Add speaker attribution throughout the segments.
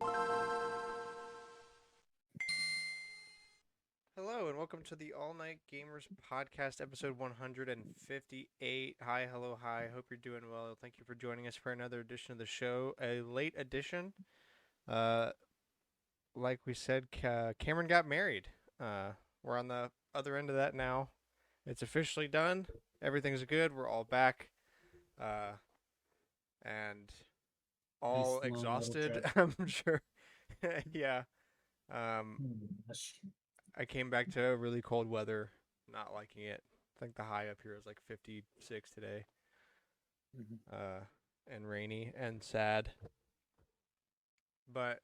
Speaker 1: Hello and welcome to the All Night Gamers Podcast, episode 158. Hi, hello, hi. Hope you're doing well. Thank you for joining us for another edition of the show. A late edition. Uh, like we said, Cameron got married. We're on the other end of that now. It's officially done. Everything's good. We're all back. Uh, and
Speaker 2: Nice
Speaker 1: all
Speaker 2: long little
Speaker 1: exhausted,
Speaker 2: trip.
Speaker 1: I'm sure. Yeah. Um,
Speaker 2: Gosh.
Speaker 1: I came back to really cold weather, not liking it. I think the high up here is like 56 today, uh, and rainy and sad. But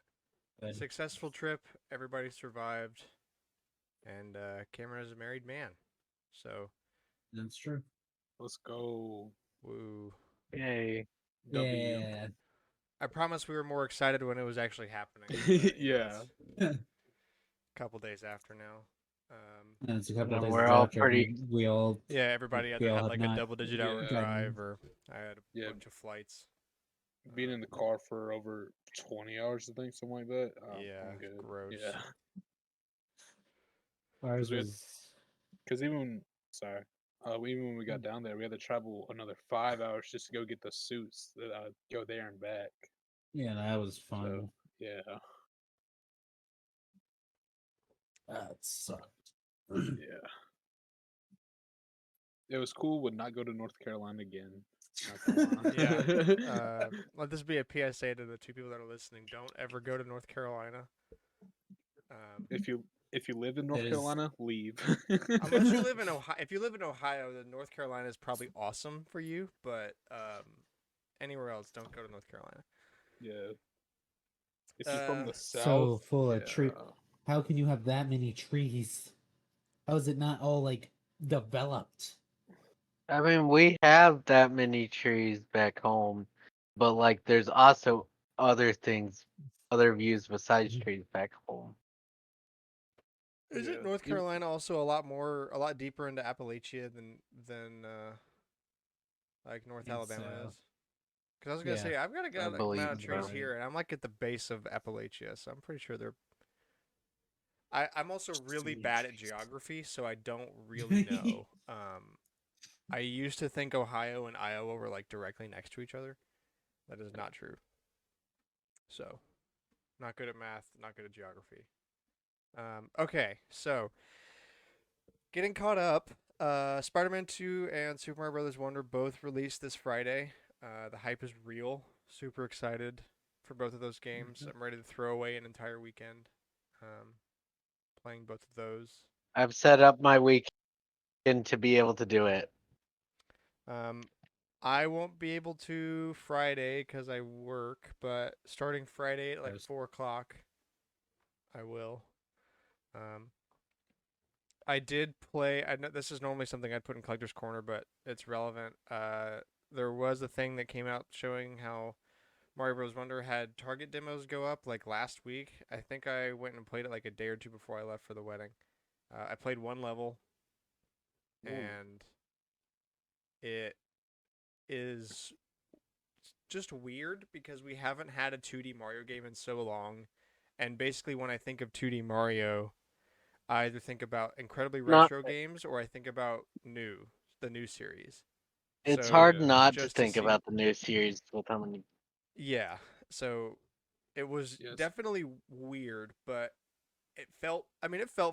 Speaker 2: Good.
Speaker 1: successful trip. Everybody survived, and Cameron is a married man. So,
Speaker 2: That's true.
Speaker 3: Let's go.
Speaker 1: woo.
Speaker 4: Yay.
Speaker 3: W.
Speaker 2: Yeah.
Speaker 1: I promise we were more excited when it was actually happening. But
Speaker 3: Yeah.
Speaker 1: a couple days after now.
Speaker 2: And it's a couple of
Speaker 4: And
Speaker 2: days
Speaker 4: we're all
Speaker 2: after
Speaker 4: pretty.
Speaker 2: we all
Speaker 1: Yeah, everybody
Speaker 2: we
Speaker 1: either
Speaker 2: all
Speaker 1: had
Speaker 2: have
Speaker 1: like a
Speaker 2: not
Speaker 1: double-digit hour
Speaker 3: Yeah.
Speaker 1: drive, or I had a
Speaker 3: Yeah.
Speaker 1: bunch of flights.
Speaker 3: Being in the car for over 20 hours, I think, something like that.
Speaker 1: Yeah,
Speaker 3: I'm good.
Speaker 1: gross.
Speaker 3: Yeah.
Speaker 2: ours
Speaker 3: we had-
Speaker 2: was
Speaker 3: Because even when we got down there, we had to travel another 5 hours just to go get the suits that go there and back.
Speaker 2: yeah, that was fun.
Speaker 3: So, yeah.
Speaker 2: That sucked.
Speaker 3: Yeah. It was cool. Would not go to North Carolina again. Not gonna lie.
Speaker 1: Yeah. Let this be a PSA to the two people that are listening. Don't ever go to North Carolina.
Speaker 3: if you live in North
Speaker 2: It is-
Speaker 3: Carolina, leave.
Speaker 1: Unless you live in Ohio. If you live in Ohio, then North Carolina is probably awesome for you. But anywhere else, don't go to North Carolina.
Speaker 3: Yeah. If you're from the
Speaker 2: So
Speaker 3: south,
Speaker 2: full of
Speaker 3: yeah.
Speaker 2: tree. How can you have that many trees? How is it not all like developed?
Speaker 4: I mean, we have that many trees back home, but like, there's also other things, other views besides trees back home.
Speaker 1: Isn't
Speaker 3: Yeah.
Speaker 1: North Carolina also a lot deeper into Appalachia than like North
Speaker 2: Think
Speaker 1: Alabama
Speaker 2: so.
Speaker 1: is? Because I was gonna
Speaker 2: Yeah.
Speaker 1: say I've got a good
Speaker 4: believe
Speaker 1: amount of trees
Speaker 4: so.
Speaker 1: here, and I'm like at the base of Appalachia, so I'm pretty sure they're. I'm also really
Speaker 2: many
Speaker 1: bad at
Speaker 2: trees.
Speaker 1: geography, so I don't really know. I used to think Ohio and Iowa were like directly next to each other. That is not true. So, not good at math, not good at geography. Okay, so getting caught up. Spider-Man 2 and Super Mario Brothers Wonder both released this Friday. The hype is real. Super excited for both of those games. I'm ready to throw away an entire weekend playing both of those.
Speaker 4: I've set up my weekend to be able to do it.
Speaker 1: I won't be able to Friday because I work, but starting Friday at like 4 o'clock, I will. I did play. I know this is normally something I'd put in Collector's Corner, but it's relevant. There was a thing that came out showing how Mario Bros. Wonder had target demos go up like last week. I think I went and played it like a day or two before I left for the wedding. I played one level, and it is just weird because we haven't had a 2D Mario game in so long. And basically, when I think of 2D Mario, I either think about incredibly retro games or I think about the new series.
Speaker 4: It's
Speaker 1: So,
Speaker 4: hard
Speaker 3: yeah,
Speaker 4: not to
Speaker 1: just to
Speaker 4: think
Speaker 1: see-
Speaker 4: about the new series with how many.
Speaker 1: Yeah. So it was
Speaker 3: Yes.
Speaker 1: definitely weird, but it felt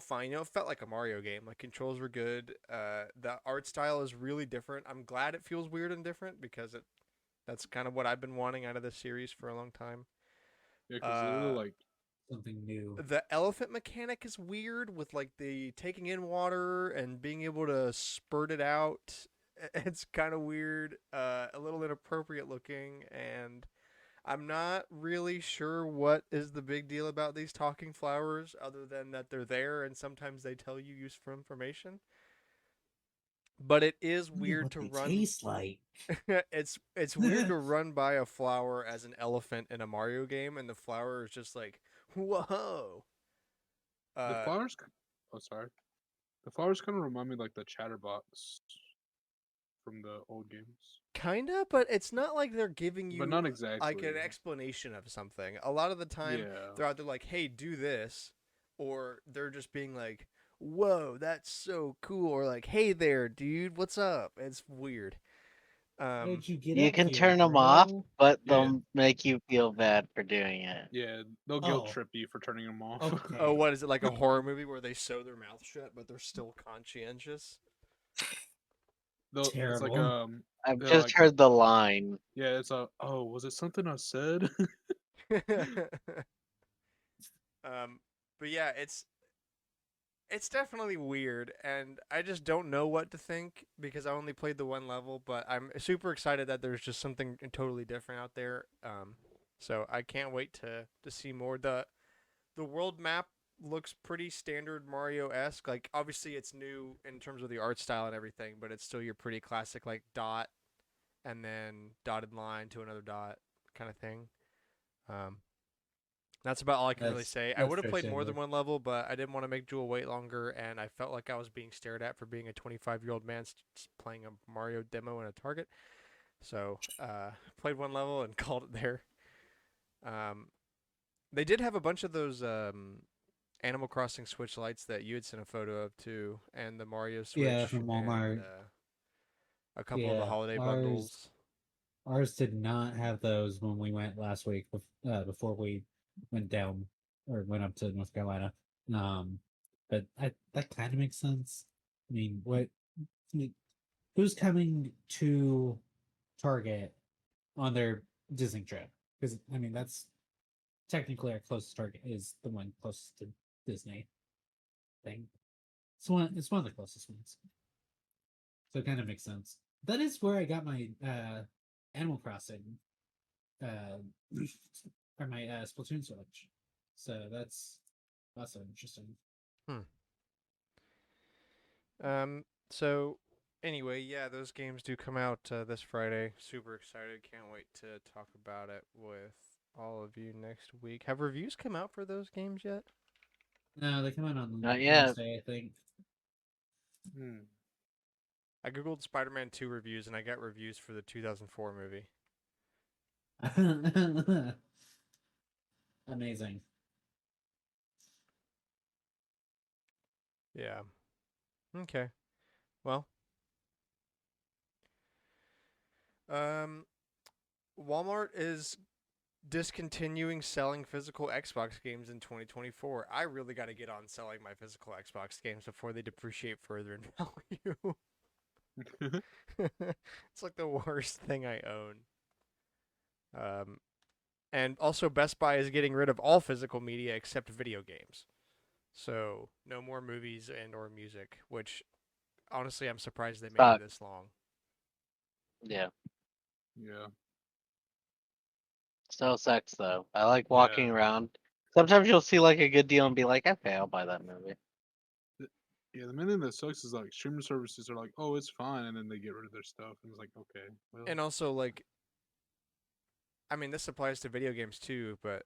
Speaker 1: fine. It felt like a Mario game. Like controls were good. The art style is really different. I'm glad it feels weird and different because that's kind of what I've been wanting out of this series for a long time.
Speaker 3: Yeah, because like
Speaker 2: Something new.
Speaker 1: The elephant mechanic is weird with like the taking in water and being able to spurt it out. It's kind of weird, a little inappropriate looking, and I'm not really sure what is the big deal about these talking flowers other than that they're there and sometimes they tell you useful information. But it is weird
Speaker 2: What
Speaker 1: to
Speaker 2: they
Speaker 1: run.
Speaker 2: taste like.
Speaker 1: It's weird to run by a flower as an elephant in a Mario game, and the flower is just like, whoa.
Speaker 3: the flowers. Oh, sorry. The flowers kind of remind me like the Chatterbox from the old games,
Speaker 1: Kinda, but it's not like they're giving
Speaker 3: but
Speaker 1: you
Speaker 3: not
Speaker 1: like
Speaker 3: exactly.
Speaker 1: an explanation of something. A lot of the time,
Speaker 3: Yeah,
Speaker 1: they're out there like, "Hey, do this," or they're just being like, "Whoa, that's so cool," or like, "Hey there, dude, what's up?" It's weird.
Speaker 2: How
Speaker 1: Um,
Speaker 2: did you get
Speaker 4: You
Speaker 2: up
Speaker 4: can
Speaker 2: here,
Speaker 4: turn them off,
Speaker 2: bro?
Speaker 4: but
Speaker 3: yeah,
Speaker 4: they'll make you feel bad for doing it.
Speaker 3: yeah. They'll guilt
Speaker 2: Oh,
Speaker 3: trip you for turning them off.
Speaker 1: oh,
Speaker 2: okay.
Speaker 1: what is it like a horror movie where they sew their mouth shut but they're still conscientious?
Speaker 3: It's like
Speaker 2: Terrible.
Speaker 4: I've
Speaker 3: they're
Speaker 4: just
Speaker 3: like,
Speaker 4: heard the line.
Speaker 3: yeah, it's a. Oh, was it something I said?
Speaker 1: um, but yeah, it's definitely weird, and I just don't know what to think because I only played the one level. But I'm super excited that there's just something totally different out there. So I can't wait to see more. The world map looks pretty standard Mario esque. Like obviously it's new in terms of the art style and everything, but it's still your pretty classic like dot and then dotted line to another dot kind of thing. Um, that's about all I can really say. I
Speaker 2: That's
Speaker 1: would have
Speaker 2: very
Speaker 1: played more than
Speaker 2: standard.
Speaker 1: one level, but I didn't want to make Jewel wait longer, and I felt like I was being stared at for being a 25-year-old man playing a Mario demo in a Target. So played one level and called it there. Um, they did have a bunch of those Animal Crossing Switch lights that you had sent a photo of too, and the Mario
Speaker 2: Yeah,
Speaker 1: Switch,
Speaker 2: from
Speaker 1: and
Speaker 2: Walmart.
Speaker 1: a couple of the
Speaker 2: Yeah,
Speaker 1: holiday
Speaker 2: ours
Speaker 1: bundles.
Speaker 2: ours did not have those when we went last week. Before we went down or went up to North Carolina. Um, but that kind of makes sense. I mean, who's coming to Target on their Disney trip? Because I mean, that's technically our closest Target is the one closest to Disney thing. It's one of the closest ones. So it kind of makes sense. That is where I got my Animal Crossing uh or my Splatoon Switch. So that's also interesting.
Speaker 1: Hmm. So anyway, yeah, those games do come out this Friday. Super excited. Can't wait to talk about it with all of you next week. Have reviews come out for those games yet?
Speaker 2: No, they come out on
Speaker 4: Not yet.
Speaker 2: Wednesday, I think.
Speaker 3: Hmm.
Speaker 1: I googled Spider-Man 2 reviews and I got reviews for the 2004 movie.
Speaker 2: Amazing.
Speaker 1: Yeah. Okay. Well, um Walmart is discontinuing selling physical Xbox games in 2024. I really got to get on selling my physical Xbox games before they depreciate further in value. It's like the worst thing I own. Um, and also, Best Buy is getting rid of all physical media except video games. So no more movies and or music. Which honestly, I'm surprised they made me
Speaker 4: Suck.
Speaker 1: this long.
Speaker 4: Yeah.
Speaker 3: Yeah,
Speaker 4: Still sucks though. I like
Speaker 3: yeah.
Speaker 4: walking around. Sometimes you'll see like a good deal and be like, okay, I'll buy that movie.
Speaker 3: Yeah, the main thing that sucks is like streaming services are like, oh, it's fine, and then they get rid of their stuff, and it's like, okay, well,
Speaker 1: And also, like, I mean, this applies to video games too, but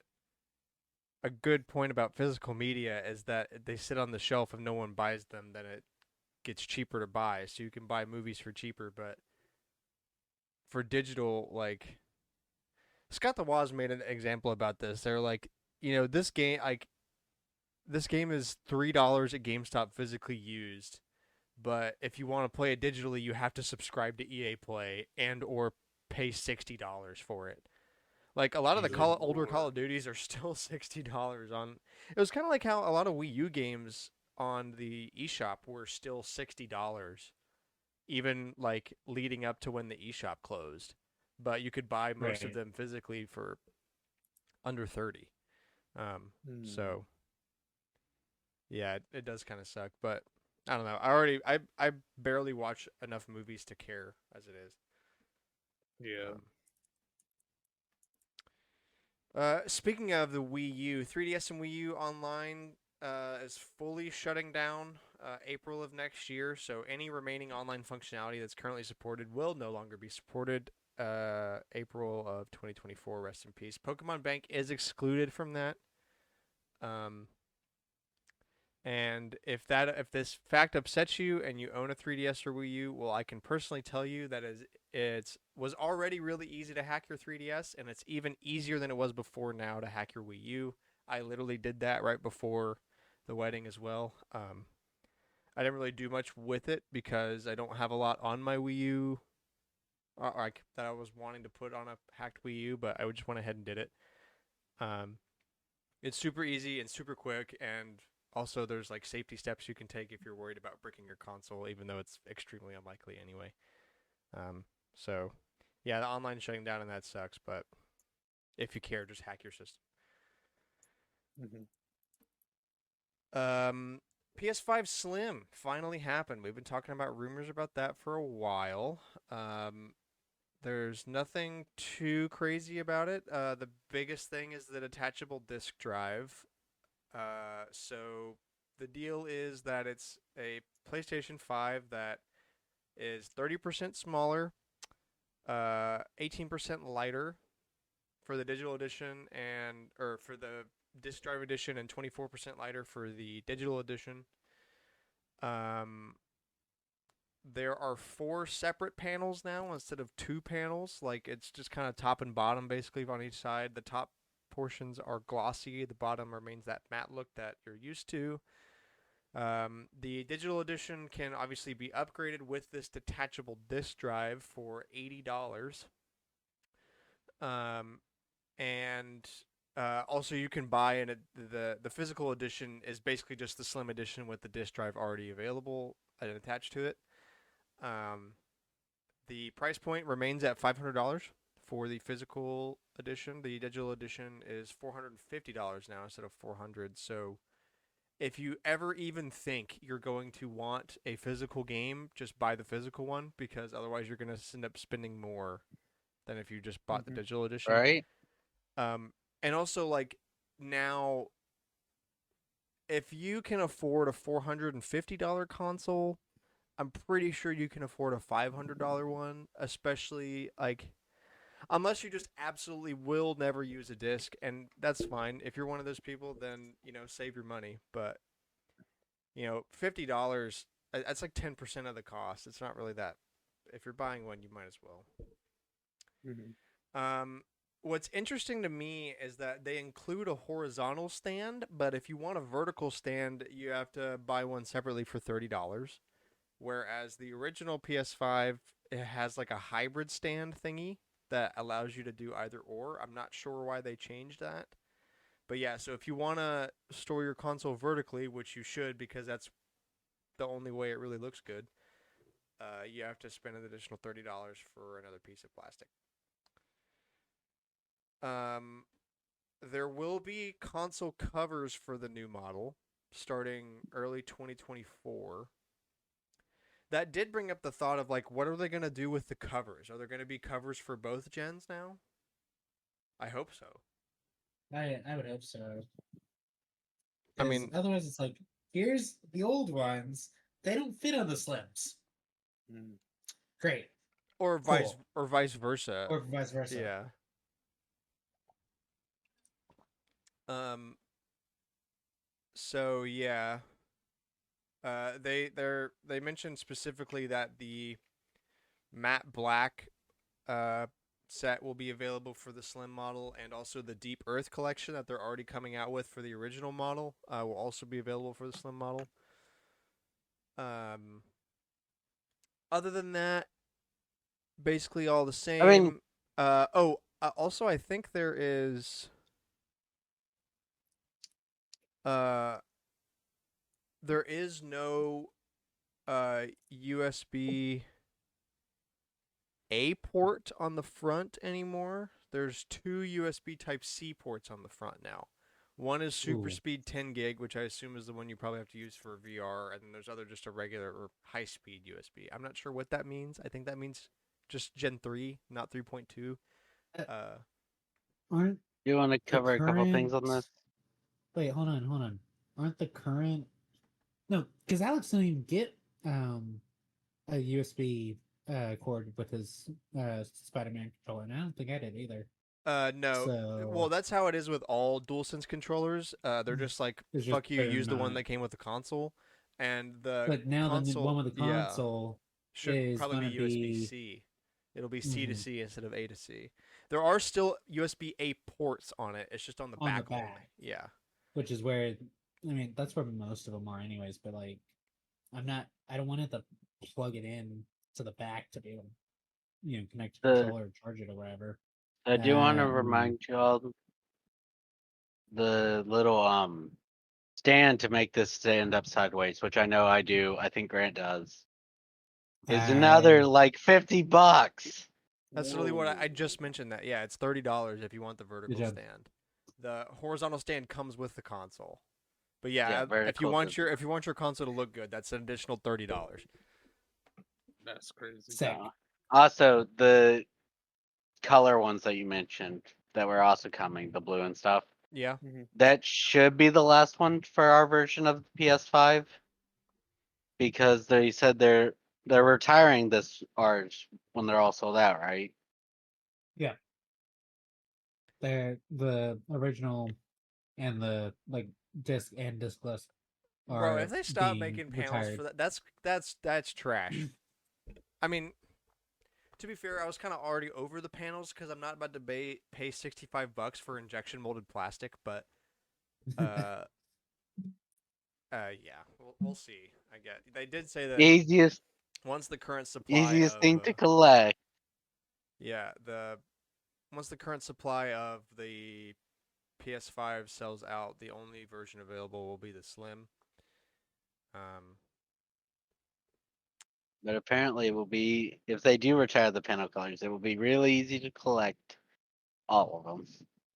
Speaker 1: a good point about physical media is that they sit on the shelf. If no one buys them, then it gets cheaper to buy. So you can buy movies for cheaper, but for digital, like Scott the Woz made an example about this. They're like, this game is $3 at GameStop physically used, but if you want to play it digitally, you have to subscribe to EA Play and or pay $60 for it. Like a lot of the
Speaker 2: Jesus.
Speaker 1: older Call
Speaker 3: Lord.
Speaker 1: of Duties are still $60 on. It was kind of like how a lot of Wii U games on the eShop were still $60, even like leading up to when the eShop closed. But you could buy most of
Speaker 2: Right.
Speaker 1: them physically for under 30.
Speaker 3: hmm.
Speaker 1: So yeah, it does kind of suck, but I don't know. I barely watch enough movies to care as it is.
Speaker 3: Yeah,
Speaker 1: Um, Speaking of the Wii U, 3DS and Wii U Online is fully shutting down April of next year. So any remaining online functionality that's currently supported will no longer be supported. April of 2024. Rest in peace. Pokemon Bank is excluded from that. Um, And if this fact upsets you and you own a 3DS or Wii U, well, I can personally tell you that it was already really easy to hack your 3DS, and it's even easier than it was before now to hack your Wii U. I literally did that right before the wedding as well. I didn't really do much with it because I don't have a lot on my Wii U, like that I was wanting to put on a hacked Wii U, but I just went ahead and did it. Um, it's super easy and super quick, and also there's like safety steps you can take if you're worried about breaking your console, even though it's extremely unlikely anyway. So yeah, the online shutting down and that sucks, but if you care, just hack your system.
Speaker 3: Mhm.
Speaker 1: PS5 Slim finally happened. We've been talking about rumors about that for a while. There's nothing too crazy about it. The biggest thing is the detachable disk drive. So the deal is that it's a PlayStation 5 that is 30% smaller, 18% lighter for the digital edition, or for the disc drive edition, and 24% lighter for the digital edition. Um, there are 4 separate panels now instead of 2 panels. Like, it's just kind of top and bottom basically on each side. The top portions are glossy. The bottom remains that matte look that you're used to. The digital edition can obviously be upgraded with this detachable disk drive for $80. Um, and also you can buy the physical edition is basically just the slim edition with the disk drive already available and attached to it. The price point remains at $500 for the physical edition. The digital edition is $450 now instead of $400. So if you ever even think you're going to want a physical game, just buy the physical one, because otherwise you're going to end up spending more than if you just bought the digital edition.
Speaker 4: Right?
Speaker 1: And also, like, now, if you can afford a $450 console, I'm pretty sure you can afford a $500 one, especially, like, unless you just absolutely will never use a disc, and that's fine. If you're one of those people, then, save your money. But, $50, that's like 10% of the cost. It's not really that. If you're buying one, you might as well.
Speaker 3: Mhm.
Speaker 1: What's interesting to me is that they include a horizontal stand, but if you want a vertical stand, you have to buy one separately for $30. Whereas the original PS5, it has like a hybrid stand thingy that allows you to do either or. I'm not sure why they changed that. But yeah, so if you want to store your console vertically, which you should because that's the only way it really looks good, you have to spend an additional $30 for another piece of plastic. There will be console covers for the new model starting early 2024. That did bring up the thought of, like, what are they going to do with the covers? Are there going to be covers for both gens now? I hope so.
Speaker 2: I would hope so.
Speaker 1: I
Speaker 2: Because
Speaker 1: mean,
Speaker 2: otherwise, it's like, here's the old ones. They don't fit on the slims.
Speaker 3: Mm.
Speaker 2: Great.
Speaker 1: or
Speaker 2: Cool.
Speaker 1: vice versa.
Speaker 2: Or vice versa.
Speaker 1: Yeah. Um. So yeah. They mentioned specifically that the matte black uh set will be available for the slim model, and also the Deep Earth collection that they're already coming out with for the original model will also be available for the slim model. Um. Other than that, basically all the
Speaker 4: I mean,
Speaker 1: same. Also, I think there is uh there is no USB A port on the front anymore. There's 2 USB Type C ports on the front now. One is super
Speaker 2: Ooh.
Speaker 1: speed 10 gig, which I assume is the one you probably have to use for VR, and then there's other just a regular or high speed USB. I'm not sure what that means. I think that means just Gen 3, not 3.2. Uh,
Speaker 2: Aren't
Speaker 4: you want to
Speaker 2: the
Speaker 4: cover a couple
Speaker 2: current.
Speaker 4: things on this?
Speaker 2: Wait, hold on. Aren't the current. No, because Alex didn't even get a USB cord with his Spider-Man controller, and I don't think I did either.
Speaker 1: No. Well,
Speaker 2: So
Speaker 1: that's how it is with all DualSense controllers. They're just like,
Speaker 2: it's just
Speaker 1: fuck you,
Speaker 2: they're
Speaker 1: use the one
Speaker 2: not.
Speaker 1: that came with the console, and the
Speaker 2: But now the one
Speaker 1: console,
Speaker 2: with the
Speaker 1: yeah,
Speaker 2: console
Speaker 1: should
Speaker 2: is
Speaker 1: probably
Speaker 2: gonna
Speaker 1: be USB
Speaker 2: be
Speaker 1: C. It'll be C to
Speaker 2: mhm,
Speaker 1: C instead of A to C. There are still USB A ports on it. It's just on the
Speaker 2: on the
Speaker 1: back only.
Speaker 2: back,
Speaker 1: Yeah.
Speaker 2: which is where I mean that's where most of them are, anyways. But like, I don't want it to plug it in to the back to be able to connect the
Speaker 4: The
Speaker 2: controller or charge it or whatever.
Speaker 4: I do want to
Speaker 2: Mm,
Speaker 4: remind you all the little stand to make this stand up sideways, which I know I do. I think Grant does. Is another
Speaker 2: I
Speaker 4: like $50.
Speaker 1: That's literally what I
Speaker 3: Whoa.
Speaker 1: just mentioned. That yeah, it's $30 if you want the
Speaker 2: good
Speaker 1: vertical
Speaker 2: job.
Speaker 1: stand. The horizontal stand comes with the console. But
Speaker 4: Yeah,
Speaker 1: yeah,
Speaker 4: very close.
Speaker 1: if you want your console to look good, that's an additional $30.
Speaker 3: That's crazy.
Speaker 2: Sick.
Speaker 4: Also, the color ones that you mentioned that were also coming, the blue and stuff.
Speaker 1: Yeah.
Speaker 4: That should be the last one for our version of the PS5 because they said they're retiring this ours when they're all sold out, right?
Speaker 2: Yeah, the original and the like disc and discless
Speaker 1: Bro, if
Speaker 2: are
Speaker 1: they stop
Speaker 2: being
Speaker 1: making panels for
Speaker 2: retired.
Speaker 1: that, that's trash. I mean, to be fair, I was kind of already over the panels because I'm not about to pay $65 for injection molded plastic. But uh, yeah, we'll see. I guess they did say that
Speaker 4: Easiest
Speaker 1: once the current supply
Speaker 4: easiest
Speaker 1: of
Speaker 4: thing to collect.
Speaker 1: yeah the once the current supply of the PS5 sells out, the only version available will be the Slim. Um,
Speaker 4: But apparently it will be if they do retire the panel colors, it will be really easy to collect all of them.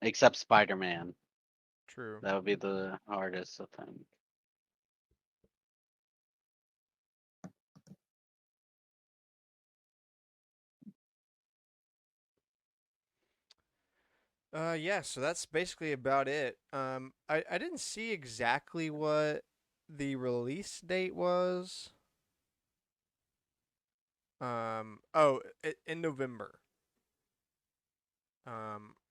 Speaker 4: Except Spider Man.
Speaker 1: true.
Speaker 4: That would be the hardest, I think.
Speaker 1: Yeah, so that's basically about it. I didn't see exactly what the release date was. In November.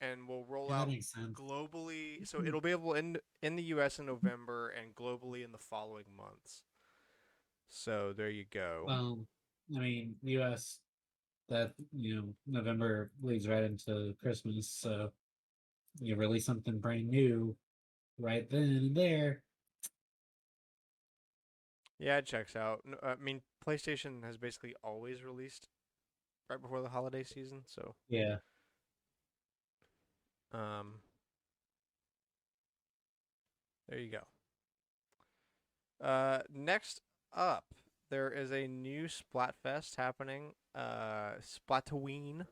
Speaker 1: And we'll roll
Speaker 2: Yeah, that
Speaker 1: out
Speaker 2: makes sense.
Speaker 1: globally. So it'll be able in the U.S. in November and globally in the following months. So there you go.
Speaker 2: Well, I mean, U.S. that November leads right into Christmas, so you release something brand new right then and there.
Speaker 1: Yeah, it checks out. I mean, PlayStation has basically always released right before the holiday season, so
Speaker 2: Yeah,
Speaker 1: um, there you go. Next up, there is a new Splatfest happening, Splatoon,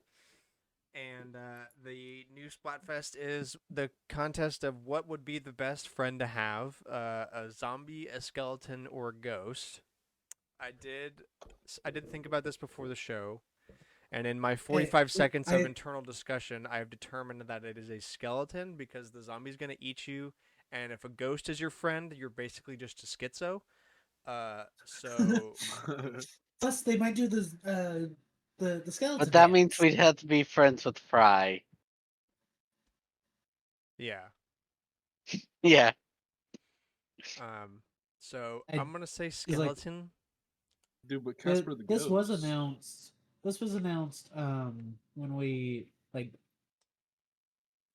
Speaker 1: and the new Splatfest is the contest of what would be the best friend to have, a zombie, a skeleton, or a ghost. I did, I did think about this before the show, and in my 45 seconds of
Speaker 2: I
Speaker 1: internal discussion, I have determined that it is a skeleton because the zombie's gonna eat you, and if a ghost is your friend, you're basically just a schizo. So
Speaker 2: plus they might do the
Speaker 4: But
Speaker 2: skeleton
Speaker 4: that means
Speaker 2: dance.
Speaker 4: we'd have to be friends with Fry.
Speaker 1: yeah.
Speaker 4: Yeah.
Speaker 1: Um, so
Speaker 2: I
Speaker 1: I'm gonna say
Speaker 2: is like
Speaker 1: skeleton.
Speaker 3: Dude, but Casper the
Speaker 2: this was
Speaker 3: Ghost.
Speaker 2: announced. This was announced when we like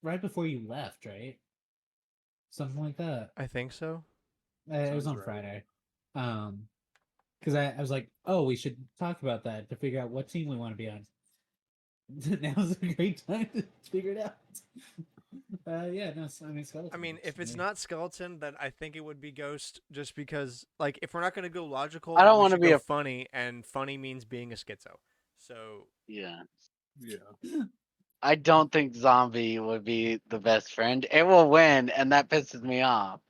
Speaker 2: right before you left, right? Something like that.
Speaker 1: I think so.
Speaker 2: It was
Speaker 3: Sounds
Speaker 2: on
Speaker 3: right.
Speaker 2: Friday. Because I was like, oh, we should talk about that to figure out what team we want to be on. Now's a great time to figure it out. Yeah, no, I mean
Speaker 1: I
Speaker 2: skeleton
Speaker 1: mean,
Speaker 2: works
Speaker 1: if
Speaker 2: for
Speaker 1: it's
Speaker 2: me.
Speaker 1: not skeleton, then I think it would be ghost. Just because, like, if we're not gonna go logical,
Speaker 4: I
Speaker 1: then
Speaker 4: don't
Speaker 1: we
Speaker 4: want to
Speaker 1: should
Speaker 4: be
Speaker 1: go
Speaker 4: a
Speaker 1: funny, and funny means being a schizo. So
Speaker 4: yeah.
Speaker 3: Yeah.
Speaker 4: I don't think zombie would be the best friend. It will win, and that pisses me off.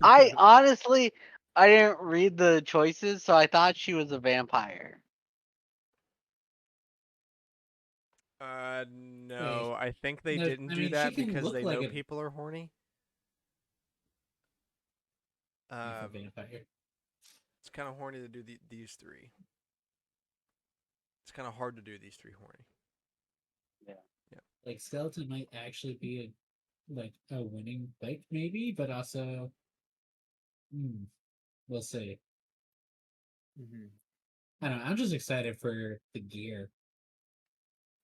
Speaker 4: I honestly I didn't read the choices, so I thought she was a vampire.
Speaker 1: no,
Speaker 2: Wait,
Speaker 1: I think they
Speaker 2: no,
Speaker 1: didn't
Speaker 2: I
Speaker 1: do
Speaker 2: mean she
Speaker 1: that
Speaker 2: can
Speaker 1: because
Speaker 2: look
Speaker 1: they
Speaker 2: like
Speaker 1: know
Speaker 2: a
Speaker 1: people are horny.
Speaker 2: vampire.
Speaker 1: It's kind of horny to do these three. It's kind of hard to do these three horny.
Speaker 4: Yeah.
Speaker 1: Yeah.
Speaker 2: Like Skeleton might actually be a winning pick, maybe, but also, we'll see.
Speaker 3: Mm-hmm.
Speaker 2: I don't know. I'm just excited for the gear.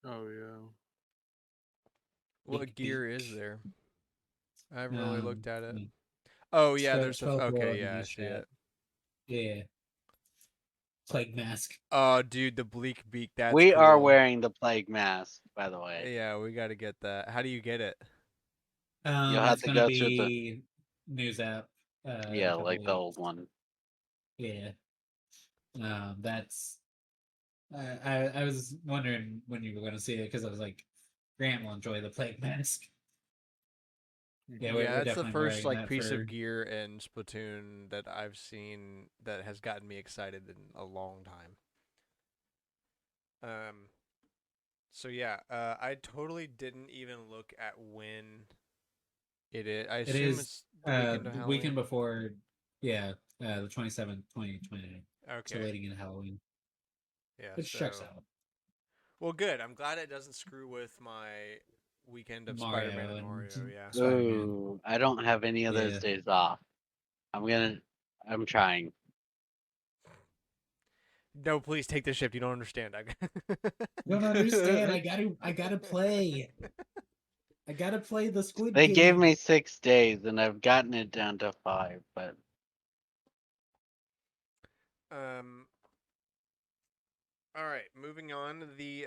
Speaker 3: Oh yeah.
Speaker 1: What
Speaker 2: Beak,
Speaker 1: gear is
Speaker 2: beak.
Speaker 1: there? I haven't really looked at it.
Speaker 2: Like
Speaker 1: Oh yeah, there's the
Speaker 2: 12
Speaker 1: okay,
Speaker 2: world
Speaker 1: yeah, I
Speaker 2: use
Speaker 1: see
Speaker 2: that.
Speaker 1: it.
Speaker 2: Yeah. Plague mask.
Speaker 1: Oh, dude, the bleak beak. That's
Speaker 4: We are
Speaker 1: cool.
Speaker 4: wearing the plague mask, by the way.
Speaker 1: Yeah, we got to get that. How do you get it?
Speaker 4: You'll have
Speaker 2: It's
Speaker 4: to
Speaker 2: gonna
Speaker 4: go to the
Speaker 2: be news app in a
Speaker 4: yeah,
Speaker 2: couple
Speaker 4: like the old
Speaker 2: weeks.
Speaker 4: one.
Speaker 2: Yeah. That's I was wondering when you were gonna see it because I was like, Grant will enjoy the plague mask. Yeah,
Speaker 3: Mm-hmm.
Speaker 1: Yeah,
Speaker 2: we're
Speaker 1: it's the
Speaker 2: definitely
Speaker 1: first
Speaker 2: wearing
Speaker 1: like
Speaker 2: that
Speaker 1: piece
Speaker 2: for.
Speaker 1: of gear in Splatoon that I've seen that has gotten me excited in a long time. Um, so yeah, I totally didn't even look at when it is. I
Speaker 2: It
Speaker 1: assume
Speaker 2: is
Speaker 1: it's the weekend of
Speaker 2: the weekend
Speaker 1: Halloween.
Speaker 2: before. Yeah, the 27th, 2029. So
Speaker 1: Okay.
Speaker 2: leading into Halloween,
Speaker 1: Yeah,
Speaker 2: which checks
Speaker 1: so
Speaker 2: out.
Speaker 1: well, good. I'm glad it doesn't screw with my weekend of Spider-Man
Speaker 2: Mario
Speaker 1: and
Speaker 2: and
Speaker 1: Mario. Yeah.
Speaker 2: Spider-Man.
Speaker 4: Ooh, I don't have any of those
Speaker 2: Yeah.
Speaker 4: days off. I'm trying.
Speaker 1: No, please take this shift. You don't understand.
Speaker 2: Don't understand. I gotta play. I gotta play the Squid
Speaker 4: They gave
Speaker 2: Game.
Speaker 4: me 6 days and I've gotten it down to 5, but
Speaker 1: um. All right, moving on. The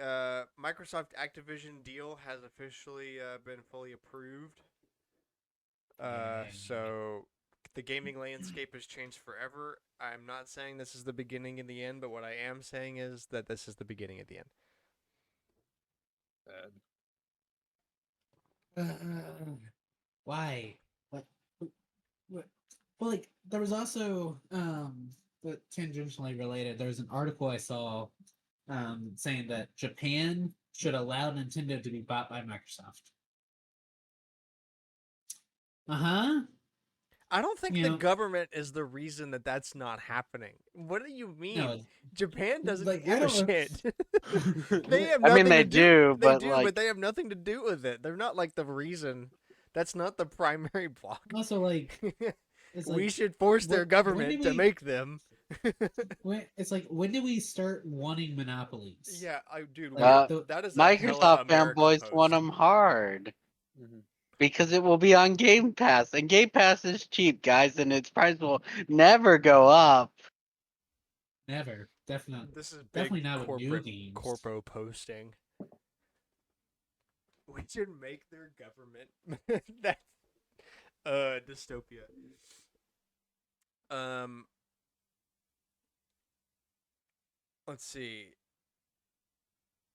Speaker 1: Microsoft Activision deal has officially been fully approved.
Speaker 2: Yay.
Speaker 1: So the gaming landscape has changed forever. I'm not saying this is the beginning and the end, but what I am saying is that this is the beginning of the end.
Speaker 2: Why? What? What? Well, like there was also but tangentially related. There was an article I saw saying that Japan should allow Nintendo to be bought by Microsoft. Uh huh.
Speaker 1: I don't think
Speaker 2: You
Speaker 1: the
Speaker 2: know,
Speaker 1: government is the reason that that's not happening. What do you mean?
Speaker 2: no,
Speaker 1: Japan doesn't
Speaker 2: like I
Speaker 1: give a
Speaker 2: don't.
Speaker 1: shit. They have
Speaker 4: I mean
Speaker 1: nothing
Speaker 4: they
Speaker 1: to do.
Speaker 4: do,
Speaker 1: They
Speaker 4: but
Speaker 1: do, but
Speaker 4: like
Speaker 1: they have nothing to do with it. They're not like the reason. That's not the primary block.
Speaker 2: Also, like it's
Speaker 1: We
Speaker 2: like
Speaker 1: should force their
Speaker 2: when
Speaker 1: government
Speaker 2: did
Speaker 1: to
Speaker 2: we?
Speaker 1: make them.
Speaker 2: When it's like when did we start wanting monopolies?
Speaker 1: Yeah, dude,
Speaker 2: Like
Speaker 1: we're
Speaker 2: the
Speaker 1: that is a hella
Speaker 4: Microsoft
Speaker 1: America
Speaker 4: fanboys want
Speaker 1: post.
Speaker 4: them hard
Speaker 3: Mm-hmm.
Speaker 4: because it will be on Game Pass, and Game Pass is cheap, guys, and its price will never go up.
Speaker 2: never,
Speaker 1: This is
Speaker 2: definitely
Speaker 1: big
Speaker 2: not with new
Speaker 1: corporate
Speaker 2: games.
Speaker 1: corpo posting. We should make their government that dystopia. Um, let's see.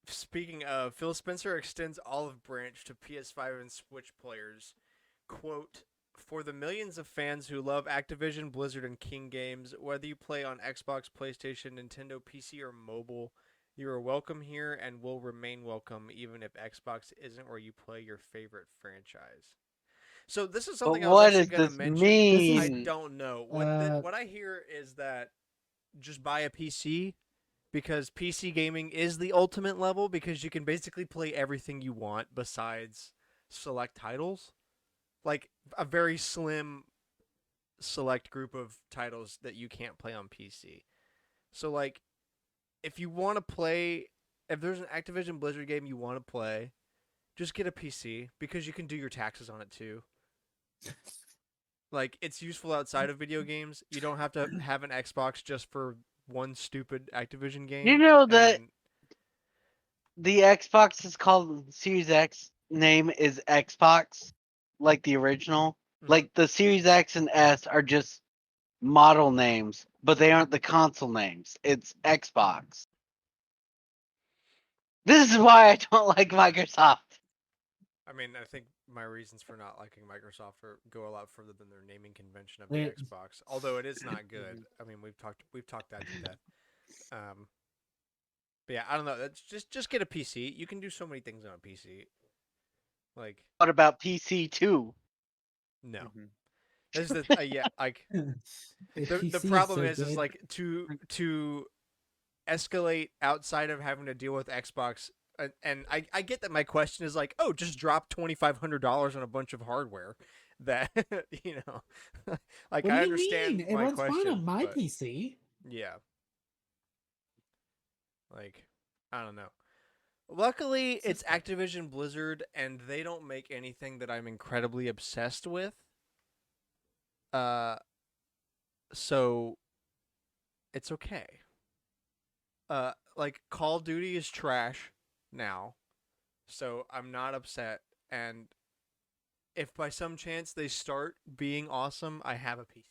Speaker 1: Speaking of, Phil Spencer extends olive branch to PS5 and Switch players. Quote, for the millions of fans who love Activision, Blizzard, and King games, whether you play on Xbox, PlayStation, Nintendo, PC, or mobile, you are welcome here and will remain welcome even if Xbox isn't where you play your favorite franchise. So this is
Speaker 4: But
Speaker 1: something I was
Speaker 4: what
Speaker 1: actually
Speaker 4: does
Speaker 1: going to
Speaker 4: this
Speaker 1: mention.
Speaker 2: This
Speaker 1: I
Speaker 2: is
Speaker 4: mean?
Speaker 1: don't know.
Speaker 2: uh
Speaker 1: What I hear is that just buy a PC because PC gaming is the ultimate level because you can basically play everything you want besides select titles. Like a very slim select group of titles that you can't play on PC. So like if you want to play if there's an Activision Blizzard game you want to play, just get a PC because you can do your taxes on it too. Like it's useful outside of video games. You don't have to have an Xbox just for one stupid Activision
Speaker 4: You
Speaker 1: game
Speaker 4: know that
Speaker 1: and
Speaker 4: the Xbox is called Series X name is Xbox, like the original.
Speaker 1: mhm.
Speaker 4: Like the Series X and S are just model names, but they aren't the console names. It's Xbox. This is why I don't like Microsoft.
Speaker 1: I mean, I think my reasons for not liking Microsoft go a lot further than their naming convention of the
Speaker 2: it,
Speaker 1: Xbox. Although it is not good.
Speaker 3: Mm-hmm.
Speaker 1: I mean, we've talked that to death. Um, but yeah, I don't know. That's just get a PC. You can do so many things on a PC. Like
Speaker 4: What about PC too?
Speaker 1: no,
Speaker 3: Mm-hmm.
Speaker 1: this is the yeah. Like the
Speaker 2: PC is
Speaker 1: problem
Speaker 2: so
Speaker 1: is
Speaker 2: good.
Speaker 1: like to escalate outside of having to deal with Xbox and I get that my question is like, oh, just drop $2,500 on a bunch of hardware. That you know, like
Speaker 2: What do
Speaker 1: I
Speaker 2: you
Speaker 1: understand
Speaker 2: mean? It
Speaker 1: my
Speaker 2: runs fine
Speaker 1: question,
Speaker 2: on my
Speaker 1: but
Speaker 2: PC.
Speaker 1: yeah, like I don't know. Luckily, it's Activision Blizzard, and they don't make anything that I'm incredibly obsessed with. Uh, so it's okay. Like Call of Duty is trash now, so I'm not upset. And if by some chance they start being awesome, I have a PC,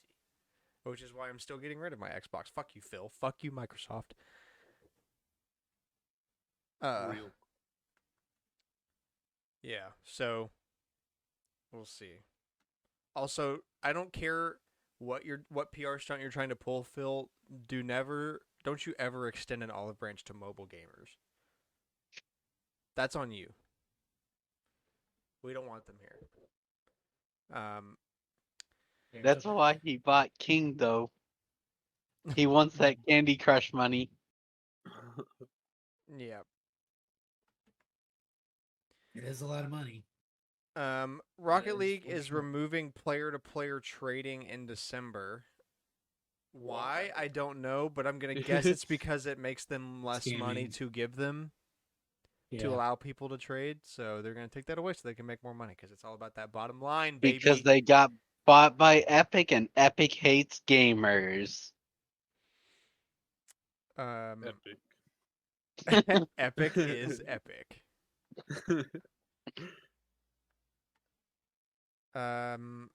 Speaker 1: which is why I'm still getting rid of my Xbox. Fuck you, Phil. Fuck you, Microsoft.
Speaker 3: Real.
Speaker 1: Yeah. So we'll see. Also, I don't care what PR stunt you're trying to pull, Phil. Don't you ever extend an olive branch to mobile gamers. That's on you. We don't want them here.
Speaker 4: That's why he bought King, though. He wants that Candy Crush money.
Speaker 1: Yeah.
Speaker 2: It is a lot of money.
Speaker 1: Rocket
Speaker 2: is
Speaker 1: League
Speaker 2: for
Speaker 1: is
Speaker 2: sure.
Speaker 1: removing player-to-player trading in December. Why? I don't know, but I'm gonna guess it's because it makes them less money
Speaker 2: Scamming.
Speaker 1: to give them to
Speaker 2: Yeah.
Speaker 1: allow people to trade. So they're gonna take that away so they can make more money because it's all about that bottom line,
Speaker 4: Because
Speaker 1: baby.
Speaker 4: they got bought by Epic, and Epic hates gamers.
Speaker 3: Epic.
Speaker 1: Epic is epic. Um,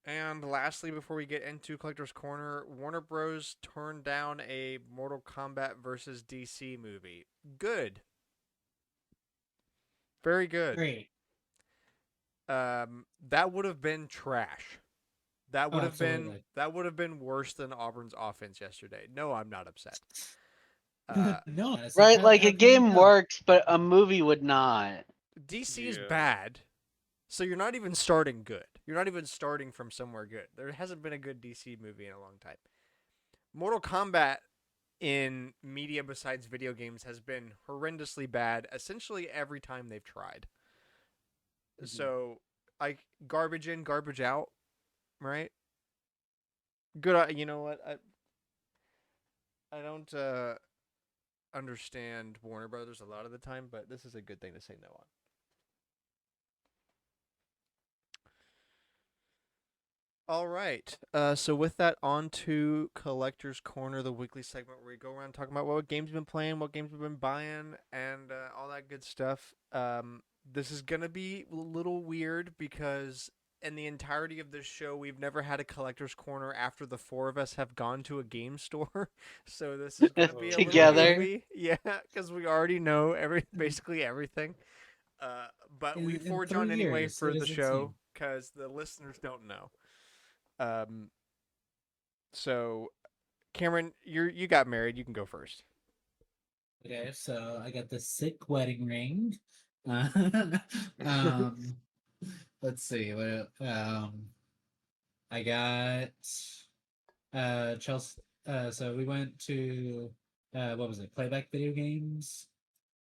Speaker 1: and lastly, before we get into Collector's Corner, Warner Bros. Turned down a Mortal Kombat versus DC movie. Good. Very good.
Speaker 2: Great.
Speaker 1: That would have been trash. That
Speaker 2: Oh,
Speaker 1: would have been
Speaker 2: absolutely.
Speaker 1: that would have been worse than Auburn's offense yesterday. No, I'm not upset. Uh,
Speaker 2: No, honestly,
Speaker 4: Right? Like
Speaker 2: how
Speaker 4: a
Speaker 2: can you
Speaker 4: game
Speaker 2: tell?
Speaker 4: works, but a movie would not.
Speaker 1: DC is
Speaker 3: Yeah.
Speaker 1: bad, so you're not even starting good. You're not even starting from somewhere good. There hasn't been a good DC movie in a long time. Mortal Kombat in media besides video games has been horrendously bad essentially every time they've tried.
Speaker 3: Mhm.
Speaker 1: So, like garbage in, garbage out, right? Good. You know what? I don't understand Warner Brothers a lot of the time, but this is a good thing to say no on. All right. So with that, on to Collector's Corner, the weekly segment where we go around talking about what games we've been playing, what games we've been buying, and all that good stuff. This is gonna be a little weird because in the entirety of this show, we've never had a Collector's Corner after the four of us have gone to a game store. So this is gonna be a little
Speaker 4: Together.
Speaker 1: goofy, yeah, because we already know basically everything. But we
Speaker 2: In
Speaker 1: forge
Speaker 2: 3
Speaker 1: on anyway
Speaker 2: years,
Speaker 1: for
Speaker 2: it
Speaker 1: the
Speaker 2: is
Speaker 1: show
Speaker 2: insane.
Speaker 1: because the listeners don't know. Um, so Cameron, you got married. You can go first.
Speaker 2: Okay, so I got the sick wedding ring. Uh, um, let's see. I got Chelsea. So we went to what was it? Playback Video Games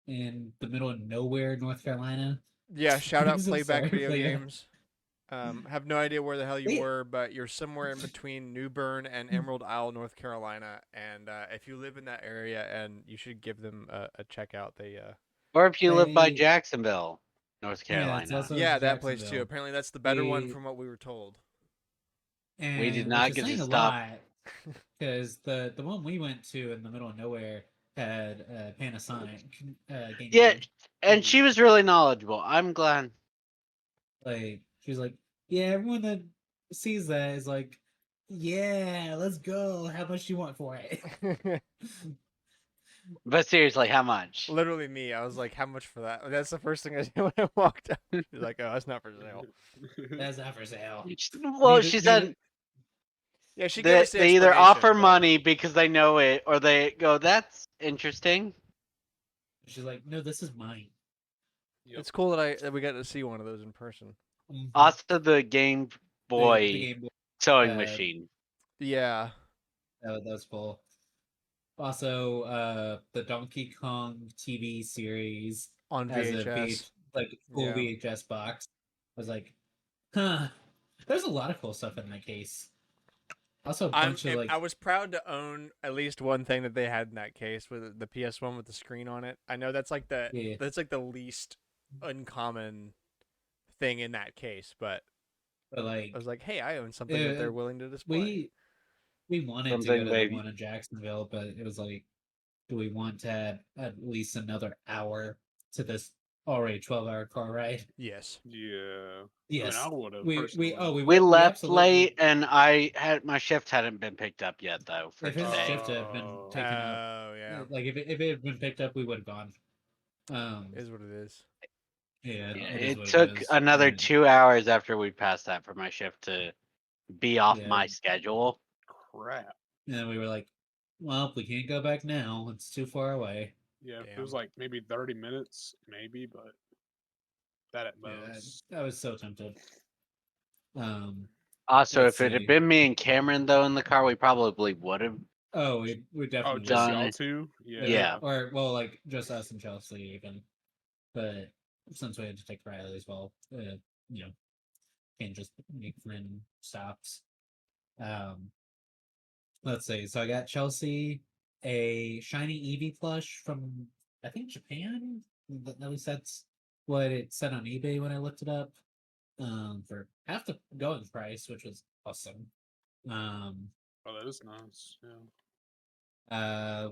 Speaker 2: in the middle of nowhere, North Carolina.
Speaker 1: Yeah, shout
Speaker 2: I'm
Speaker 1: out
Speaker 2: so
Speaker 1: Playback
Speaker 2: sorry,
Speaker 1: Video
Speaker 2: but yeah.
Speaker 1: Games. Have no idea where the hell you
Speaker 2: Yeah.
Speaker 1: were, but you're somewhere in between New Bern and Emerald Isle, North Carolina. And if you live in that area, and you should give them a check out.
Speaker 4: Or if you live by
Speaker 2: They
Speaker 4: Jacksonville, North
Speaker 2: yeah, it's
Speaker 4: Carolina.
Speaker 2: also in
Speaker 1: Yeah, that place too.
Speaker 2: Jacksonville.
Speaker 1: Apparently, that's the better one
Speaker 2: They
Speaker 1: from what we were told.
Speaker 4: We did
Speaker 2: and which
Speaker 4: not
Speaker 2: is
Speaker 4: get to
Speaker 2: saying a
Speaker 4: stop.
Speaker 2: lot because the one we went to in the middle of nowhere had Panasonic game
Speaker 4: Yeah,
Speaker 2: board.
Speaker 4: and she was really knowledgeable. I'm glad.
Speaker 2: Like she's like, yeah, everyone that sees that is like, yeah, let's go. How much do you want for it?
Speaker 4: But seriously, how much?
Speaker 1: Literally me. I was like, "How much for that?" That's the first thing I did when I walked out. She's like, "Oh, that's not for sale."
Speaker 2: That's not for sale.
Speaker 4: Well, she said
Speaker 1: Yeah, she gave us
Speaker 4: that
Speaker 1: the
Speaker 4: they either offer
Speaker 1: explanation, but
Speaker 4: money because they know it, or they go, "That's interesting."
Speaker 2: She's like, no, this is mine.
Speaker 3: Yep.
Speaker 1: it's cool that we got to see one of those in person.
Speaker 2: Mhm.
Speaker 4: Also, the Game
Speaker 2: The
Speaker 4: Boy
Speaker 2: game board
Speaker 4: sewing
Speaker 2: uh,
Speaker 4: machine.
Speaker 1: Yeah,
Speaker 2: that was cool. Also, the Donkey Kong TV series
Speaker 1: On
Speaker 2: as a
Speaker 1: VHS.
Speaker 2: full
Speaker 1: Yeah.
Speaker 2: VHS box. I was like, huh. There's a lot of cool stuff in that case. Also, a bunch of
Speaker 1: I was proud to own at least one thing that they had in that case with the PS1 with the screen on it. I know that's like
Speaker 2: yeah,
Speaker 1: the least uncommon thing in that case, but
Speaker 2: but
Speaker 1: I was like, hey, I own something that
Speaker 2: uh,
Speaker 1: they're willing to display.
Speaker 2: we wanted to go
Speaker 4: Something
Speaker 2: to the
Speaker 4: maybe.
Speaker 2: one in Jacksonville, but it was like, do we want to add at least another hour to this already 12-hour car ride?
Speaker 1: Yes.
Speaker 3: Yeah.
Speaker 2: Yes.
Speaker 3: I would have
Speaker 2: we
Speaker 3: personally.
Speaker 4: We
Speaker 2: we
Speaker 4: left
Speaker 2: absolutely.
Speaker 4: late, and my shift hadn't been picked up yet though for
Speaker 2: If his
Speaker 4: today.
Speaker 2: shift had been
Speaker 3: Oh.
Speaker 2: taken up,
Speaker 1: Yeah.
Speaker 2: like if it had been picked up, we would have gone.
Speaker 1: Is what it is.
Speaker 2: Yeah,
Speaker 4: Yeah,
Speaker 2: it is
Speaker 4: it
Speaker 2: what it
Speaker 4: took
Speaker 2: is.
Speaker 4: another 2 hours after we passed that for my shift to be off
Speaker 2: Yeah,
Speaker 4: my schedule.
Speaker 3: Crap.
Speaker 2: and then we were like, well, we can't go back now. It's too far away.
Speaker 3: Yeah, it
Speaker 1: Damn.
Speaker 3: was like maybe 30 minutes, maybe, but that at
Speaker 2: Yeah,
Speaker 3: most.
Speaker 2: I was so tempted.
Speaker 4: Also,
Speaker 2: Let's
Speaker 4: if it had
Speaker 2: see.
Speaker 4: been me and Cameron though in the car, we probably would have.
Speaker 2: Oh, we
Speaker 3: Oh,
Speaker 2: definitely
Speaker 3: just
Speaker 2: would.
Speaker 3: y'all
Speaker 4: Done.
Speaker 3: two?
Speaker 4: Yeah.
Speaker 2: Or well, like just us and Chelsea even. But since we had to take Riley as well, you know, can't just make random stops. Um, let's see. So I got Chelsea a shiny Eevee plush from I think Japan. At least that's what it said on eBay when I looked it up. For half the going price, which was awesome.
Speaker 3: Oh, that is nice. Yeah.
Speaker 2: Uh,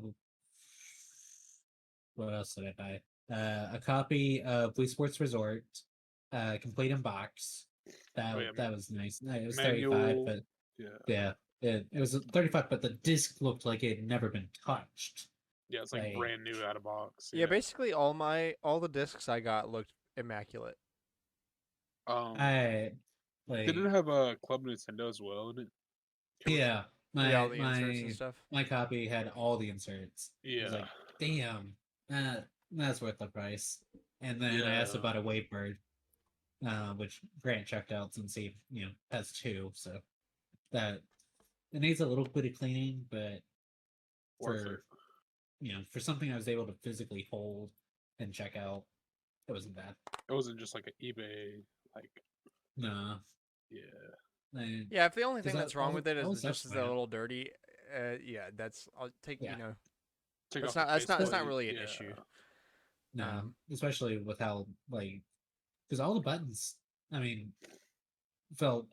Speaker 2: what else did I buy? A copy of Wii Sports Resort, complete in box.
Speaker 3: Oh, yeah,
Speaker 2: That was nice. It was 35,
Speaker 3: manual.
Speaker 2: but
Speaker 3: Yeah.
Speaker 2: yeah, it was 35, but the disc looked like it had never been touched.
Speaker 3: Yeah, it's like
Speaker 2: Like,
Speaker 3: brand new out of box.
Speaker 1: Yeah, basically all the discs I got looked immaculate.
Speaker 2: I like
Speaker 3: Didn't it have a Club Nintendo as well in it?
Speaker 2: yeah,
Speaker 1: Yeah, all the inserts and stuff.
Speaker 2: my copy had all the inserts. I was
Speaker 3: Yeah.
Speaker 2: like, damn, that's worth the price. And then I asked
Speaker 3: Yeah.
Speaker 2: about a Wavebird, which Grant checked out since he has two, so that it needs a little bit of cleaning, but
Speaker 3: Worth
Speaker 2: for for something I was able to physically hold and check out, it wasn't bad.
Speaker 3: It wasn't just like an eBay, like,
Speaker 2: No,
Speaker 3: yeah.
Speaker 1: Yeah, if the only
Speaker 2: 'cause
Speaker 1: thing that's wrong with it
Speaker 2: all the
Speaker 1: is just
Speaker 2: stuff's
Speaker 1: is a
Speaker 2: fine.
Speaker 1: little dirty, yeah, I'll take
Speaker 2: Yeah.
Speaker 3: Take
Speaker 1: that's
Speaker 3: off the
Speaker 1: not
Speaker 3: faceplate,
Speaker 1: really an
Speaker 3: yeah.
Speaker 1: issue.
Speaker 2: No, especially with how because all the buttons, I mean, felt.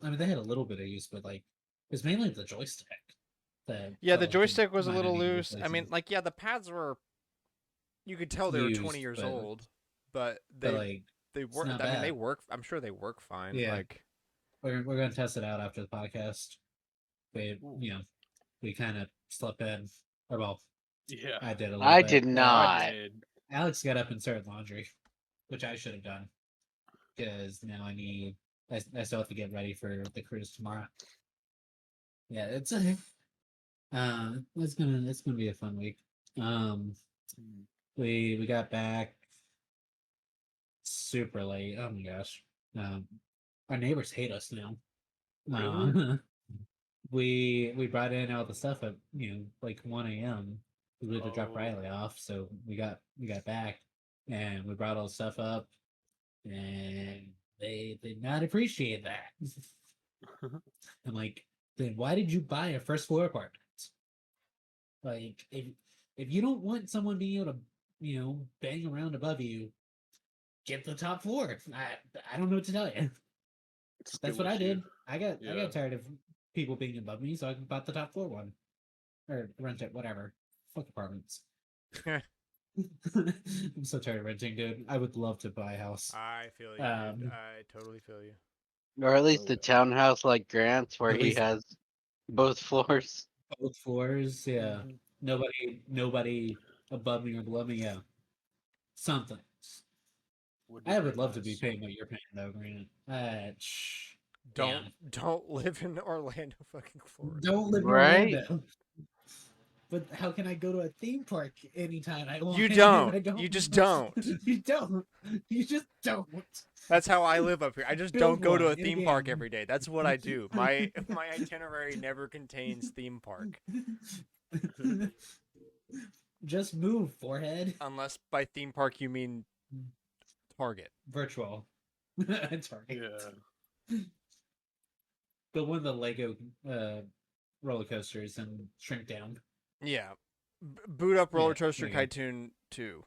Speaker 2: I mean, they had a little bit of use, but like it's mainly the joystick. That
Speaker 1: Yeah,
Speaker 2: felt
Speaker 1: the
Speaker 2: like it
Speaker 1: joystick was a
Speaker 2: might have
Speaker 1: little
Speaker 2: needed
Speaker 1: loose. I mean,
Speaker 2: replacing.
Speaker 1: like, yeah, the pads were. You could tell they were 20
Speaker 2: Used,
Speaker 1: years
Speaker 2: but
Speaker 1: old, but
Speaker 2: like
Speaker 1: they
Speaker 2: it's
Speaker 1: work.
Speaker 2: not
Speaker 1: I mean, they
Speaker 2: bad.
Speaker 1: work. I'm sure they work fine.
Speaker 2: Yeah.
Speaker 1: Like,
Speaker 2: We're gonna test it out after the podcast. We
Speaker 3: Ooh.
Speaker 2: we kind of slept in, or well,
Speaker 3: Yeah.
Speaker 2: I did a little
Speaker 4: I
Speaker 2: bit.
Speaker 4: did
Speaker 3: I
Speaker 4: not.
Speaker 3: did.
Speaker 2: Alex got up and started laundry, which I should have done because now I still have to get ready for the cruise tomorrow. Yeah, it's it's gonna be a fun week. We got back super late. Oh my gosh. Our neighbors hate us now.
Speaker 3: Really?
Speaker 2: We brought in all the stuff at like 1 a.m. We had to drop
Speaker 3: Oh.
Speaker 2: Riley off, so we got back and we brought all the stuff up, and they did not appreciate that. I'm like, then why did you buy a first floor apartment? Like, if you don't want someone being able to bang around above you, get the top floor. I don't know what to tell you.
Speaker 3: It's
Speaker 2: That's
Speaker 3: good
Speaker 2: what I
Speaker 3: with you.
Speaker 2: did. I
Speaker 3: Yeah.
Speaker 2: got tired of people being above me, so I bought the top floor one or rent it, whatever. Fuck apartments. I'm so tired of renting, dude. I would love to buy a house.
Speaker 1: I feel you, dude. I totally feel you.
Speaker 4: Or at least
Speaker 3: Oh,
Speaker 4: a
Speaker 3: yeah.
Speaker 4: townhouse like Grant's where
Speaker 2: At
Speaker 4: he
Speaker 2: least-
Speaker 4: has both floors.
Speaker 2: Both floors, yeah.
Speaker 3: Mhm.
Speaker 2: Nobody above me or below me, yeah. Something.
Speaker 3: Would be
Speaker 2: I
Speaker 3: very
Speaker 2: would love to be
Speaker 3: nice.
Speaker 2: paying what you're paying, though, Grant.
Speaker 1: Don't live in Orlando, fucking Florida.
Speaker 2: Don't live in
Speaker 4: Right?
Speaker 2: Orlando. But how can I go to a theme park anytime I want?
Speaker 1: You
Speaker 2: I
Speaker 1: don't. You just don't.
Speaker 2: You don't. You just don't.
Speaker 1: That's how I live up here. I just
Speaker 2: Build
Speaker 1: don't go to
Speaker 2: one
Speaker 1: a
Speaker 2: in a
Speaker 1: theme park
Speaker 2: game.
Speaker 1: every day. That's what I do. My itinerary never contains theme park.
Speaker 2: Just move, forehead.
Speaker 1: Unless by theme park you mean Target.
Speaker 2: Virtual. Target.
Speaker 3: Yeah.
Speaker 2: Build one of the Lego roller coasters and shrink down.
Speaker 1: Yeah. Boot up Roller
Speaker 2: Yeah,
Speaker 1: Coaster
Speaker 2: there you
Speaker 1: Tycoon 2.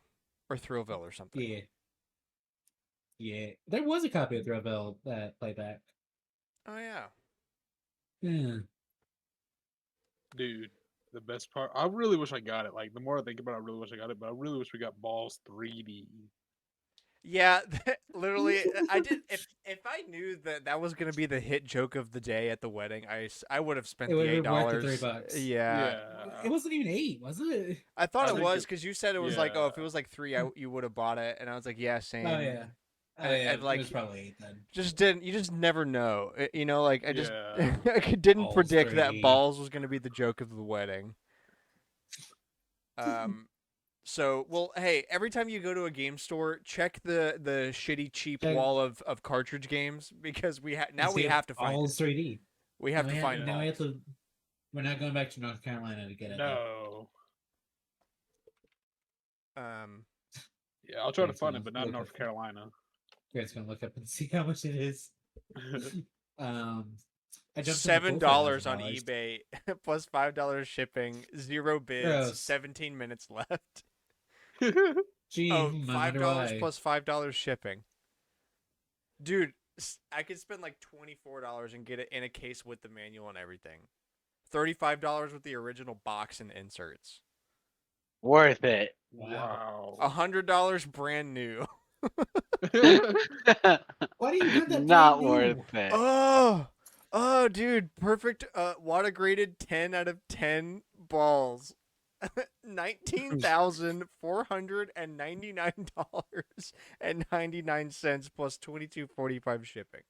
Speaker 1: Or Thrillville or something.
Speaker 2: Yeah. Yeah. There was a copy of Thrillville playback.
Speaker 1: Oh, yeah.
Speaker 2: Yeah.
Speaker 3: Dude, the best part. I really wish I got it. Like the more I think about it, I really wish I got it. But I really wish we got Balls 3D.
Speaker 1: Yeah, literally, I did. If I knew that that was gonna be the hit joke of the day at the wedding, I would have spent
Speaker 2: It
Speaker 1: the
Speaker 2: would have been worth the
Speaker 1: $8.
Speaker 2: $3.
Speaker 1: Yeah,
Speaker 2: It wasn't even 8, was it?
Speaker 1: I thought
Speaker 3: I
Speaker 1: it
Speaker 3: think
Speaker 1: was
Speaker 3: it-
Speaker 1: because you said it was like, oh, if it
Speaker 3: yeah.
Speaker 1: was like 3, you would have bought it, and I was like, yeah, same.
Speaker 2: Oh yeah. Oh
Speaker 1: And-
Speaker 2: yeah.
Speaker 1: and, like,
Speaker 2: it was probably 8 then.
Speaker 1: Just didn't. You just never know. You know, like I just
Speaker 3: Yeah.
Speaker 1: I didn't
Speaker 2: Balls
Speaker 1: predict that
Speaker 2: 3D.
Speaker 1: balls was gonna be the joke of the wedding. So, well, hey, every time you go to a game store, check the shitty cheap
Speaker 2: Check-
Speaker 1: wall of cartridge games because now
Speaker 2: See
Speaker 1: we
Speaker 2: if
Speaker 1: have to find
Speaker 2: Balls
Speaker 1: it.
Speaker 2: 3D.
Speaker 1: We have
Speaker 2: Now
Speaker 1: to find
Speaker 2: now we have
Speaker 1: balls.
Speaker 2: to. We're not going back to North Carolina to get it.
Speaker 3: No.
Speaker 1: Um,
Speaker 3: Yeah, I'll try to
Speaker 2: It's
Speaker 3: find
Speaker 2: gonna
Speaker 3: it, but not in
Speaker 2: look
Speaker 3: North
Speaker 2: like it.
Speaker 3: Carolina.
Speaker 2: Greg's gonna look up and see how much it is. I jumped
Speaker 1: $7
Speaker 2: on
Speaker 1: on eBay plus $5 shipping, 0 bids,
Speaker 2: Gross.
Speaker 1: 17 minutes left.
Speaker 2: Gee,
Speaker 1: Oh,
Speaker 2: I
Speaker 1: $5
Speaker 2: wonder why.
Speaker 1: plus $5 shipping. Dude, I could spend like $24 and get it in a case with the manual and everything. $35 with the original box and inserts.
Speaker 4: Worth it.
Speaker 3: Wow.
Speaker 1: $100 brand new.
Speaker 2: Why do you have that
Speaker 4: Not
Speaker 2: brand new?
Speaker 4: worth it.
Speaker 1: Oh, dude, perfect. Water graded 10 out of 10 balls. $19,499.99 plus $22.45 shipping.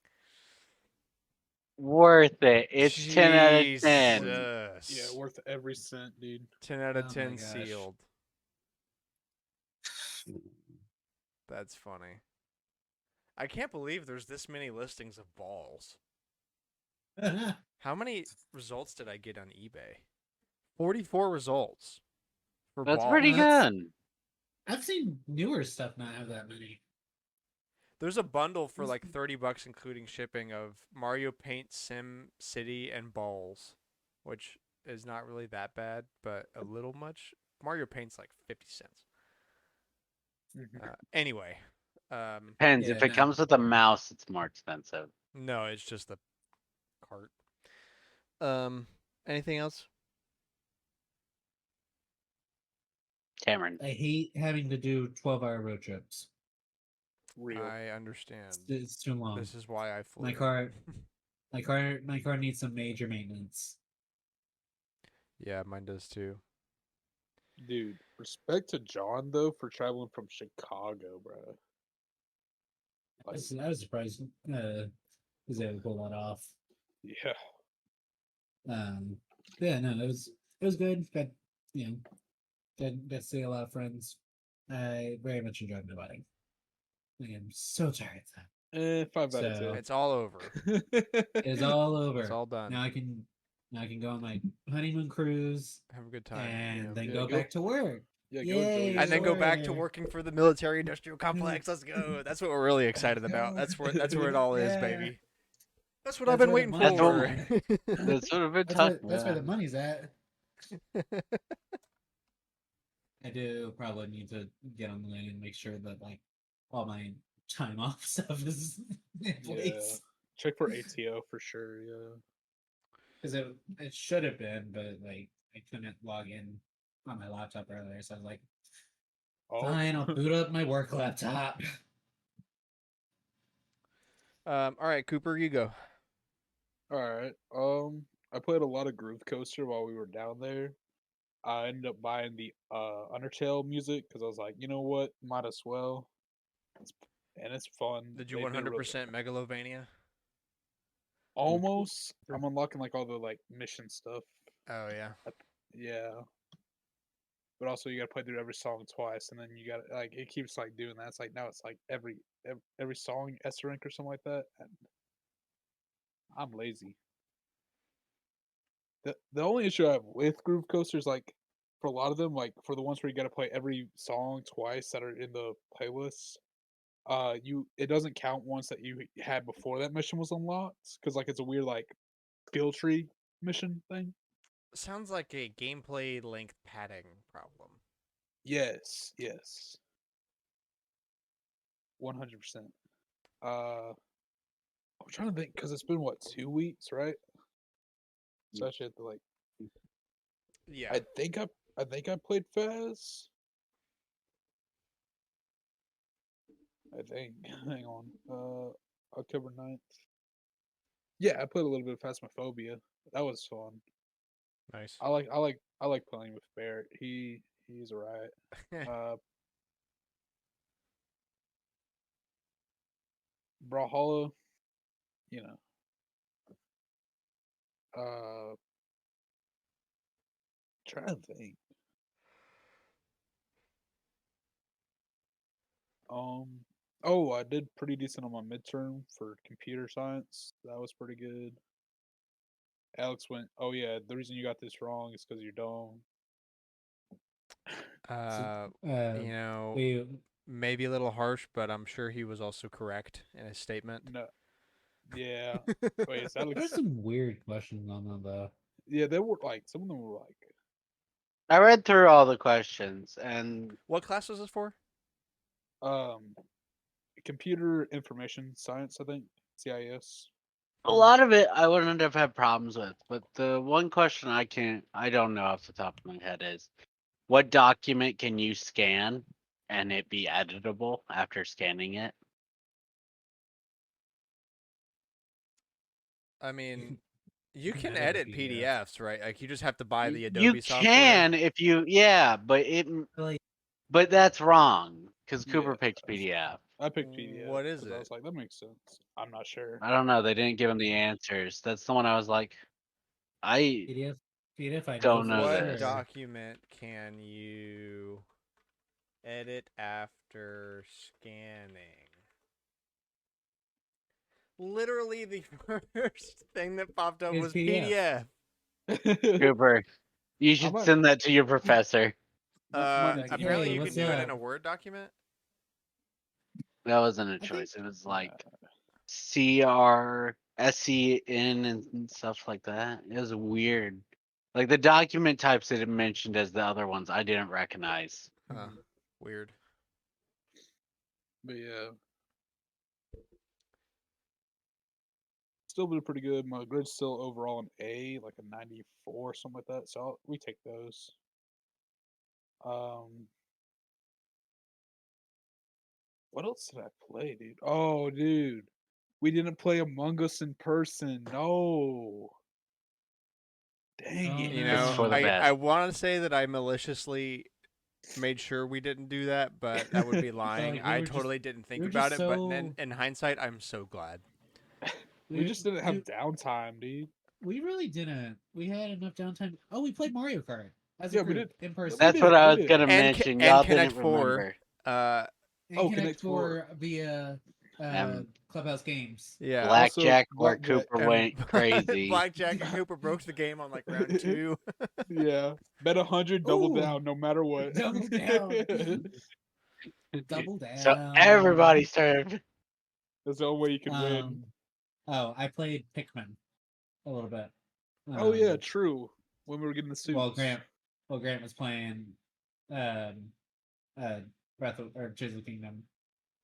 Speaker 4: Worth it. It's 10 out of 10.
Speaker 1: Jesus.
Speaker 3: Yeah, worth every cent, dude.
Speaker 1: 10 out of
Speaker 2: Oh my
Speaker 1: 10
Speaker 2: gosh.
Speaker 1: sealed. That's funny. I can't believe there's this many listings of balls. How many results did I get on eBay? 44 results for
Speaker 4: That's
Speaker 1: balls.
Speaker 4: pretty
Speaker 2: That's-
Speaker 4: good.
Speaker 2: I've seen newer stuff not have that many.
Speaker 1: There's a bundle for like $30 including shipping of Mario Paint, Sim City, and balls, which is not really that bad, but a little much. Mario Paint's like 50 cents. Anyway,
Speaker 4: Depends. If
Speaker 2: Yeah,
Speaker 4: it
Speaker 2: no.
Speaker 4: comes with a mouse, it's more expensive.
Speaker 1: no, it's just the cart. Anything else?
Speaker 4: Cameron.
Speaker 2: I hate having to do 12-hour road trips.
Speaker 3: Real.
Speaker 1: I understand.
Speaker 2: It's too long.
Speaker 1: This is why I flew.
Speaker 2: My car needs some major maintenance.
Speaker 1: Yeah, mine does too.
Speaker 3: Dude, respect to John though for traveling from Chicago, bro. Like,
Speaker 2: I was surprised was able to pull that off.
Speaker 3: yeah.
Speaker 2: Yeah, no, it was good. Got got to see a lot of friends. I very much enjoyed the wedding. I am so tired of that.
Speaker 3: 5 out of
Speaker 2: So-
Speaker 3: 10.
Speaker 1: It's all over.
Speaker 2: It's all over.
Speaker 1: It's all done.
Speaker 2: Now I can go on my honeymoon cruise
Speaker 1: Have a good time.
Speaker 2: and
Speaker 1: yeah.
Speaker 2: then
Speaker 3: Yeah,
Speaker 2: go
Speaker 3: go-
Speaker 2: back to work.
Speaker 3: Yeah, go enjoy
Speaker 2: Yay.
Speaker 3: yourself.
Speaker 1: And then go back to
Speaker 2: Sure.
Speaker 1: working for the military industrial complex. Let's go. That's what we're really excited about. That's where it all is,
Speaker 2: Yeah.
Speaker 1: baby. That's what I've
Speaker 2: That's
Speaker 1: been
Speaker 2: where
Speaker 1: waiting
Speaker 2: the
Speaker 4: That's
Speaker 1: for.
Speaker 2: money's
Speaker 4: That's sort of a
Speaker 2: That's
Speaker 4: tough.
Speaker 2: where the
Speaker 4: yeah.
Speaker 2: money's at. I do probably need to get on the line and make sure that like all my time off stuff is in place.
Speaker 3: Check for ATO for sure, yeah.
Speaker 2: Because it should have been, but like I couldn't log in on my laptop earlier, so I was like,
Speaker 3: Oh,
Speaker 2: fine, I'll boot up my work laptop.
Speaker 1: All right, Cooper, you go.
Speaker 3: alright. I played a lot of Groove Coaster while we were down there. I ended up buying the Undertale music because I was like, you know what, might as well. It's fun.
Speaker 1: Did you
Speaker 3: They did
Speaker 1: 100% Megalovania?
Speaker 3: almost. I'm unlocking like all the like mission stuff.
Speaker 1: Oh yeah.
Speaker 3: Yeah. but also you got to play through every song twice, and then you got like it keeps like doing that. It's like now it's like every song S rank or something like that. And I'm lazy. The only issue I have with Groove Coaster is like for a lot of them, like for the ones where you got to play every song twice that are in the playlists, it doesn't count ones that you had before that mission was unlocked because like it's a weird like skill tree mission thing.
Speaker 1: Sounds like a gameplay length padding problem.
Speaker 3: Yes, yes, 100%. I'm trying to think because it's been what 2 weeks, right? So I should have to like.
Speaker 1: Yeah.
Speaker 3: I think I played Faz. I think. Hang on. October 9th. Yeah, I played a little bit of Phasmophobia. That was fun.
Speaker 1: Nice.
Speaker 3: I like playing with Barrett. He's alright. Uh, Brawlhalla, you know. Uh, trying to think. Oh, I did pretty decent on my midterm for computer science. That was pretty good. Alex went, "Oh yeah, the reason you got this wrong is because you're dumb."
Speaker 1: Uh, you know,
Speaker 2: we
Speaker 1: maybe a little harsh, but I'm sure he was also correct in his statement.
Speaker 3: No, yeah. Wait, is Alex?
Speaker 2: there's some weird questions on them though.
Speaker 3: Yeah, they were like some of them were like
Speaker 4: I read through all the questions, and
Speaker 1: What class was this for?
Speaker 3: um computer information science, I think. CIS.
Speaker 4: a lot of it I wouldn't have had problems with. But the one question I don't know off the top of my head is, what document can you scan and it be editable after scanning it?
Speaker 1: I mean, you
Speaker 2: can
Speaker 1: can
Speaker 2: edit a
Speaker 1: edit
Speaker 2: PDF.
Speaker 1: PDFs, right? Like you just have to buy the
Speaker 4: You
Speaker 1: Adobe software.
Speaker 4: can if you, yeah,
Speaker 2: Like
Speaker 4: but that's wrong because
Speaker 3: Yeah,
Speaker 4: Cooper picked PDF.
Speaker 3: I picked PDF
Speaker 1: What is
Speaker 3: because I
Speaker 1: it?
Speaker 3: was like, that makes sense. I'm not sure.
Speaker 4: I don't know. They didn't give him the answers. That's the one I was like, I
Speaker 2: PDF I know
Speaker 4: don't
Speaker 2: for
Speaker 4: know
Speaker 1: What
Speaker 4: this.
Speaker 2: sure.
Speaker 1: document can you edit after scanning? Literally, the first thing that popped up
Speaker 2: It's
Speaker 1: was
Speaker 2: PDF.
Speaker 1: PDF.
Speaker 4: Cooper, you
Speaker 3: I
Speaker 4: should
Speaker 3: might,
Speaker 4: send that to your professor.
Speaker 3: might
Speaker 2: Like,
Speaker 3: need to
Speaker 1: Apparently,
Speaker 2: hey,
Speaker 1: you
Speaker 3: check
Speaker 1: can
Speaker 2: what's
Speaker 1: do it
Speaker 3: again.
Speaker 1: in
Speaker 2: up?
Speaker 1: a Word document.
Speaker 4: That wasn't a
Speaker 2: I think
Speaker 4: choice. It was
Speaker 3: Nah.
Speaker 4: like CRSEN and stuff like that. It was weird. Like the document types that it mentioned as the other ones, I didn't recognize.
Speaker 1: Huh. Weird.
Speaker 3: But yeah, still been pretty good. My grade's still overall an A, like a 94, something like that. So we take those. Um, what else did I play, dude? Oh, dude, we didn't play Among Us in person. No, dang
Speaker 2: Oh
Speaker 3: it.
Speaker 1: You
Speaker 4: It's
Speaker 1: know,
Speaker 4: for the
Speaker 2: no.
Speaker 1: I
Speaker 4: best.
Speaker 1: want to say that I maliciously made sure we didn't do that, but that would be lying.
Speaker 2: Like
Speaker 1: I totally didn't
Speaker 2: we
Speaker 1: think
Speaker 2: were
Speaker 1: about
Speaker 2: just
Speaker 1: it, but
Speaker 2: so
Speaker 1: in hindsight, I'm so glad.
Speaker 3: We just didn't have
Speaker 2: dude,
Speaker 3: downtime, dude.
Speaker 2: we really didn't. We had enough downtime. Oh, we played Mario Kart as a
Speaker 3: Yeah, we
Speaker 2: group
Speaker 3: did.
Speaker 2: in
Speaker 3: Yeah, we
Speaker 2: person.
Speaker 4: That's what
Speaker 3: did.
Speaker 4: I
Speaker 3: We
Speaker 4: was
Speaker 3: did.
Speaker 4: gonna
Speaker 1: And
Speaker 4: mention.
Speaker 1: and
Speaker 4: Y'all
Speaker 1: Connect
Speaker 4: didn't
Speaker 1: Four.
Speaker 4: remember.
Speaker 2: And
Speaker 3: Oh,
Speaker 2: Connect
Speaker 3: Connect Four.
Speaker 2: 4 via
Speaker 4: And
Speaker 2: Clubhouse Games.
Speaker 1: Yeah.
Speaker 3: Also,
Speaker 4: Blackjack, where
Speaker 3: Blackjack.
Speaker 4: Cooper
Speaker 1: And
Speaker 4: went crazy.
Speaker 1: Blackjack and Cooper broke the game on like round 2.
Speaker 3: Yeah, bet 100, double
Speaker 2: Ooh,
Speaker 3: down, no matter what.
Speaker 2: double down. Double
Speaker 4: So
Speaker 2: down.
Speaker 4: everybody started.
Speaker 3: That's the only way you can win.
Speaker 2: Um, oh, I played Pikmin a little bit.
Speaker 3: Oh yeah, true. When we were getting the
Speaker 2: While
Speaker 3: suits.
Speaker 2: Grant was playing um uh Breath of or Tears of the Kingdom.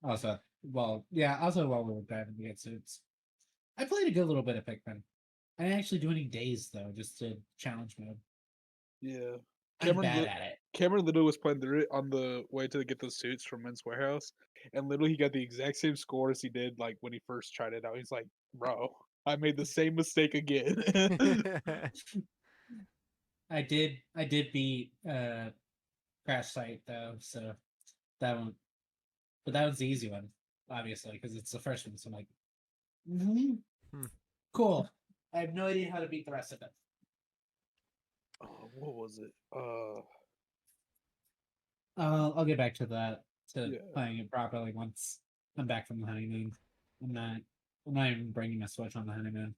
Speaker 2: Also, also while we were driving to get suits. I played a good little bit of Pikmin. I didn't actually do any days though, just to challenge mode.
Speaker 3: Yeah.
Speaker 2: I'm bad at it.
Speaker 3: Cameron literally was playing through it on the way to get those suits from Men's Warehouse, and literally he got the exact same score as he did like when he first tried it out. He's like, "Bro, I made the same mistake again."
Speaker 2: I did beat Crash Site though, so that one, but that was the easy one, obviously, because it's the first one. So I'm like,
Speaker 1: Hmm.
Speaker 2: cool. I have no idea how to beat the rest of it.
Speaker 3: What was it?
Speaker 2: I'll get back to that to
Speaker 3: Yeah.
Speaker 2: playing it properly once I'm back from the honeymoon. I'm not even bringing a Switch on the honeymoon.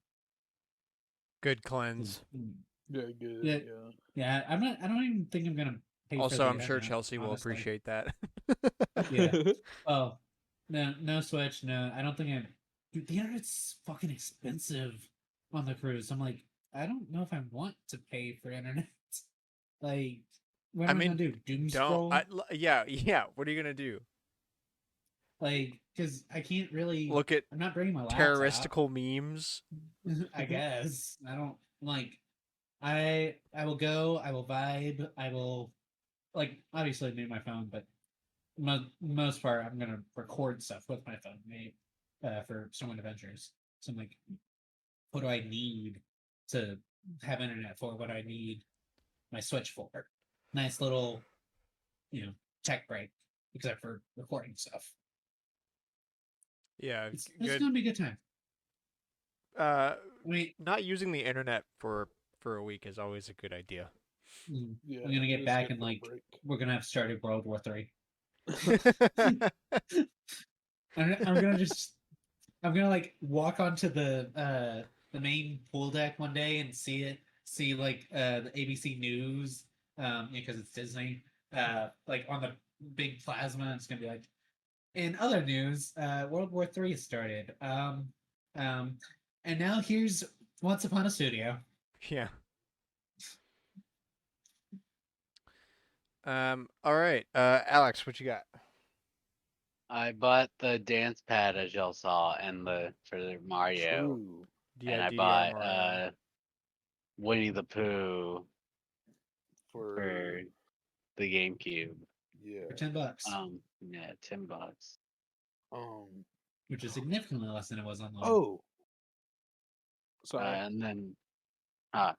Speaker 1: Good cleanse.
Speaker 3: Yeah, good.
Speaker 2: Yeah.
Speaker 3: Yeah.
Speaker 2: Yeah, I'm not. I don't even think I'm gonna pay for
Speaker 1: Also,
Speaker 2: the
Speaker 1: I'm sure
Speaker 2: internet,
Speaker 1: Chelsea will
Speaker 2: honestly.
Speaker 1: appreciate that.
Speaker 2: Yeah. Oh, no Switch. No, I don't think I. Dude, the internet's fucking expensive on the cruise. I'm like, I don't know if I want to pay for internet. Like, what
Speaker 1: I
Speaker 2: am I gonna
Speaker 1: mean,
Speaker 2: do? Doom
Speaker 1: don't.
Speaker 2: scroll?
Speaker 1: Yeah. What are you gonna do?
Speaker 2: Like, because I can't really.
Speaker 1: Look at
Speaker 2: I'm not bringing my laptop.
Speaker 1: terroristical memes.
Speaker 2: I guess I don't like. I will go. I will vibe. I will like obviously mute my phone, but most part I'm gonna record stuff with my phone, maybe for Stormwind Adventures. So I'm like, what do I need to have internet for? What do I need my Switch for? Nice little, tech break, except for recording stuff.
Speaker 1: Yeah,
Speaker 2: It's
Speaker 1: good.
Speaker 2: gonna be a good time.
Speaker 1: Uh,
Speaker 2: I mean,
Speaker 1: not using the internet for a week is always a good idea.
Speaker 3: Yeah.
Speaker 2: I'm gonna get
Speaker 3: it's
Speaker 2: back
Speaker 3: good
Speaker 2: and
Speaker 3: for a
Speaker 2: like
Speaker 3: break.
Speaker 2: we're gonna have started World War III. I'm gonna just I'm gonna like walk onto the main pool deck one day and see like the ABC News because it's Disney like on the big plasma. It's gonna be like in other news, World War III has started. Um, and now here's Once Upon a Studio.
Speaker 1: Yeah. All right. Alex, what you got?
Speaker 4: I bought the dance pad as y'all saw and for the Mario.
Speaker 3: True.
Speaker 4: And I
Speaker 1: DDR
Speaker 4: bought
Speaker 1: Mario.
Speaker 4: Winnie the Pooh
Speaker 3: For
Speaker 4: for the GameCube.
Speaker 3: yeah.
Speaker 2: For $10,
Speaker 4: Yeah, $10.
Speaker 3: Um.
Speaker 2: which is significantly less than it was online.
Speaker 3: Oh. Sorry.
Speaker 4: And then
Speaker 3: I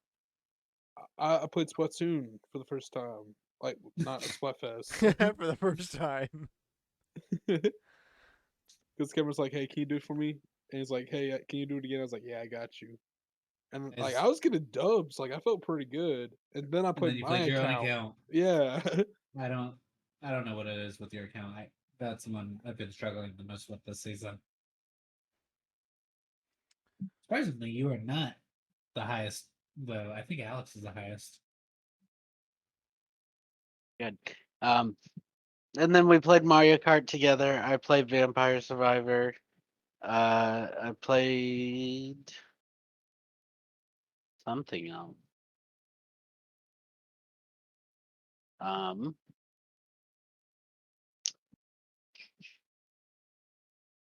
Speaker 3: played Splatoon for the first time. Like not a Splatfest.
Speaker 1: For the first time.
Speaker 3: Because Cameron's like, "Hey, can you do it for me?" And he's like, "Hey, can you do it again?" I was like, "Yeah, I got you." And like
Speaker 2: It's-
Speaker 3: I was getting dubs, like I felt pretty good. And then I
Speaker 2: and then
Speaker 3: played
Speaker 2: you
Speaker 3: my
Speaker 2: played your own
Speaker 3: account.
Speaker 2: account.
Speaker 3: Yeah.
Speaker 2: I don't I don't know what it is with your account. That's the one I've been struggling the most with this season. Surprisingly, you are not the highest, though. I think Alex is the highest.
Speaker 4: good. And then we played Mario Kart together. I played Vampire Survivor. I played something else.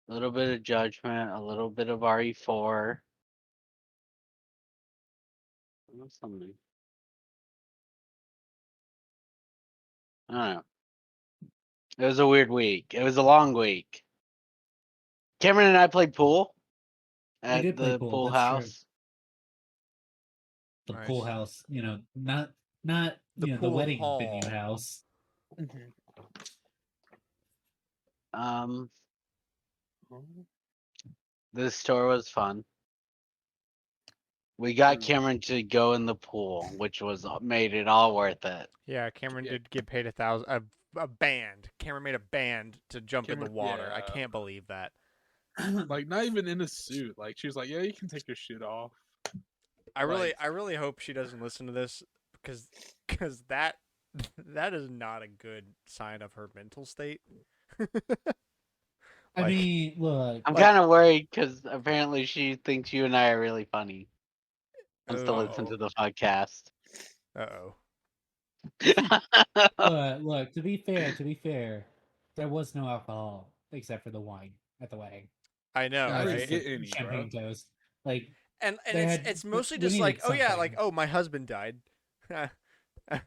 Speaker 4: A little bit of Judgment, a little bit of RE4. Something. I don't know. It was a weird week. It was a long week. Cameron and I played pool
Speaker 2: We
Speaker 4: at
Speaker 2: did play
Speaker 4: the
Speaker 2: pool.
Speaker 4: pool
Speaker 2: That's true.
Speaker 4: house.
Speaker 2: The pool
Speaker 1: Nice.
Speaker 2: house, not
Speaker 1: The
Speaker 2: the
Speaker 1: pool
Speaker 2: wedding venue
Speaker 1: hall.
Speaker 2: house.
Speaker 3: Mhm.
Speaker 4: Um, the store was fun. We got
Speaker 3: True.
Speaker 4: Cameron to go in the pool, which made it all worth it.
Speaker 1: Yeah, Cameron
Speaker 3: Yeah.
Speaker 1: did get paid a band. Cameron made a band to jump in the
Speaker 3: Cameron-
Speaker 1: water. I
Speaker 3: yeah.
Speaker 1: can't believe that.
Speaker 3: Like not even in a suit. Like she was like, "Yeah, you can take your shit off." Like-
Speaker 1: I really hope she doesn't listen to this because that that is not a good sign of her mental state.
Speaker 2: I
Speaker 1: Like-
Speaker 2: mean, look,
Speaker 4: I'm
Speaker 1: Like-
Speaker 4: kind of worried because apparently she thinks you and I are really funny. Wants to listen to
Speaker 1: Uh
Speaker 4: the podcast.
Speaker 1: oh.
Speaker 2: look. To be fair, there was no alcohol except for the wine at the wedding.
Speaker 1: I know,
Speaker 3: I didn't
Speaker 1: right?
Speaker 3: get any,
Speaker 2: champagne
Speaker 3: bro.
Speaker 2: toast. Like
Speaker 1: And
Speaker 2: they
Speaker 1: it's
Speaker 2: had-
Speaker 1: it's mostly
Speaker 2: we
Speaker 1: just like,
Speaker 2: needed
Speaker 1: oh yeah, like,
Speaker 2: something.
Speaker 1: oh, my husband died.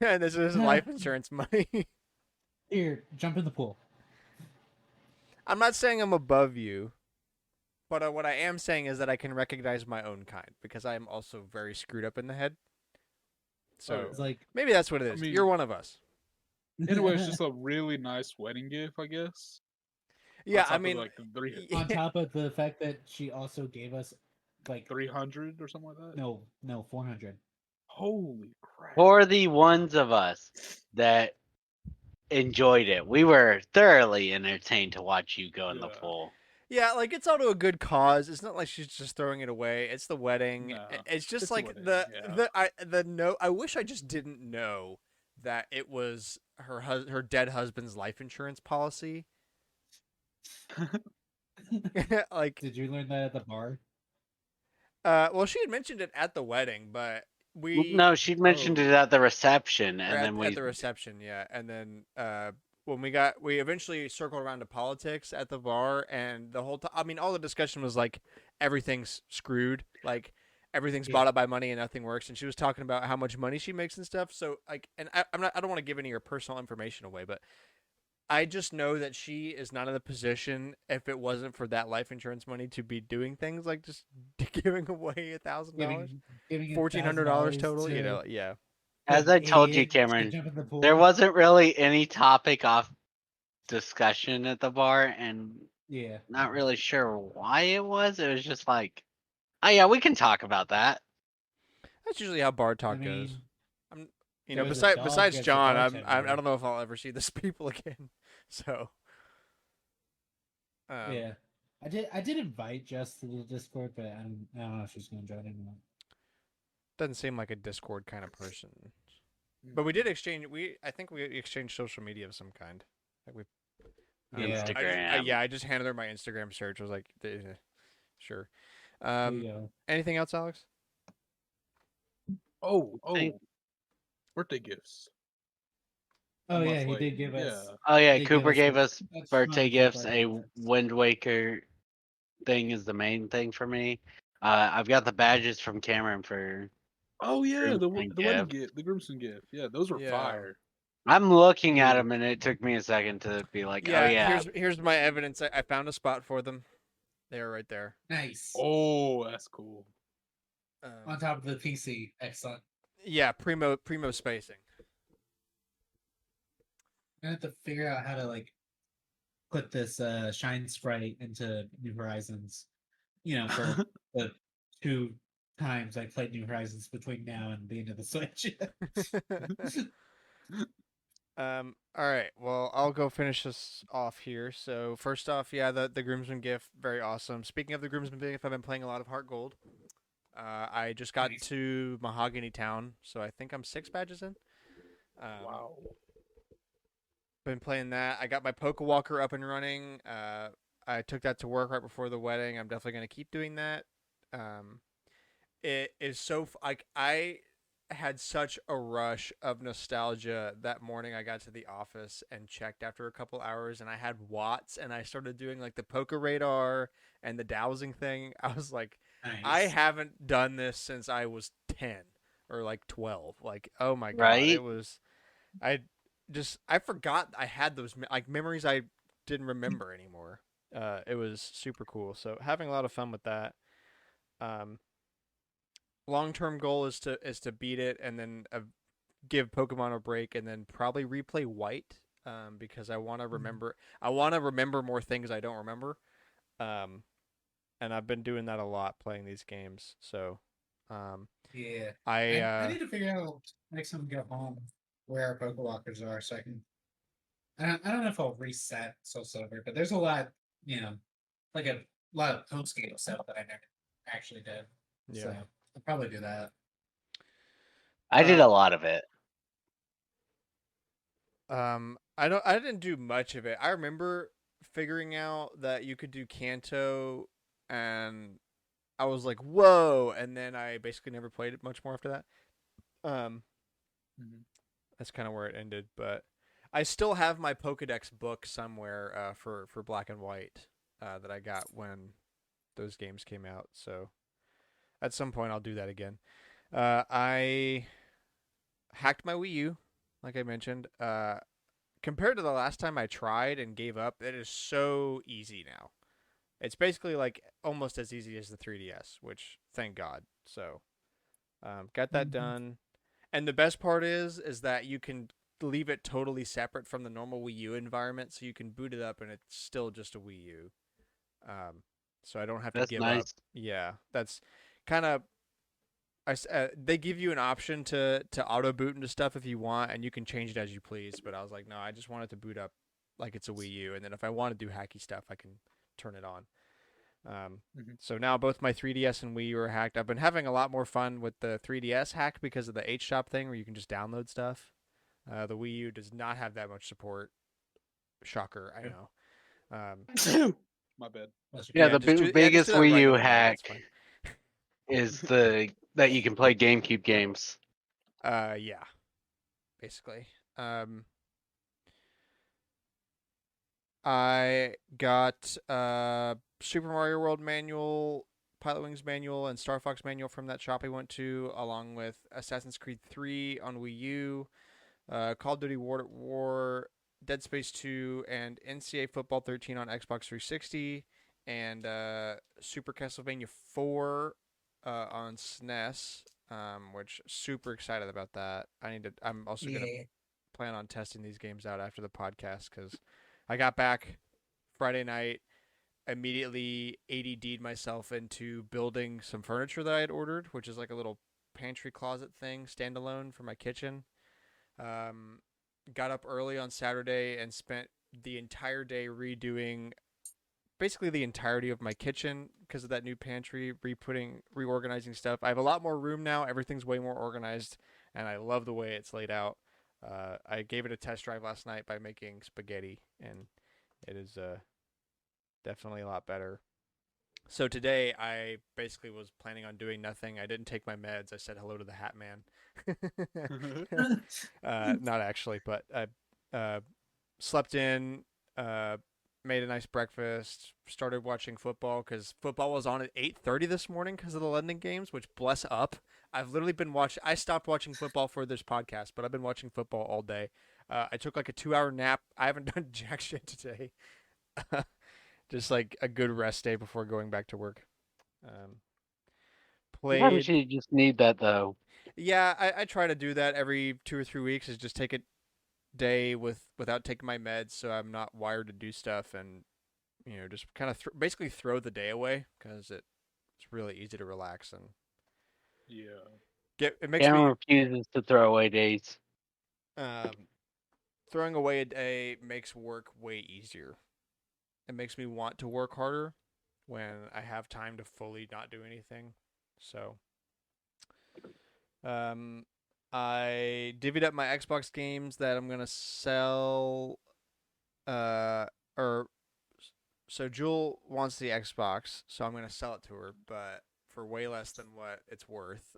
Speaker 1: And this is life insurance money.
Speaker 2: Here, jump in the pool.
Speaker 1: I'm not saying I'm above you, but what I am saying is that I can recognize my own kind because I am also very screwed up in the head. So
Speaker 3: Oh,
Speaker 2: It's like
Speaker 1: maybe that's what it
Speaker 3: I
Speaker 1: is.
Speaker 3: mean-
Speaker 1: You're one of us.
Speaker 3: Anyway, it's just a really nice wedding gift, I guess.
Speaker 1: Yeah,
Speaker 3: On top
Speaker 1: I
Speaker 3: of,
Speaker 1: mean,
Speaker 3: like the
Speaker 2: on top of the fact that she also gave us like
Speaker 3: 300 or something like that.
Speaker 2: no 400.
Speaker 3: Holy crap!
Speaker 4: For the ones of us that enjoyed it. We were thoroughly entertained to watch you go in the
Speaker 3: Yeah.
Speaker 4: pool.
Speaker 1: Yeah, like it's all to a good cause. It's not like she's just throwing it away. It's the wedding.
Speaker 3: Nah,
Speaker 1: It's just
Speaker 3: it's a
Speaker 1: like
Speaker 3: wedding,
Speaker 1: the
Speaker 3: yeah.
Speaker 1: the no. I wish I just didn't know that it was her dead husband's life insurance policy. Like,
Speaker 2: Did you learn that at the bar?
Speaker 1: well, she had mentioned it at the wedding, but
Speaker 4: Well,
Speaker 1: we
Speaker 4: no, she mentioned it
Speaker 3: Oh.
Speaker 4: at the reception,
Speaker 1: or
Speaker 4: and then
Speaker 1: at
Speaker 4: we
Speaker 1: the reception, yeah, and then when we eventually circled around to politics at the bar, and the whole time, I mean, all the discussion was like everything's screwed, like everything's
Speaker 2: Yeah.
Speaker 1: bought up by money and nothing works, and she was talking about how much money she makes and stuff. So like, and I don't want to give any of her personal information away, but I just know that she is not in the position, if it wasn't for that life insurance money, to be doing things like just giving away $1,000,
Speaker 2: Giving
Speaker 1: $1,400
Speaker 2: $1,000
Speaker 1: total. You
Speaker 2: to
Speaker 1: know, yeah.
Speaker 4: as
Speaker 2: an
Speaker 4: I told you,
Speaker 2: idiot to
Speaker 4: Cameron,
Speaker 2: jump in the
Speaker 4: there
Speaker 2: pool.
Speaker 4: wasn't really any topic off discussion at the bar, and
Speaker 2: Yeah.
Speaker 4: not really sure why it was. It was just like, oh yeah, we can talk about that.
Speaker 1: That's usually how bar
Speaker 2: I
Speaker 1: talk goes.
Speaker 2: mean,
Speaker 1: I'm, you know,
Speaker 2: there was a dog
Speaker 1: besides
Speaker 2: as the
Speaker 1: John, I
Speaker 2: bartender.
Speaker 1: don't know if I'll ever see this people again. So,
Speaker 2: Yeah. I did invite Jess to the Discord, but I don't know if she's gonna join anymore.
Speaker 1: doesn't seem like a Discord kind of person. But we did exchange. I think we exchanged social media of some kind. Like we,
Speaker 2: Yeah.
Speaker 4: Instagram.
Speaker 1: I just handed her my Instagram search. I was like, sure.
Speaker 2: There you go.
Speaker 1: Anything else, Alex?
Speaker 3: Oh,
Speaker 4: Think-
Speaker 3: birthday gifts.
Speaker 2: Oh
Speaker 3: month
Speaker 2: yeah, he
Speaker 3: late.
Speaker 2: did give
Speaker 3: Yeah.
Speaker 2: us.
Speaker 4: Oh yeah,
Speaker 2: he did
Speaker 4: Cooper
Speaker 2: us
Speaker 4: gave us
Speaker 2: that's
Speaker 4: birthday
Speaker 2: fun,
Speaker 4: gifts.
Speaker 2: birthday
Speaker 4: A
Speaker 2: gifts.
Speaker 4: Wind Waker thing is the main thing for me. I've got the badges from Cameron for
Speaker 3: Oh yeah,
Speaker 4: groomsmen
Speaker 3: the wedding
Speaker 4: gift.
Speaker 3: gift, the groomsmen gift. Yeah, those were
Speaker 1: Yeah.
Speaker 3: fire.
Speaker 4: I'm looking at
Speaker 3: Ooh.
Speaker 4: them, and it took me a second to be like, oh
Speaker 1: Yeah.
Speaker 4: yeah,
Speaker 1: Here's my evidence. I found a spot for them. They are right there.
Speaker 2: Nice.
Speaker 3: Oh, that's cool.
Speaker 2: On top of the PC, excellent.
Speaker 1: Yeah, primo spacing.
Speaker 2: I have to figure out how to like put this shine sprite into New Horizons. You know, for the 2 times I played New Horizons between now and the end of the Switch.
Speaker 1: All right. Well, I'll go finish this off here. So first off, yeah, the groomsman gift, very awesome. Speaking of the groomsman gift, I've been playing a lot of Heart Gold. I just got
Speaker 2: Nice.
Speaker 1: to Mahogany Town, so I think I'm 6 badges in.
Speaker 3: Wow.
Speaker 1: Been playing that. I got my Poke Walker up and running. I took that to work right before the wedding. I'm definitely gonna keep doing that. It is so like I had such a rush of nostalgia that morning. I got to the office and checked after a couple hours, and I had watts, and I started doing like the poker radar and the dowsing thing. I was like, I
Speaker 2: Nice.
Speaker 1: haven't done this since I was 10 or like 12. Like, oh my god,
Speaker 4: right?
Speaker 1: it was. I forgot I had those like memories I didn't remember anymore. It was super cool. So having a lot of fun with that. Long-term goal is to beat it and then give Pokemon a break and then probably replay White because I want to remember more things I don't remember. And I've been doing that a lot playing these games. So
Speaker 2: Yeah. I
Speaker 1: I
Speaker 2: need to figure out next time we go home where our Pokewalkers are so I can. I don't know if I'll reset Soul Silver, but there's a lot, like a lot of post game stuff that I never actually did. So
Speaker 1: yeah.
Speaker 2: I'll probably do that.
Speaker 4: I did a lot of it.
Speaker 1: I didn't do much of it. I remember figuring out that you could do Kanto and I was like, "Whoa." And then I basically never played it much more after that. Um that's kind of where it ended, but I still have my Pokédex book somewhere for Black and White that I got when those games came out. So at some point I'll do that again. I hacked my Wii U, like I mentioned. Compared to the last time I tried and gave up, it is so easy now. It's basically like almost as easy as the 3DS, which thank God. So, got that done. And the best part is that you can leave it totally separate from the normal Wii U environment, so you can boot it up and it's still just a Wii U. So I don't have to
Speaker 4: That's
Speaker 1: give up.
Speaker 4: nice.
Speaker 1: Yeah, that's kind of they give you an option to auto boot into stuff if you want, and you can change it as you please. But I was like, no, I just want it to boot up like it's a Wii U, and then if I want to do hacky stuff, I can turn it on.
Speaker 3: Mhm.
Speaker 1: So now both my 3DS and Wii U are hacked. I've been having a lot more fun with the 3DS hack because of the H Shop thing, where you can just download stuff. The Wii U does not have that much support. Shocker, I
Speaker 3: Yeah.
Speaker 1: know.
Speaker 3: My bad.
Speaker 4: Yeah,
Speaker 1: Yeah,
Speaker 4: the
Speaker 1: just do
Speaker 4: biggest
Speaker 1: do that
Speaker 4: Wii U
Speaker 1: regularly. It's
Speaker 4: hack
Speaker 1: fine.
Speaker 4: is that you can play GameCube games.
Speaker 1: Yeah, basically. I got Super Mario World manual, Pilot Wings manual, and Star Fox manual from that shop I went to, along with Assassin's Creed 3 on Wii U, Call of Duty War, Dead Space 2, and NCAA Football 13 on Xbox 360, and Super Castlevania 4 on SNES. Which super excited about that. I'm also gonna plan on testing these games out after the podcast because I got back Friday night, immediately ADD'd myself into building some furniture that I had ordered, which is like a little pantry closet thing, standalone for my kitchen. Um, got up early on Saturday and spent the entire day redoing basically the entirety of my kitchen because of that new pantry, reorganizing stuff. I have a lot more room now. Everything's way more organized, and I love the way it's laid out. I gave it a test drive last night by making spaghetti, and it is definitely a lot better. So today I basically was planning on doing nothing. I didn't take my meds. I said hello to the Hat Man. Not actually, but I slept in, uh, made a nice breakfast, started watching football because football was on at 8:30 this morning because of the London games. Which bless up, I've literally been watching. I stopped watching football for this podcast, but I've been watching football all day. I took like a 2 hour nap. I haven't done jack shit today. Just like a good rest day before going back to work. Um,
Speaker 4: Sometimes
Speaker 1: played.
Speaker 4: you just need that though.
Speaker 1: Yeah, I try to do that every 2 or 3 weeks. Is just take a day without taking my meds, so I'm not wired to do stuff, and just kind of basically throw the day away because it's really easy to relax and
Speaker 3: Yeah.
Speaker 1: get. It makes
Speaker 4: Cameron
Speaker 1: me
Speaker 4: refuses to throw away days.
Speaker 1: throwing away a day makes work way easier. It makes me want to work harder when I have time to fully not do anything. So, um, I divvied up my Xbox games that I'm gonna sell. Or so Jewel wants the Xbox, so I'm gonna sell it to her, but for way less than what it's worth.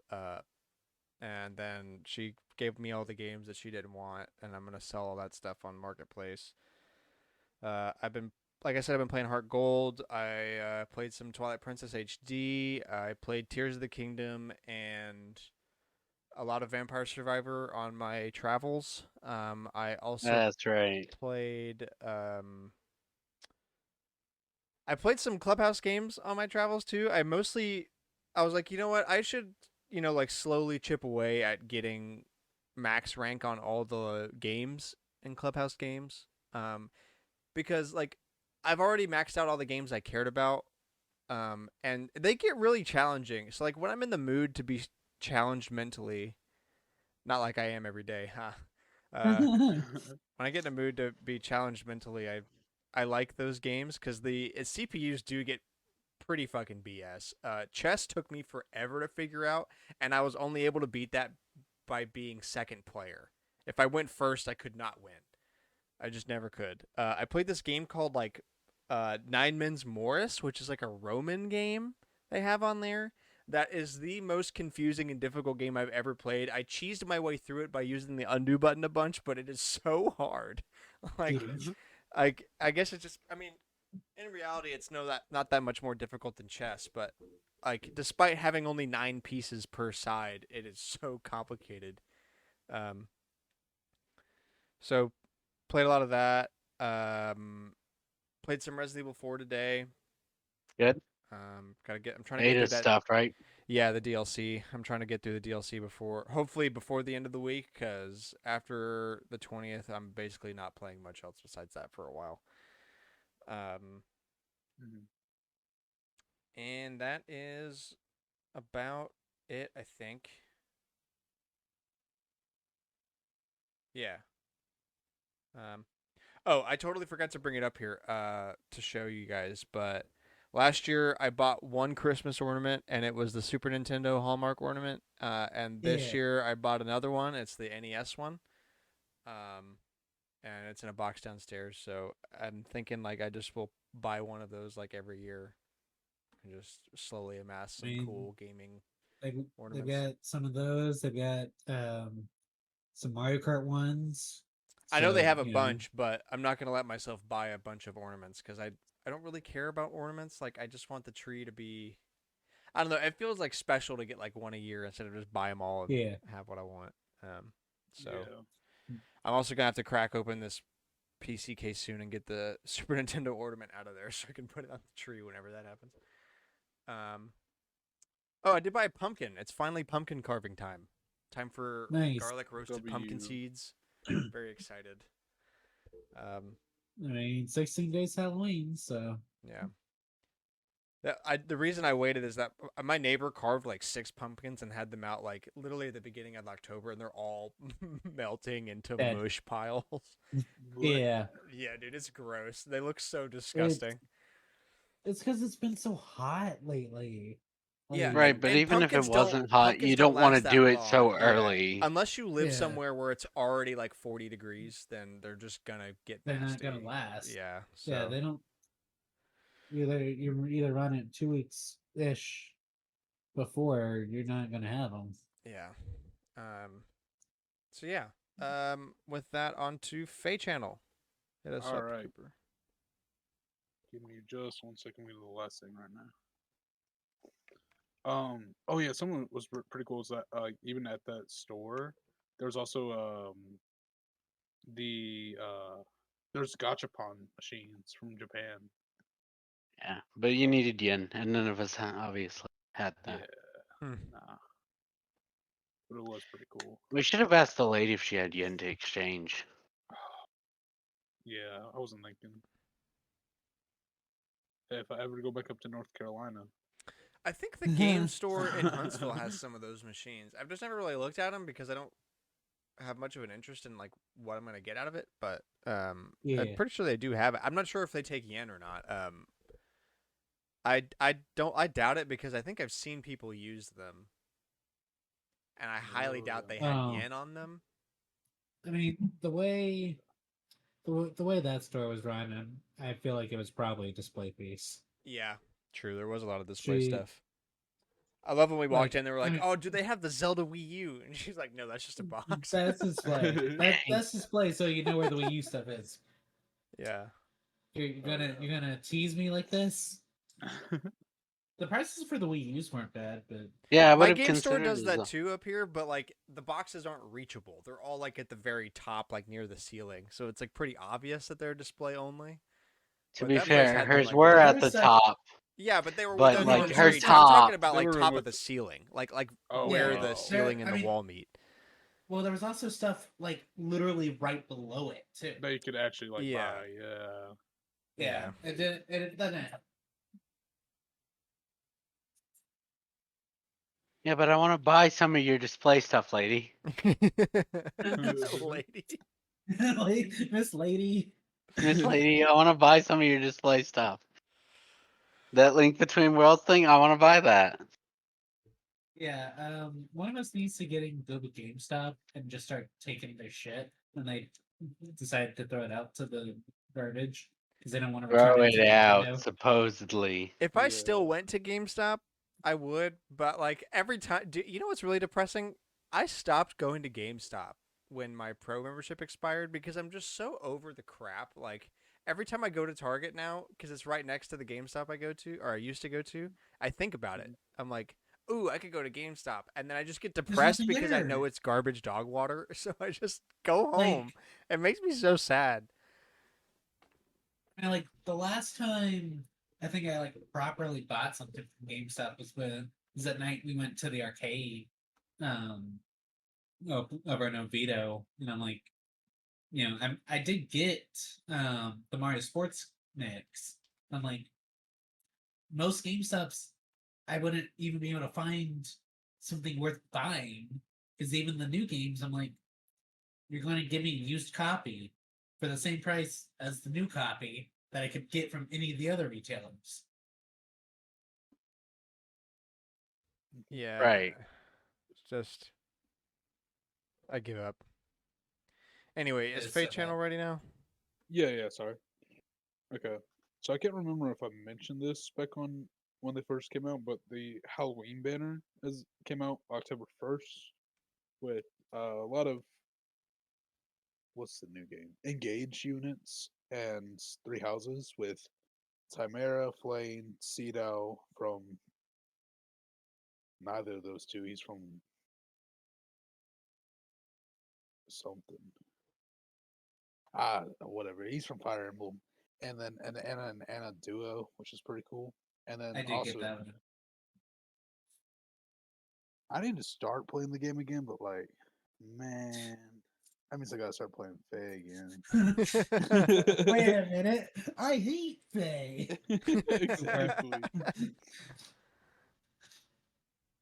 Speaker 1: And then she gave me all the games that she didn't want, and I'm gonna sell all that stuff on Marketplace. I've been, like I said, I've been playing Heart Gold. I played some Twilight Princess HD. I played Tears of the Kingdom and a lot of Vampire Survivor on my travels. I also
Speaker 4: That's right.
Speaker 1: played. I played some Clubhouse games on my travels too. I was like, you know what, I should, like slowly chip away at getting max rank on all the games in Clubhouse games. Because like I've already maxed out all the games I cared about. And they get really challenging. So like when I'm in the mood to be challenged mentally, not like I am every day, huh? When I get in a mood to be challenged mentally, I like those games because the CPUs do get pretty fucking BS. Chess took me forever to figure out, and I was only able to beat that by being second player. If I went first, I could not win. I just never could. I played this game called like Nine Men's Morris, which is like a Roman game they have on there. That is the most confusing and difficult game I've ever played. I cheesed my way through it by using the undo button a bunch, but it is so hard. like, I guess it's just. I mean, in reality, it's not that much more difficult than chess. But like, despite having only 9 pieces per side, it is so complicated. Um, so played a lot of that. Played some Resident Evil 4 today.
Speaker 4: Good.
Speaker 1: Gotta get. I'm trying to get through
Speaker 4: Ada
Speaker 1: that.
Speaker 4: stuff, right?
Speaker 1: Yeah, the DLC. I'm trying to get through the DLC hopefully before the end of the week, because after the 20th, I'm basically not playing much else besides that for a while.
Speaker 3: Mhm.
Speaker 1: And that is about it, I think. Yeah. Um, oh, I totally forgot to bring it up here to show you guys, but last year I bought one Christmas ornament, and it was the Super Nintendo Hallmark ornament. And this
Speaker 2: Yeah.
Speaker 1: year I bought another one. It's the NES one. Um, and it's in a box downstairs. So I'm thinking like I just will buy one of those like every year and just slowly amass
Speaker 2: I
Speaker 1: some
Speaker 2: mean,
Speaker 1: cool gaming
Speaker 2: they've
Speaker 1: ornaments.
Speaker 2: got some of those. They've got some Mario Kart ones.
Speaker 1: I know they
Speaker 2: So
Speaker 1: have a
Speaker 2: you know,
Speaker 1: bunch, but I'm not gonna let myself buy a bunch of ornaments because I don't really care about ornaments. Like I just want the tree to be. I don't know. It feels like special to get like one a year instead of just buy them all and
Speaker 2: yeah.
Speaker 1: have what I want. So
Speaker 3: Yeah.
Speaker 1: I'm also gonna have to crack open this PC case soon and get the Super Nintendo ornament out of there so I can put it on the tree whenever that happens. Um, oh, I did buy a pumpkin. It's finally pumpkin carving time. Time for
Speaker 2: Nice.
Speaker 1: garlic roasted pumpkin
Speaker 3: W.
Speaker 1: seeds. Very excited. Um,
Speaker 2: I mean, 16 days Halloween, so
Speaker 1: yeah. The reason I waited is that my neighbor carved like 6 pumpkins and had them out like literally at the beginning of October, and they're all melting into
Speaker 2: Dead.
Speaker 1: mush piles.
Speaker 2: Yeah.
Speaker 1: Yeah, dude, it's gross. They look so
Speaker 2: It,
Speaker 1: disgusting.
Speaker 2: it's because it's been so hot lately.
Speaker 1: Yeah,
Speaker 2: Like,
Speaker 4: Right, but
Speaker 1: and
Speaker 4: even if it wasn't hot,
Speaker 1: pumpkins
Speaker 4: you
Speaker 1: don't
Speaker 4: don't want to
Speaker 1: last that
Speaker 4: do it
Speaker 1: long.
Speaker 4: so
Speaker 1: Yeah.
Speaker 4: early.
Speaker 1: Unless you live
Speaker 2: Yeah.
Speaker 1: somewhere where it's already like 40 degrees, then they're just gonna get
Speaker 2: they're not
Speaker 1: nasty.
Speaker 2: gonna last.
Speaker 1: Yeah.
Speaker 2: Yeah,
Speaker 1: So
Speaker 2: they don't. You either run it 2 weeks ish before, or you're not gonna have them.
Speaker 1: yeah. Um. So yeah. With that, on to Fey Channel. Hit us
Speaker 3: All
Speaker 1: up,
Speaker 3: right.
Speaker 1: Cooper.
Speaker 3: Give me just 1 second. We do the last thing right now. Oh yeah, someone was pretty cool. Is that even at that store, there's also the there's gachapon machines from Japan.
Speaker 4: Yeah, but you needed yen, and none of us obviously had
Speaker 3: Yeah,
Speaker 4: that.
Speaker 1: Hmm.
Speaker 3: nah, but it was pretty cool.
Speaker 4: We should have asked the lady if she had yen to exchange.
Speaker 3: Yeah, I wasn't thinking. Hey, if I ever go back up to North Carolina,
Speaker 1: I think the game store in Huntsville has some of those machines. I've just never really looked at them because I don't have much of an interest in like what I'm gonna get out of it. But I'm
Speaker 2: Yeah.
Speaker 1: pretty sure they do have it. I'm not sure if they take yen or not. I doubt it because I think I've seen people use them, and I highly doubt they had
Speaker 2: Oh.
Speaker 1: yen on them.
Speaker 2: I mean, the way that store was run, I feel like it was probably a display piece.
Speaker 1: Yeah, true. There was a lot of display
Speaker 2: She
Speaker 1: stuff. I love when we walked
Speaker 2: like,
Speaker 1: in. They were
Speaker 2: I
Speaker 1: like,
Speaker 2: mean,
Speaker 1: "Oh, do they have the Zelda Wii U?" And she's like, "No, that's just a box."
Speaker 2: that's display. That's display, so you know where the Wii U stuff is.
Speaker 1: Yeah.
Speaker 2: You're gonna tease me like this? The prices for the Wii U's weren't bad, but
Speaker 4: Yeah, I would
Speaker 1: My
Speaker 4: have
Speaker 1: game store
Speaker 4: considered
Speaker 1: does
Speaker 4: it.
Speaker 1: that too up here, but like the boxes aren't reachable. They're all like at the very top, like near the ceiling. So it's like pretty obvious that they're display only.
Speaker 4: To
Speaker 1: But
Speaker 4: be
Speaker 1: that place
Speaker 4: fair,
Speaker 1: had them
Speaker 4: hers
Speaker 1: like
Speaker 4: were
Speaker 2: there
Speaker 4: at
Speaker 2: was
Speaker 4: the
Speaker 2: stuff.
Speaker 4: top,
Speaker 1: yeah, but they were
Speaker 4: but
Speaker 2: no,
Speaker 1: they're
Speaker 4: like
Speaker 2: there
Speaker 4: her
Speaker 2: was
Speaker 1: very
Speaker 2: stuff.
Speaker 1: I'm talking
Speaker 4: top.
Speaker 1: about
Speaker 3: they
Speaker 1: like
Speaker 3: were
Speaker 1: top
Speaker 3: with
Speaker 1: of the ceiling, like
Speaker 3: oh
Speaker 1: where
Speaker 2: Yeah,
Speaker 1: the
Speaker 3: wow.
Speaker 1: ceiling and
Speaker 2: I
Speaker 1: the
Speaker 2: mean,
Speaker 1: wall meet.
Speaker 2: well, there was also stuff like literally right below it too.
Speaker 3: That you could actually like
Speaker 1: Yeah.
Speaker 3: buy. Yeah.
Speaker 2: Yeah, it doesn't.
Speaker 4: Yeah, but I want to buy some of your display stuff, lady.
Speaker 1: Lady.
Speaker 2: Like, Miss Lady.
Speaker 4: Miss Lady, I want to buy some of your display stuff. That Link Between Worlds thing, I want to buy that.
Speaker 2: Yeah, one of us needs to go to GameStop and just start taking their shit when they decide to throw it out to the garbage because they don't want to return
Speaker 4: Throw
Speaker 2: it
Speaker 4: it
Speaker 2: to
Speaker 4: out,
Speaker 2: Nintendo.
Speaker 4: supposedly.
Speaker 1: If I
Speaker 3: Yeah.
Speaker 1: still went to GameStop, I would, but like every time, you know what's really depressing? I stopped going to GameStop when my pro membership expired because I'm just so over the crap. Like every time I go to Target now, because it's right next to the GameStop I go to or I used to go to, I think about it. I'm like, ooh, I could go to GameStop, and then I just get
Speaker 2: There's nothing
Speaker 1: depressed because I know
Speaker 2: there.
Speaker 1: it's garbage dog water, so I just go home.
Speaker 2: Like,
Speaker 1: It makes me so sad.
Speaker 2: and like the last time I think I like properly bought something from GameStop was that night we went to the arcade, um, over in Oviedo, and I'm like, I did get the Mario Sports mix. I'm like, most GameStops, I wouldn't even be able to find something worth buying. Because even the new games, I'm like, you're going to give me a used copy for the same price as the new copy that I could get from any of the other retailers.
Speaker 1: Yeah.
Speaker 4: Right.
Speaker 1: It's just I give up. Anyway, is
Speaker 2: It's
Speaker 1: Fate
Speaker 2: so
Speaker 1: Channel
Speaker 2: bad.
Speaker 1: ready now?
Speaker 3: Yeah, sorry. Okay. So I can't remember if I mentioned this back on when they first came out, but the Halloween banner came out October 1st with a lot of what's the new game? Engage units and 3 houses with Chimera, Flame, Cedo from neither of those two. He's from something. Whatever. He's from Fire Emblem. And then an Anna and Anna duo, which is pretty cool. And then
Speaker 2: I did
Speaker 3: also
Speaker 2: get that one.
Speaker 3: I need to start playing the game again, but like, man, that means I gotta start playing Faye again.
Speaker 2: Wait a minute. I hate Faye.
Speaker 3: Exactly.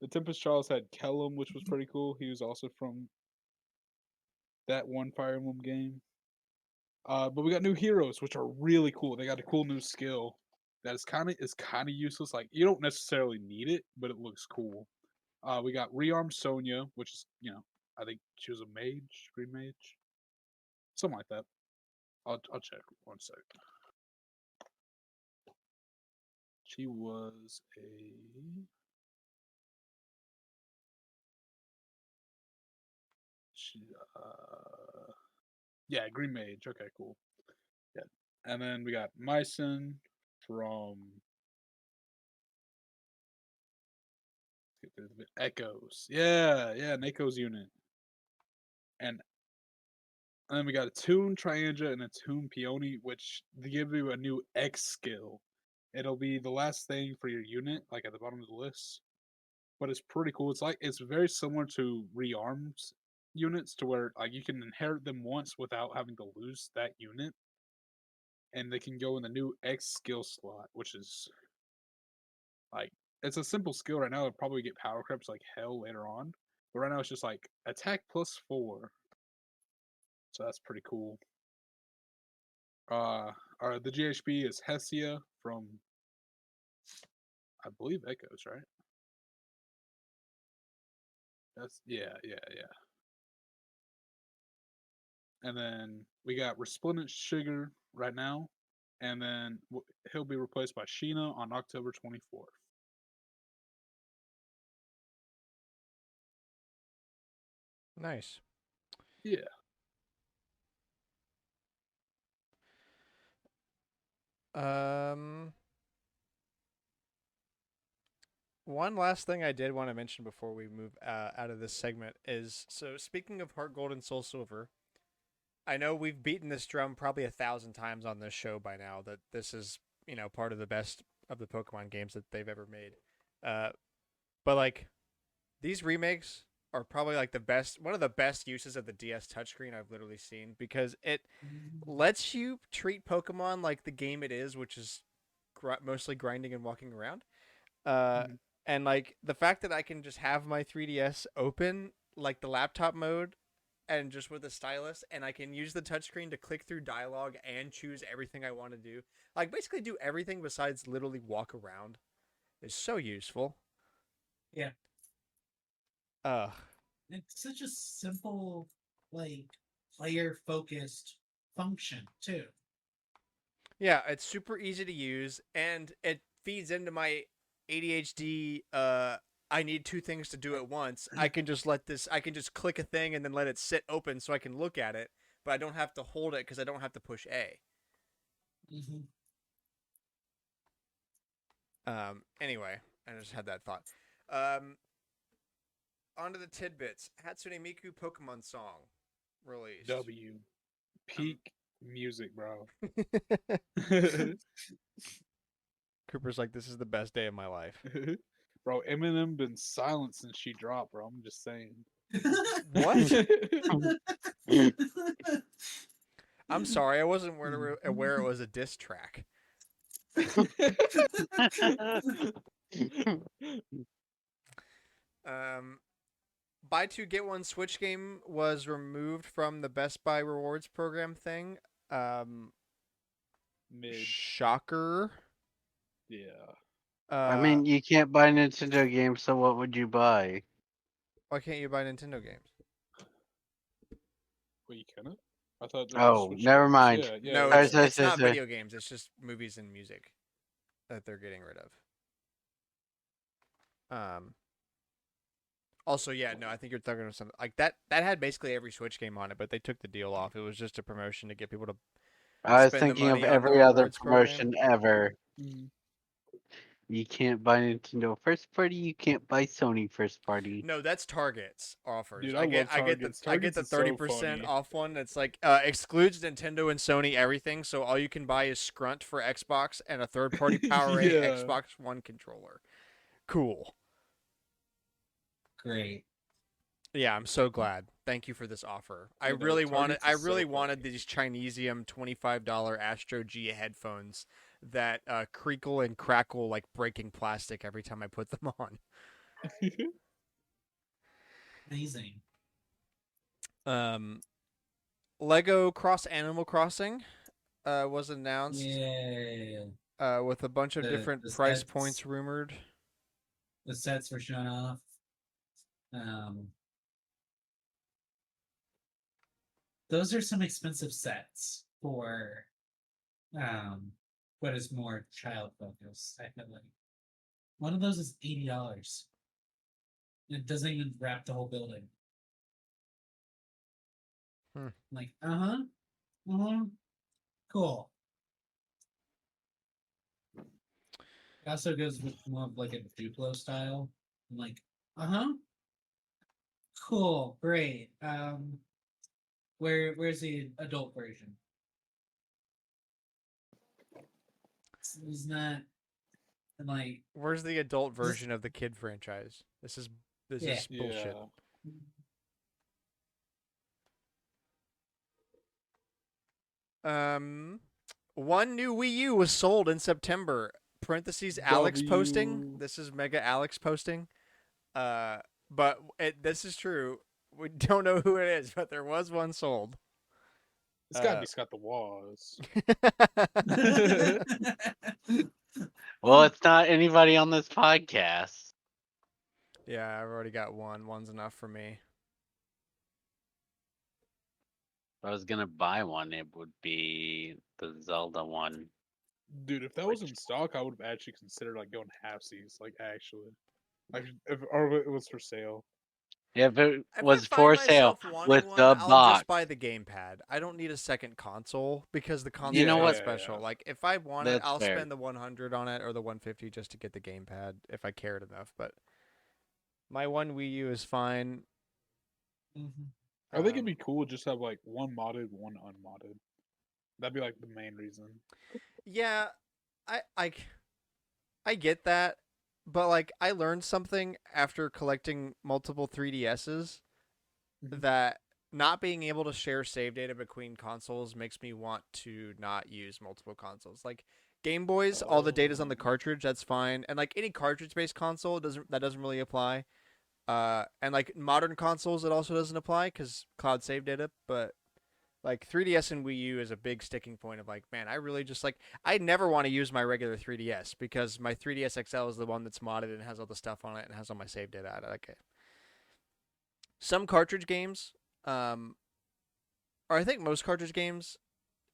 Speaker 3: The Tempest Charles had Kellum, which was pretty cool. He was also from that one Fire Emblem game. But we got new heroes, which are really cool. They got a cool new skill that is kind of useless. Like you don't necessarily need it, but it looks cool. We got rearmed Sonya, which is I think she was a mage, green mage, something like that. I'll check 1 sec. She was she, yeah, green mage. Okay, cool. Yeah, and then we got Myson from Echoes. Yeah, Nako's unit. And then we got a Toon Triandra and a Toon Peony, which they give you a new X skill. It'll be the last thing for your unit, like at the bottom of the list. But it's pretty cool. It's very similar to rearms units, to where like you can inherit them once without having to lose that unit, and they can go in the new X skill slot, which is like it's a simple skill right now. It'll probably get power creeps like hell later on, but right now it's just like attack +4, so that's pretty cool. The GHB is Hesia from, I believe, Echoes, right? That's yeah. And then we got Resplendent Sugar right now, and then he'll be replaced by Sheena on October 24th.
Speaker 1: Nice.
Speaker 3: Yeah.
Speaker 1: Um, One last thing I did want to mention before we move out of this segment is, so speaking of Heart Gold and Soul Silver, I know we've beaten this drum probably 1,000 times on this show by now that this is, part of the best of the Pokemon games that they've ever made. Uh, but like these remakes are probably like one of the best uses of the DS touchscreen I've literally seen, because it lets you treat Pokemon like the game it is, which is mostly grinding and walking around. Uh,
Speaker 3: Mhm.
Speaker 1: and like the fact that I can just have my 3DS open like the laptop mode and just with a stylus, and I can use the touchscreen to click through dialogue and choose everything I want to do. Like basically do everything besides literally walk around. Is so useful.
Speaker 2: Yeah.
Speaker 1: Uh
Speaker 2: It's such a simple, like, player focused function, too.
Speaker 1: yeah, it's super easy to use, and it feeds into my ADHD. I need two things to do at once. I can just click a thing and then let it sit open so I can look at it, but I don't have to hold it because I don't have to push A.
Speaker 2: Mm-hmm.
Speaker 1: Anyway, I just had that thought. Um, On to the tidbits. Hatsune Miku Pokemon song released.
Speaker 3: W. Peak music, bro.
Speaker 1: Cooper's like, this is the best day of my life.
Speaker 3: Bro, Eminem been silent since she dropped, bro. I'm just saying.
Speaker 1: What? I'm sorry, I wasn't aware it was a diss track. Buy two get one Switch game was removed from the Best Buy rewards program thing.
Speaker 3: Mid.
Speaker 1: Shocker.
Speaker 3: Yeah.
Speaker 4: I mean, you can't buy Nintendo games, so what would you buy?
Speaker 1: Why can't you buy Nintendo games?
Speaker 3: Wait, you cannot? I thought there was
Speaker 4: Oh,
Speaker 3: Switch
Speaker 4: never
Speaker 3: games.
Speaker 4: mind.
Speaker 1: No,
Speaker 3: yeah.
Speaker 1: it's not
Speaker 4: Sorry.
Speaker 1: video games. It's just movies and music that they're getting rid of. Also, yeah, no, I think you're talking about something like that. That had basically every Switch game on it, but they took the deal off. It was just a promotion to get people to
Speaker 4: I was
Speaker 1: spend the
Speaker 4: thinking of
Speaker 1: money on the
Speaker 4: every other
Speaker 1: rewards program.
Speaker 4: promotion ever.
Speaker 3: Mhm.
Speaker 4: You can't buy Nintendo first party. You can't buy Sony first party.
Speaker 1: No, that's Target's offers.
Speaker 3: Dude,
Speaker 1: I get
Speaker 3: love Targets.
Speaker 1: I get
Speaker 3: Targets
Speaker 1: the
Speaker 3: is so
Speaker 1: 30%
Speaker 3: funny.
Speaker 1: off one that's like excludes Nintendo and Sony everything, so all you can buy is Scrunt for Xbox and a third party PowerA
Speaker 3: Yeah.
Speaker 1: Xbox One controller. Cool.
Speaker 2: Great.
Speaker 1: Yeah, I'm so glad. Thank you for this offer. I
Speaker 3: You know,
Speaker 1: really wanted
Speaker 3: Targets is so
Speaker 1: wanted
Speaker 3: funny.
Speaker 1: these Chinesium $25 Astro G headphones that creakle and crackle like breaking plastic every time I put them on.
Speaker 2: Amazing.
Speaker 1: Lego Cross Animal Crossing was announced
Speaker 2: Yeah.
Speaker 1: with a bunch of different
Speaker 2: The
Speaker 1: price
Speaker 2: sets,
Speaker 1: points rumored.
Speaker 2: The sets were shown off. Those are some expensive sets for what is more child focused, I feel like. One of those is $80. It doesn't even wrap the whole building. Like, cool. It also goes with more of like a Duplo style. I'm like, cool, great. Where's the adult version? It's not. I'm like,
Speaker 1: Where's the adult version of the kid franchise? This is
Speaker 2: Yeah.
Speaker 1: bullshit. One new Wii U was sold in September. Parentheses Alex posting.
Speaker 3: W.
Speaker 1: This is Mega Alex posting. But this is true. We don't know who it is, but there was one sold.
Speaker 3: It's gotta be Scott the Waz.
Speaker 4: Well, it's not anybody on this podcast.
Speaker 1: Yeah, I've already got one. One's enough for me.
Speaker 4: If I was gonna buy one, it would be the Zelda one.
Speaker 3: Dude, if that was in stock, I would have actually considered like going halfsies. Like actually, like if it was for sale.
Speaker 4: Yeah, if it
Speaker 1: If
Speaker 4: was
Speaker 1: I find
Speaker 4: for sale
Speaker 1: myself wanting
Speaker 4: with
Speaker 1: one,
Speaker 4: the
Speaker 1: I'll
Speaker 4: box.
Speaker 1: just buy the gamepad. I don't need a second console because the console's
Speaker 4: You know
Speaker 1: not
Speaker 4: what?
Speaker 1: special. Like if I want it,
Speaker 4: That's
Speaker 1: I'll
Speaker 4: fair.
Speaker 1: spend the 100 on it or the 150 just to get the gamepad if I cared enough. But my one Wii U is fine.
Speaker 3: I think it'd be cool just to have like one modded, one unmodded. That'd be like the main reason.
Speaker 1: Yeah, I get that, but like I learned something after collecting multiple 3DSs
Speaker 3: Mhm.
Speaker 1: that not being able to share save data between consoles makes me want to not use multiple consoles. Like Game Boys, all the data's on the cartridge, that's fine. And like any cartridge-based console doesn't really apply. And like modern consoles it also doesn't apply cuz cloud save data, but like 3DS and Wii U is a big sticking point of like, man, I really just like I never want to use my regular 3DS because my 3DS XL is the one that's modded and has all the stuff on it and has all my save data. Okay. Some cartridge games, or I think most cartridge games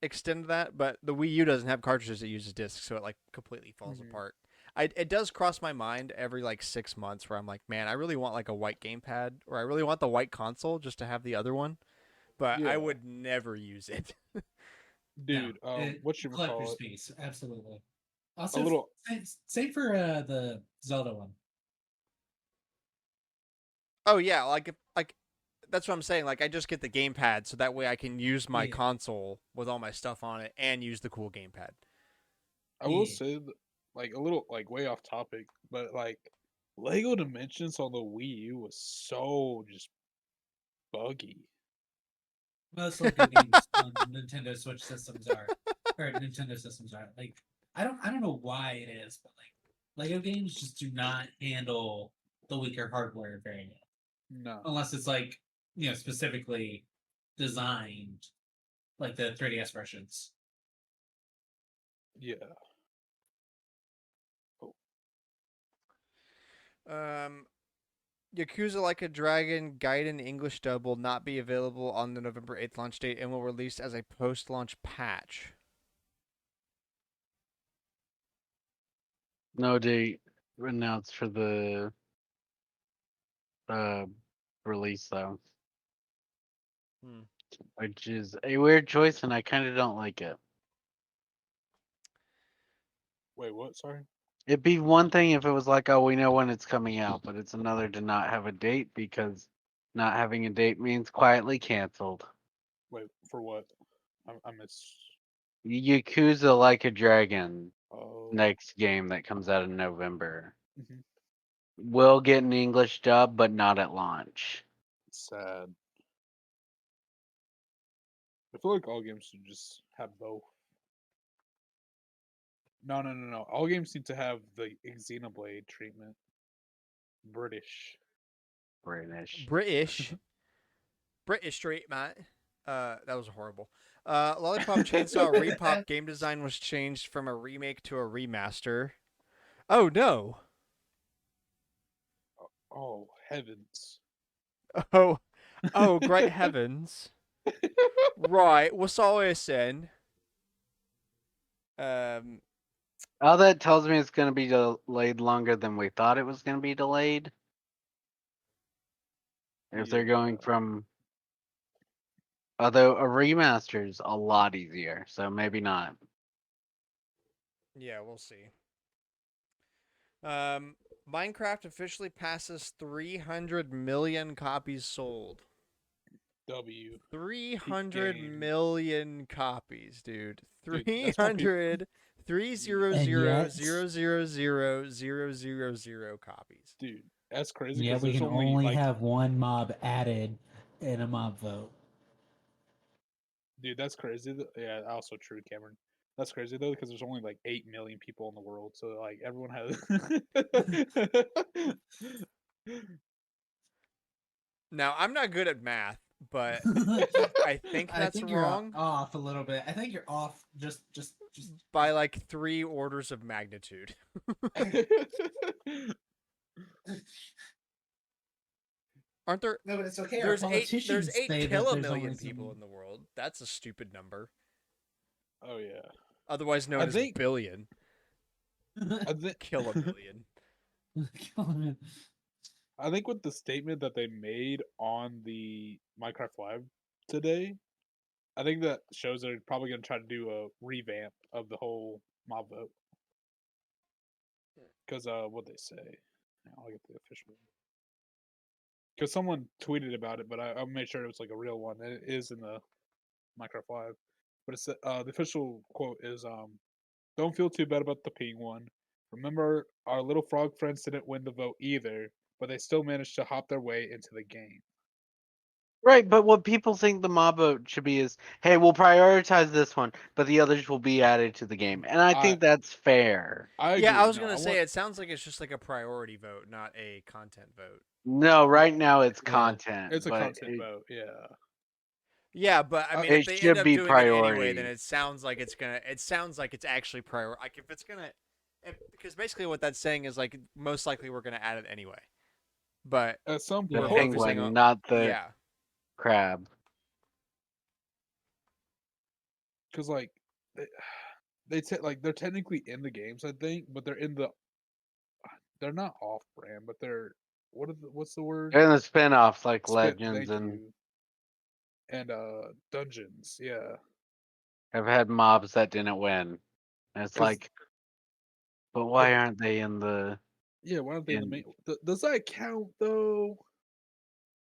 Speaker 1: extend that, but the Wii U doesn't have cartridges that uses discs, so it like completely falls apart. It does cross my mind every like 6 months where I'm like, man, I really want like a white gamepad, or I really want the white console just to have the other one, but I
Speaker 3: Yeah.
Speaker 1: would never use it.
Speaker 3: Dude, what you call
Speaker 2: collector's
Speaker 3: it?
Speaker 2: piece, absolutely.
Speaker 3: A
Speaker 2: Also,
Speaker 3: little.
Speaker 2: same for the Zelda one.
Speaker 1: Oh yeah, like that's what I'm saying. Like I just get the gamepad so that way I can use my
Speaker 2: Yeah.
Speaker 1: console with all my stuff on it and use the cool gamepad.
Speaker 3: I will
Speaker 2: Yeah.
Speaker 3: say, like a little, like way off topic, but like Lego Dimensions on the Wii U was so just buggy.
Speaker 2: Most Lego games on Nintendo Switch systems are, or Nintendo systems are. Like, I don't know why it is, but like Lego games just do not handle the weaker hardware variant,
Speaker 3: No.
Speaker 2: unless it's like specifically designed like the 3DS versions.
Speaker 3: Yeah.
Speaker 1: Yakuza Like a Dragon Gaiden English dub will not be available on the November 8th launch date and will release as a post-launch patch.
Speaker 4: No date announced for the release though,
Speaker 1: Hmm.
Speaker 4: which is a weird choice, and I kind of don't like it.
Speaker 3: Wait, what? Sorry.
Speaker 4: It'd be one thing if it was like, oh, we know when it's coming out, but it's another to not have a date because not having a date means quietly canceled.
Speaker 3: Wait, for what? I miss.
Speaker 4: Yakuza Like a Dragon,
Speaker 3: Oh.
Speaker 4: next game that comes out in November,
Speaker 3: Mhm.
Speaker 4: will get an English dub, but not at launch.
Speaker 3: Sad. I feel like all games should just have both. No. All games need to have the Xenoblade treatment. British.
Speaker 4: British.
Speaker 1: British Street, mate. That was horrible. Lollipop Chainsaw Repop game design was changed from a remake to a remaster. Oh no.
Speaker 3: Oh, heavens.
Speaker 1: Oh, oh, great heavens. Right, what's all this then?
Speaker 4: All that tells me it's going to be delayed longer than we thought it was going to be delayed. If they're going
Speaker 3: Yeah.
Speaker 4: from, although a remaster's a lot easier, so maybe not.
Speaker 1: Yeah, we'll see. Minecraft officially passes 300 million copies sold.
Speaker 3: W.
Speaker 1: 300
Speaker 3: game.
Speaker 1: million copies, dude.
Speaker 3: Dude, that's more people.
Speaker 1: 300 300,000,000 copies.
Speaker 3: Dude, that's crazy
Speaker 2: Yeah,
Speaker 3: because
Speaker 2: we
Speaker 3: there's
Speaker 2: can
Speaker 3: only
Speaker 2: only
Speaker 3: like.
Speaker 2: have one mob added in a mob vote.
Speaker 3: Dude, that's crazy. Yeah, also true, Cameron. That's crazy though because there's only like 8 million people in the world, so like everyone has.
Speaker 1: Now, I'm not good at math, but I think
Speaker 2: I
Speaker 1: that's
Speaker 2: think you're
Speaker 1: wrong
Speaker 2: off a little bit. I think you're off just
Speaker 1: by like 3 orders of magnitude. Aren't there?
Speaker 2: No, but it's okay. Our
Speaker 1: There's
Speaker 2: politicians
Speaker 1: eight
Speaker 2: say that there's only
Speaker 1: kilomillion
Speaker 2: so
Speaker 1: people
Speaker 2: many.
Speaker 1: in the world. That's a stupid number.
Speaker 3: Oh yeah.
Speaker 1: Otherwise known
Speaker 3: I
Speaker 1: as
Speaker 3: think-
Speaker 1: billion.
Speaker 3: I think
Speaker 1: Kilomillion.
Speaker 3: I think with the statement that they made on the Minecraft Live today, I think that shows they're probably going to try to do a revamp of the whole mob vote. Because what they say, I'll get the official. Because someone tweeted about it, but I made sure it was like a real one. It is in the Minecraft Live, but it's the official quote is "Don't feel too bad about the peeing one. Remember, our little frog friends didn't win the vote either, but they still managed to hop their way into the game."
Speaker 4: Right, but what people think the mob vote should be is, hey, we'll prioritize this one, but the others will be added to the game. And I think that's fair.
Speaker 3: I
Speaker 1: Yeah,
Speaker 3: agree.
Speaker 1: I was
Speaker 3: No,
Speaker 1: gonna
Speaker 3: I
Speaker 1: say
Speaker 3: want,
Speaker 1: it sounds like it's just like a priority vote, not a content vote.
Speaker 4: No, right now it's
Speaker 2: Yeah.
Speaker 4: content.
Speaker 3: it's a
Speaker 4: but
Speaker 3: content vote. Yeah.
Speaker 1: Yeah, but I mean,
Speaker 4: It
Speaker 1: if they
Speaker 4: should
Speaker 1: end up
Speaker 4: be
Speaker 1: doing it anyway, then
Speaker 4: priority.
Speaker 1: it sounds like it's gonna. It sounds like it's actually prior. Like if it's gonna, because basically what that's saying is like most likely we're gonna add it anyway. But
Speaker 3: At some
Speaker 2: Yeah.
Speaker 4: The
Speaker 3: point,
Speaker 1: focusing
Speaker 4: penguin,
Speaker 1: on-
Speaker 4: not the
Speaker 1: yeah,
Speaker 4: crab.
Speaker 3: because like like they're technically in the games, I think, but they're not off brand, but they're what's the word?
Speaker 4: And the spin-offs like
Speaker 3: Spit.
Speaker 4: Legends
Speaker 3: Thank
Speaker 4: and
Speaker 3: you. And Dungeons. Yeah.
Speaker 4: have had mobs that didn't win. And it's
Speaker 3: 'Cause-
Speaker 4: like, but why aren't they in the
Speaker 3: Yeah. Why aren't they in the
Speaker 4: in
Speaker 3: main? Does that count though?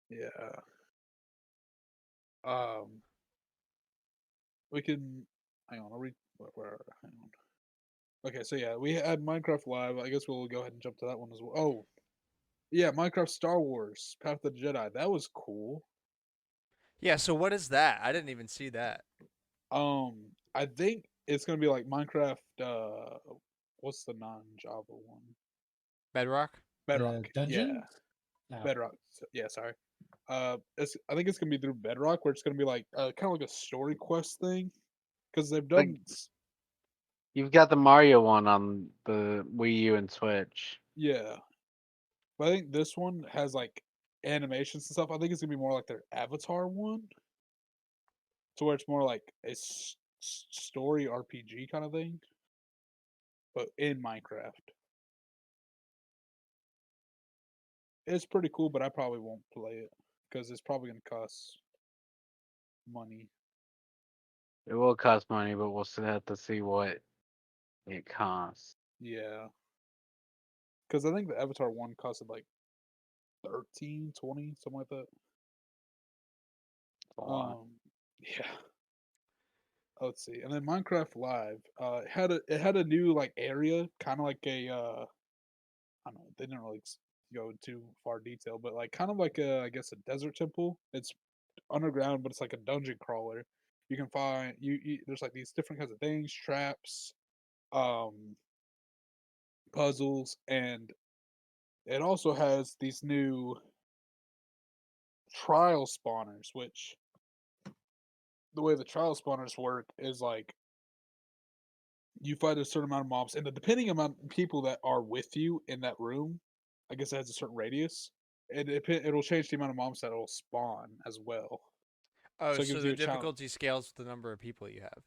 Speaker 3: Yeah. Um. We can. Hang on. I'll read. Hang on. Okay. So yeah, we had Minecraft Live. I guess we'll go ahead and jump to that one as well. Oh. Yeah, Minecraft Star Wars Path of the Jedi. That was cool.
Speaker 1: yeah. So what is that? I didn't even see that.
Speaker 3: I think it's gonna be like Minecraft. What's the non-Java one?
Speaker 1: Bedrock.
Speaker 3: Bedrock.
Speaker 2: dungeon?
Speaker 3: Yeah,
Speaker 2: Oh.
Speaker 3: Bedrock. Yeah, sorry. I think it's gonna be through Bedrock, where it's gonna be like kind of like a story quest thing, because they've
Speaker 4: Like-
Speaker 3: done.
Speaker 4: You've got the Mario one on the Wii U and Switch.
Speaker 3: Yeah, but I think this one has like animations and stuff. I think it's gonna be more like their Avatar one, to where it's more like a story RPG kind of thing, but in Minecraft. It's pretty cool, but I probably won't play it because it's probably gonna cost money.
Speaker 4: It will cost money, but we'll still have to see what it costs.
Speaker 3: Yeah, because I think the Avatar one costed like 13, 20, something like that.
Speaker 4: A lot.
Speaker 3: Yeah. Let's see, and then Minecraft Live, it had a new like area, kind of like a I don't know, they didn't really go too far detail, but like kind of like a, I guess, a desert temple. It's underground, but it's like a dungeon crawler. You can find there's like these different kinds of things, traps, um, puzzles, and it also has these new trial spawners, which the way the trial spawners work is like you fight a certain amount of mobs, and the depending amount of people that are with you in that room, I guess it has a certain radius. It'll change the amount of mobs that will spawn as well.
Speaker 1: Oh,
Speaker 3: So it
Speaker 1: so
Speaker 3: gives you
Speaker 1: the
Speaker 3: a challenge.
Speaker 1: difficulty scales with the number of people you have.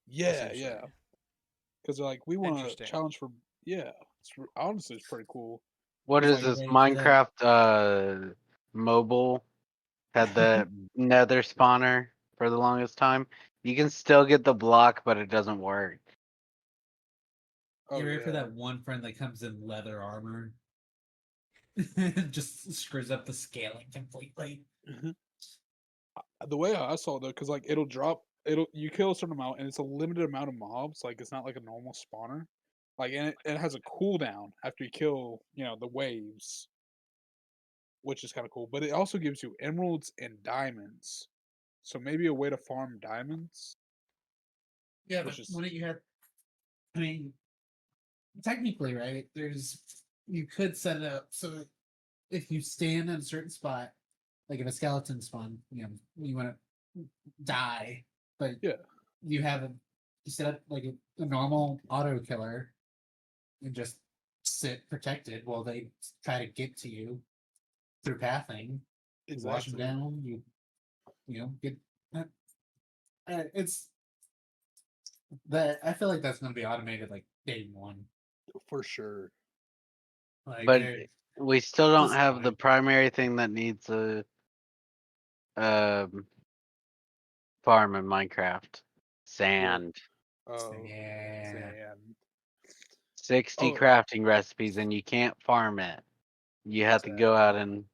Speaker 3: Yeah,
Speaker 1: Essentially.
Speaker 3: yeah. Because like we want to
Speaker 1: Interesting.
Speaker 3: challenge for honestly it's pretty cool.
Speaker 4: What
Speaker 3: It's
Speaker 4: is
Speaker 3: like
Speaker 4: this
Speaker 2: waiting for that.
Speaker 4: Minecraft mobile had the nether spawner for the longest time? You can still get the block, but it doesn't work.
Speaker 3: oh
Speaker 2: You ready
Speaker 3: yeah.
Speaker 2: for that one friend that comes in leather armor? Just screws up the scaling completely.
Speaker 3: The way I saw it though, because like you kill a certain amount and it's a limited amount of mobs. Like it's not like a normal spawner. Like and it has a cooldown after you kill the waves, which is kind of cool. But it also gives you emeralds and diamonds. So maybe a way to farm diamonds.
Speaker 2: Yeah,
Speaker 3: Which
Speaker 2: but
Speaker 3: is
Speaker 2: wouldn't you have? I mean, technically, right? You could set it up so if you stand in a certain spot, like if a skeleton spawn, you want to die, but
Speaker 3: Yeah.
Speaker 2: you set up like a normal auto killer and just sit protected while they try to get to you through pathing. You wash them
Speaker 3: Exactly.
Speaker 2: down. Get. It's that I feel like that's going to be automated like day one.
Speaker 3: For sure.
Speaker 2: Like
Speaker 4: But we still don't
Speaker 2: just
Speaker 4: have the
Speaker 2: fine.
Speaker 4: primary thing that needs a farm in Minecraft. Sand.
Speaker 3: Oh,
Speaker 2: Yeah.
Speaker 3: sand.
Speaker 4: 60
Speaker 3: Oh,
Speaker 4: crafting recipes and you can't farm it. You have to go out
Speaker 3: exactly.
Speaker 4: and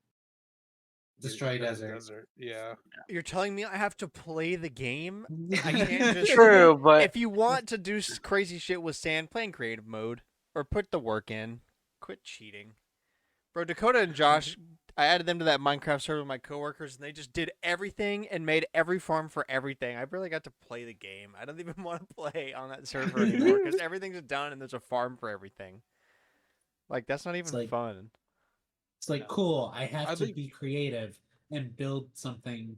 Speaker 2: Destroy
Speaker 3: In the
Speaker 2: desert.
Speaker 3: desert. Yeah.
Speaker 1: You're telling me I have to play the game? I can't just.
Speaker 4: True, but
Speaker 1: If you want to do crazy shit with sand, play in creative mode or put the work in. Quit cheating, bro. Dakota and Josh, I added them to that Minecraft server with my coworkers, and they just did everything and made every farm for everything. I really got to play the game. I don't even want to play on that server anymore because everything's done and there's a farm for everything. Like that's not even
Speaker 2: like-
Speaker 1: fun.
Speaker 2: It's like cool. I have
Speaker 3: I
Speaker 2: to
Speaker 3: think-
Speaker 2: be creative and build something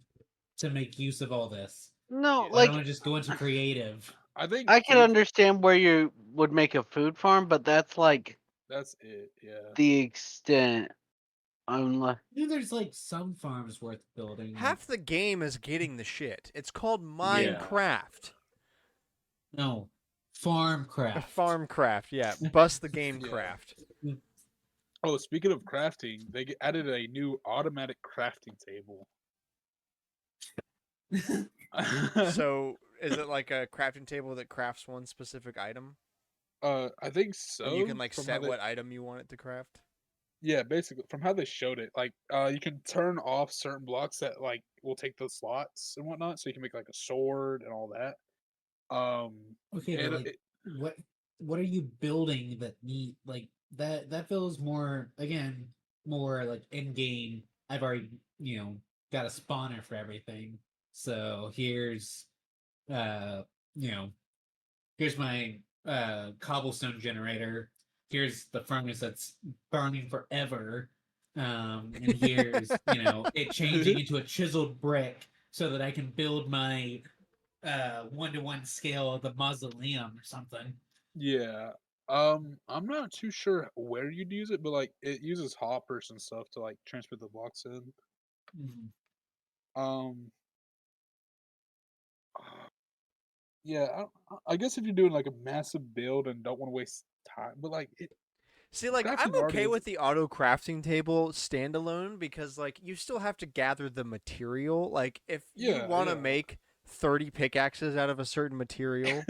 Speaker 2: to make use of all this.
Speaker 4: no,
Speaker 3: Yeah.
Speaker 2: I don't
Speaker 4: like
Speaker 2: want to just go into creative.
Speaker 3: I think
Speaker 4: I can
Speaker 3: food-
Speaker 4: understand where you would make a food farm, but that's like
Speaker 3: that's it. Yeah.
Speaker 4: the extent. Unless
Speaker 2: There's like some farms worth building.
Speaker 1: Half the game is getting the shit. It's called
Speaker 3: Yeah.
Speaker 1: Minecraft.
Speaker 2: No, farmcraft.
Speaker 1: Farmcraft, yeah. Bust the game
Speaker 3: Yeah.
Speaker 1: craft.
Speaker 3: Oh, speaking of crafting, they added a new automatic crafting table.
Speaker 1: So, is it like a crafting table that crafts one specific item?
Speaker 3: I think so.
Speaker 1: And you can like
Speaker 3: from how
Speaker 1: set
Speaker 3: they-
Speaker 1: what item you want it to craft?
Speaker 3: Yeah, basically from how they showed it, like you can turn off certain blocks that like will take those slots and whatnot, so you can make like a sword and all that.
Speaker 2: Okay, but
Speaker 3: and
Speaker 2: like, what are you building that need like that? That feels more more like in game. I've already got a spawner for everything. So uh you know here's my cobblestone generator. here's the furnace that's burning forever, and here's it changing into a chiseled brick so that I can build my 1-to-1 scale of the mausoleum or something.
Speaker 3: Yeah. I'm not too sure where you'd use it, but like it uses hoppers and stuff to like transfer the blocks in.
Speaker 2: Mhm.
Speaker 3: Um, yeah, I guess if you're doing like a massive build and don't want to waste time, but like
Speaker 1: See, like, I'm
Speaker 3: crafting already
Speaker 1: okay
Speaker 3: is.
Speaker 1: with the auto crafting table standalone because, like, you still have to gather the material. Like, if you
Speaker 3: Yeah,
Speaker 1: want to make 30 pickaxes out of a certain material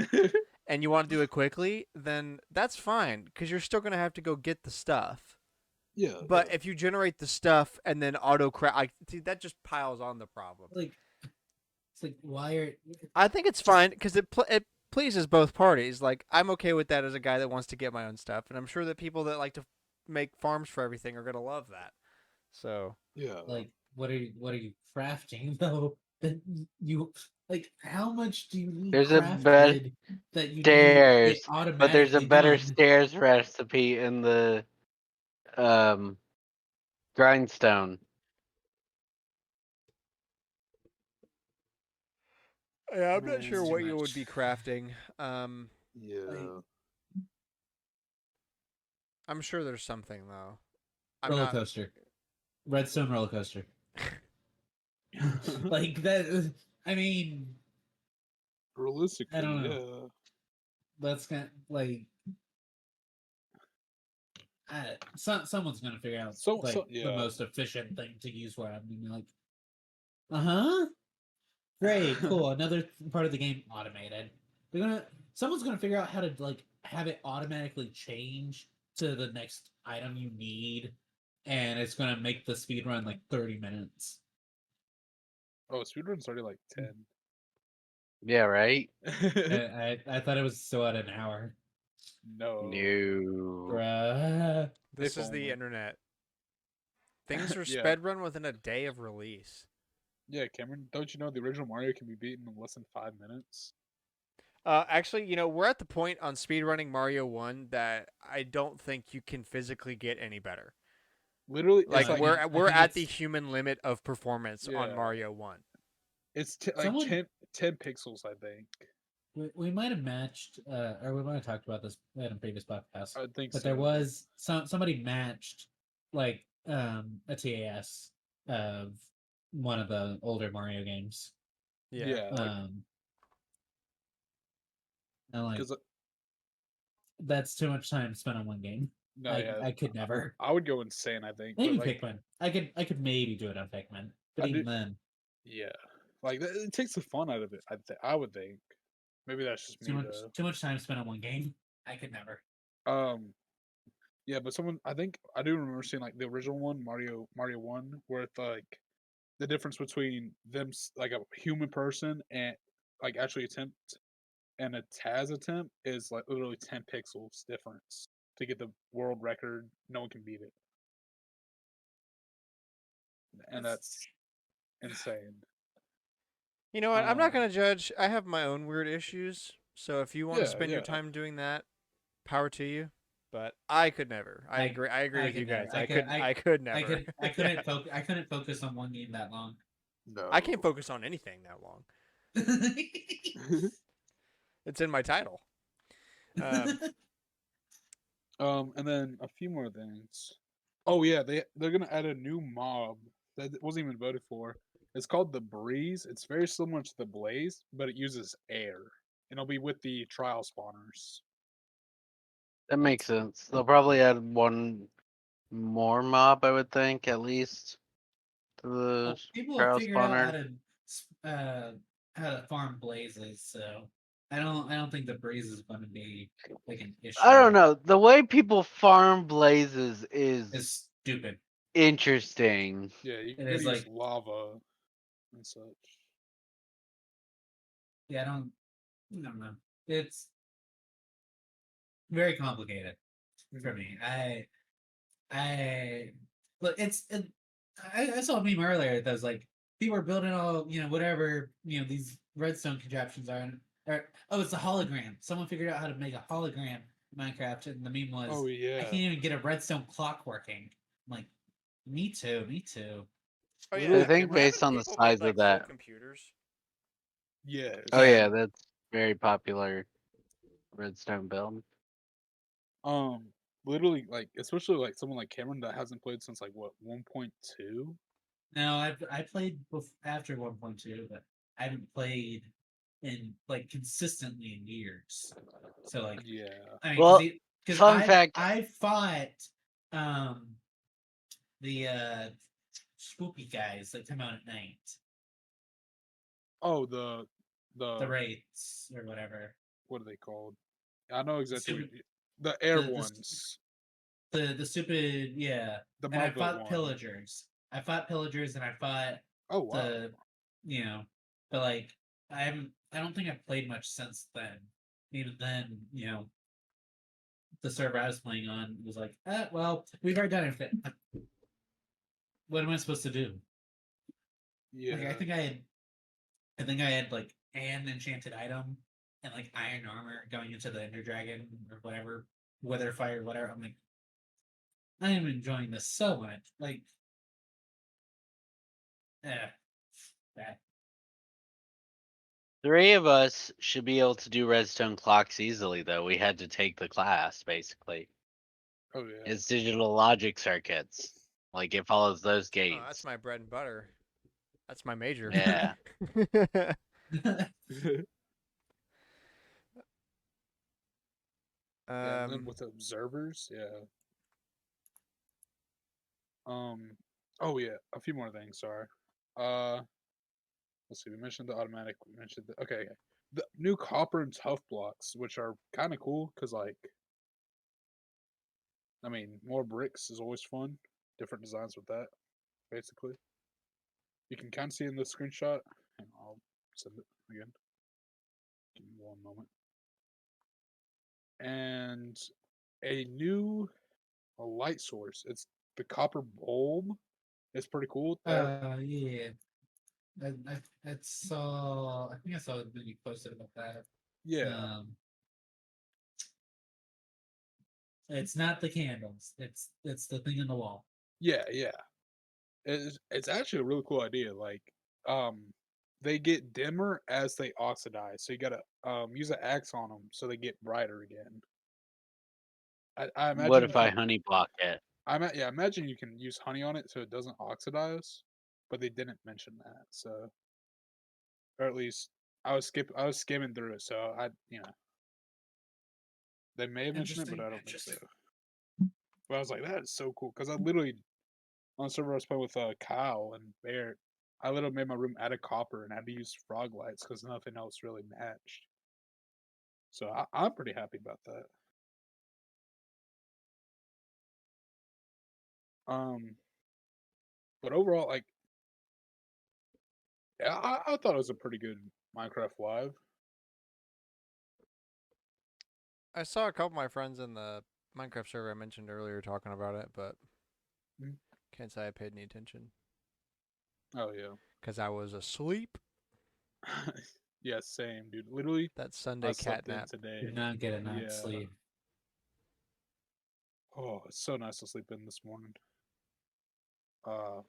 Speaker 1: and you want to do it quickly, then that's fine because you're still going to have to go get the stuff.
Speaker 3: yeah,
Speaker 1: But if you generate the stuff and then auto craft, that just piles on the problem.
Speaker 2: Like, it's like, why are
Speaker 1: I think it's fine because it pleases both parties. Like, I'm okay with that as a guy that wants to get my own stuff, and I'm sure that people that like to make farms for everything are gonna love that. So
Speaker 3: yeah.
Speaker 2: like what are you crafting though? That you like how much do you need
Speaker 4: There's a better
Speaker 2: crafted that you need it
Speaker 4: stairs, but there's a
Speaker 2: automatically
Speaker 4: better
Speaker 2: done?
Speaker 4: stairs recipe in the um grindstone.
Speaker 1: yeah, I'm not
Speaker 3: Man,
Speaker 1: sure
Speaker 2: It's too
Speaker 1: what you would
Speaker 2: much.
Speaker 1: be crafting.
Speaker 2: Like
Speaker 3: yeah.
Speaker 1: I'm sure there's something though. I'm
Speaker 2: roller
Speaker 1: not.
Speaker 2: coaster. Redstone roller coaster. Like that I mean, I
Speaker 3: Realistically,
Speaker 2: don't know.
Speaker 3: yeah.
Speaker 2: That's kind of like someone's gonna figure out
Speaker 3: So
Speaker 2: like the
Speaker 3: yeah.
Speaker 2: most efficient thing to use where I'm gonna be like, uh-huh. Great, cool. Another part of the game automated. They're gonna someone's gonna figure out how to like have it automatically change to the next item you need, and it's gonna make the speed run like 30 minutes.
Speaker 3: Oh, speedrun's already like 10.
Speaker 4: Yeah, right?
Speaker 2: I thought it was still at an hour.
Speaker 3: No.
Speaker 4: No.
Speaker 2: Bruh.
Speaker 1: This
Speaker 3: If
Speaker 1: is the
Speaker 3: only.
Speaker 1: internet. Things are
Speaker 3: Yeah.
Speaker 1: sped run within a day of release.
Speaker 3: Yeah, Cameron, don't you know the original Mario can be beaten in less than 5 minutes?
Speaker 1: Actually, we're at the point on speedrunning Mario 1 that I don't think you can physically get any better.
Speaker 3: Literally,
Speaker 2: No,
Speaker 3: it's
Speaker 1: Like
Speaker 2: I
Speaker 3: like
Speaker 2: think I
Speaker 1: we're
Speaker 2: think
Speaker 1: at the
Speaker 2: it's
Speaker 1: human limit of performance on
Speaker 3: yeah,
Speaker 1: Mario 1.
Speaker 3: it's like
Speaker 2: someone
Speaker 3: 10 pixels, I think.
Speaker 2: we might have matched or we might have talked about this in a previous podcast,
Speaker 3: I think
Speaker 2: but there
Speaker 3: so.
Speaker 2: was somebody matched like a TAS of one of the older Mario games.
Speaker 1: Yeah.
Speaker 3: Yeah, like
Speaker 2: Um and like
Speaker 3: because
Speaker 2: that's too much time spent on one game.
Speaker 3: no, yeah,
Speaker 2: I could never.
Speaker 3: I would go insane. I think, but
Speaker 2: Maybe
Speaker 3: like
Speaker 2: Pikmin. I could maybe do it on Pikmin. But
Speaker 3: I do,
Speaker 2: even then,
Speaker 3: yeah, like it takes the fun out of it. I would think. Maybe that's just me though.
Speaker 2: too much time spent on one game. I could never.
Speaker 3: Um, yeah, but I think I do remember seeing like the original one, Mario 1, where it's like the difference between them, like a human person and like actually attempt and a Taz attempt is like literally 10 pixels difference to get the world record. No one can beat it, and that's insane.
Speaker 1: You know what? I'm not
Speaker 3: Um,
Speaker 1: going to judge. I have my own weird issues. So if you want to
Speaker 3: yeah,
Speaker 1: spend your
Speaker 3: yeah.
Speaker 1: time doing that, power to you. But I could never. I agree. I agree
Speaker 2: I
Speaker 1: with you
Speaker 2: could
Speaker 1: guys.
Speaker 2: never.
Speaker 1: I could never.
Speaker 2: I couldn't focus on one game that long.
Speaker 1: I can't focus on anything that long. It's in my title.
Speaker 3: And then a few more things. Oh yeah, they're gonna add a new mob that wasn't even voted for. It's called the Breeze. It's very similar to the Blaze, but it uses air, and it'll be with the trial spawners.
Speaker 4: That makes sense. They'll probably add one more mob, I would think, at least to the
Speaker 2: People have
Speaker 4: trial
Speaker 2: figured out
Speaker 4: spawner.
Speaker 2: how to farm blazes, so I don't think the breeze is going to be like an issue.
Speaker 4: I don't know. The way people farm blazes is
Speaker 2: It's stupid.
Speaker 4: interesting.
Speaker 3: Yeah, you
Speaker 2: It
Speaker 3: gotta
Speaker 2: is
Speaker 3: use
Speaker 2: like
Speaker 3: lava and such.
Speaker 2: yeah, I don't know. It's very complicated for
Speaker 3: Mhm.
Speaker 2: me. Look, I saw a meme earlier that was like people are building all whatever these redstone contraptions are, oh, it's a hologram. Someone figured out how to make a hologram Minecraft, and the meme was,
Speaker 3: Oh
Speaker 2: I
Speaker 3: yeah.
Speaker 2: can't even get a redstone clock working. I'm like, me too, me too.
Speaker 1: Oh
Speaker 4: I
Speaker 1: yeah,
Speaker 4: think based
Speaker 1: haven't
Speaker 4: on the
Speaker 1: people made
Speaker 4: size of
Speaker 1: like full
Speaker 4: that.
Speaker 1: computers?
Speaker 3: Yes.
Speaker 4: Oh yeah, that's very popular redstone build.
Speaker 3: Literally, like, especially like someone like Cameron that hasn't played since like what 1.2.
Speaker 2: No, I played after 1.2, but I haven't played in like consistently in years. So like,
Speaker 3: Yeah.
Speaker 2: I mean,
Speaker 4: Well,
Speaker 2: because
Speaker 4: fun fact.
Speaker 2: I fought um the spooky guys that come out at night,
Speaker 3: Oh,
Speaker 2: the
Speaker 3: the
Speaker 2: wraiths or whatever.
Speaker 3: what are they called? I know
Speaker 2: The
Speaker 3: exactly what
Speaker 2: stupid,
Speaker 3: the air
Speaker 2: the
Speaker 3: ones,
Speaker 2: the stupid, yeah.
Speaker 3: the
Speaker 2: And I
Speaker 3: mob built
Speaker 2: fought
Speaker 3: one.
Speaker 2: pillagers. I fought pillagers, and I fought
Speaker 3: Oh wow.
Speaker 2: the, you know, but like I don't think I've played much since then. Even then, the server I was playing on was like, well, we've already done it. What am I supposed to do? Like,
Speaker 3: Yeah.
Speaker 2: I think I had like an enchanted item and like iron armor going into the Ender Dragon or whatever, weather fire, whatever. I'm like, I am enjoying this so much. Like, that.
Speaker 4: 3 of us should be able to do redstone clocks easily, though. We had to take the class, basically.
Speaker 3: Oh yeah.
Speaker 4: It's digital logic circuits. Like, it follows those
Speaker 1: Oh, that's
Speaker 4: gates.
Speaker 1: my bread and butter. That's my major.
Speaker 4: Yeah.
Speaker 3: Yeah, and then
Speaker 1: um,
Speaker 3: with observers, yeah. Oh yeah, a few more things. Sorry. Uh, let's see. We mentioned the automatic. We mentioned the okay. The new copper and tough blocks, which are kind of cool, because like, I mean, more bricks is always fun. Different designs with that, basically. You can kind of see in the screenshot, and I'll send it again. Give me one moment. And a new light source. It's the copper bulb. It's pretty cool.
Speaker 2: Yeah. I saw. I think I saw when you posted about that.
Speaker 3: Yeah,
Speaker 2: Um, it's not the candles. It's the thing on the wall.
Speaker 3: yeah. It's actually a really cool idea. Like, um, they get dimmer as they oxidize, so you gotta use an axe on them so they get brighter again. I
Speaker 4: What
Speaker 3: imagine
Speaker 4: if
Speaker 3: you
Speaker 4: I
Speaker 3: can.
Speaker 4: honey block it?
Speaker 3: Yeah, imagine you can use honey on it so it doesn't oxidize, but they didn't mention that. So, or at least I was skimming through it, so they may have mentioned it, but
Speaker 2: Interesting.
Speaker 3: I don't think so.
Speaker 2: Interesting.
Speaker 3: But I was like, that is so cool because I literally on the server I was playing with Kyle and Bear. I literally made my room out of copper and had to use frog lights because nothing else really matched. So I'm pretty happy about that. Um, but overall, like, yeah, I thought it was a pretty good Minecraft Live.
Speaker 1: I saw a couple of my friends in the Minecraft server I mentioned earlier talking about it, but
Speaker 3: Mhm.
Speaker 1: can't say I paid any attention
Speaker 3: Oh yeah,
Speaker 1: because I was asleep.
Speaker 3: yeah, same dude. Literally,
Speaker 1: That
Speaker 3: I
Speaker 1: Sunday cat
Speaker 3: slept in
Speaker 1: nap.
Speaker 3: today.
Speaker 2: Did not get a night's
Speaker 3: Yeah.
Speaker 2: sleep.
Speaker 3: Oh, it's so nice to sleep in this morning. Uh,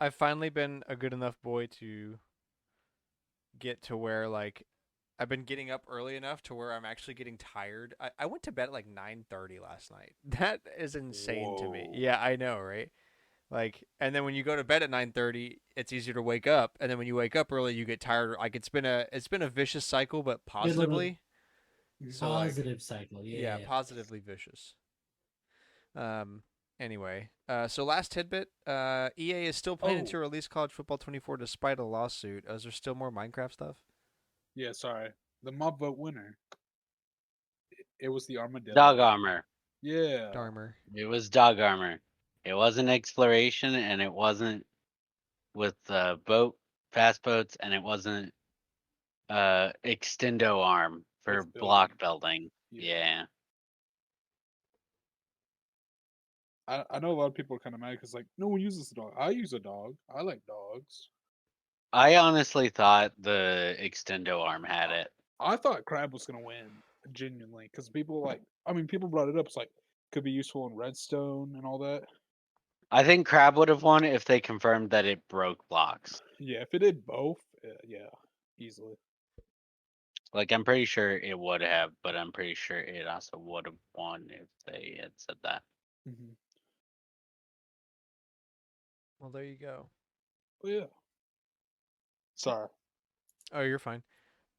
Speaker 1: I've finally been a good enough boy to get to where like I've been getting up early enough to where I'm actually getting tired. I went to bed at like 9:30 last night. That is insane to me.
Speaker 3: whoa.
Speaker 1: Yeah, I know, right? Like, and then when you go to bed at 9:30, it's easier to wake up, and then when you wake up early, you get tired. Like it's been a vicious cycle, but
Speaker 2: Good little
Speaker 1: positively. So like,
Speaker 2: positive cycle.
Speaker 1: yeah,
Speaker 2: Yeah.
Speaker 1: positively vicious. Um. Anyway, so last tidbit, EA is still planning
Speaker 3: Oh,
Speaker 1: to release College Football 24 despite a lawsuit. Is there still more Minecraft stuff?
Speaker 3: yeah. Sorry, the mob vote winner. It was the
Speaker 4: Dog
Speaker 3: armadillo.
Speaker 4: armor.
Speaker 3: Yeah.
Speaker 1: Darmer.
Speaker 4: It was dog armor. It wasn't exploration, and it wasn't with fast boats, and it wasn't extendo arm for
Speaker 3: With building.
Speaker 4: block building.
Speaker 3: Yeah.
Speaker 4: Yeah.
Speaker 3: I know a lot of people are kind of mad because like no one uses a dog. I use a dog. I like dogs.
Speaker 4: I honestly thought the extendo arm had it.
Speaker 3: I thought Crab was gonna win. genuinely, because people people brought it up. It's like could be useful in redstone and all that.
Speaker 4: I think Crab would have won if they confirmed that it broke blocks.
Speaker 3: Yeah, if it did both, yeah, easily.
Speaker 4: Like I'm pretty sure it would have, but I'm pretty sure it also would have won if they had said that.
Speaker 3: Mm-hmm.
Speaker 1: Well, there you go.
Speaker 3: But yeah. Sorry.
Speaker 1: Oh, you're fine.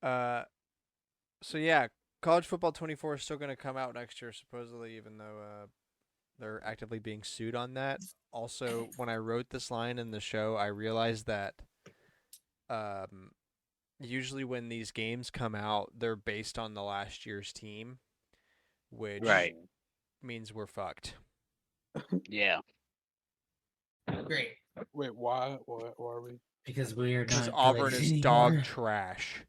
Speaker 1: So yeah, College Football 24 is still going to come out next year, supposedly, even though they're actively being sued on that. Also, when I wrote this line in the show, I realized that um, usually when these games come out, they're based on the last year's team, which
Speaker 4: Right.
Speaker 1: means we're fucked.
Speaker 4: Yeah.
Speaker 2: Great.
Speaker 3: Wait, why? Why are we?
Speaker 2: Because we are
Speaker 1: Because
Speaker 2: not
Speaker 1: Auburn
Speaker 2: related
Speaker 1: is
Speaker 2: anymore.
Speaker 1: dog trash.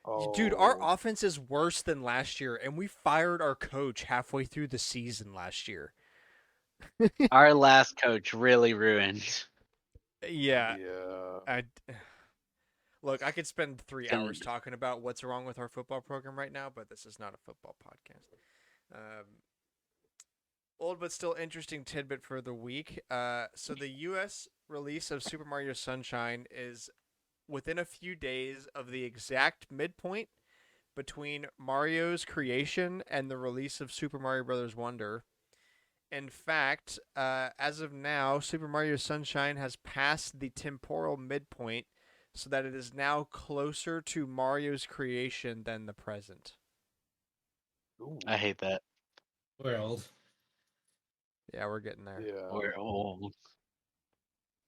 Speaker 3: Oh,
Speaker 1: Dude, our offense is worse than last year, and we fired our coach halfway through the season last year.
Speaker 4: Our last coach really ruined.
Speaker 1: Yeah,
Speaker 3: yeah.
Speaker 1: I look. I could spend 3 hours
Speaker 4: Can-
Speaker 1: talking about what's wrong with our football program right now, but this is not a football podcast. Old but still interesting tidbit for the week. So the U.S. release of Super Mario Sunshine is within a few days of the exact midpoint between Mario's creation and the release of Super Mario Bros. Wonder. In fact, as of now, Super Mario Sunshine has passed the temporal midpoint so that it is now closer to Mario's creation than the present.
Speaker 3: Ooh.
Speaker 4: I hate that.
Speaker 2: We're old.
Speaker 1: Yeah, we're getting there.
Speaker 3: Yeah.
Speaker 4: We're old.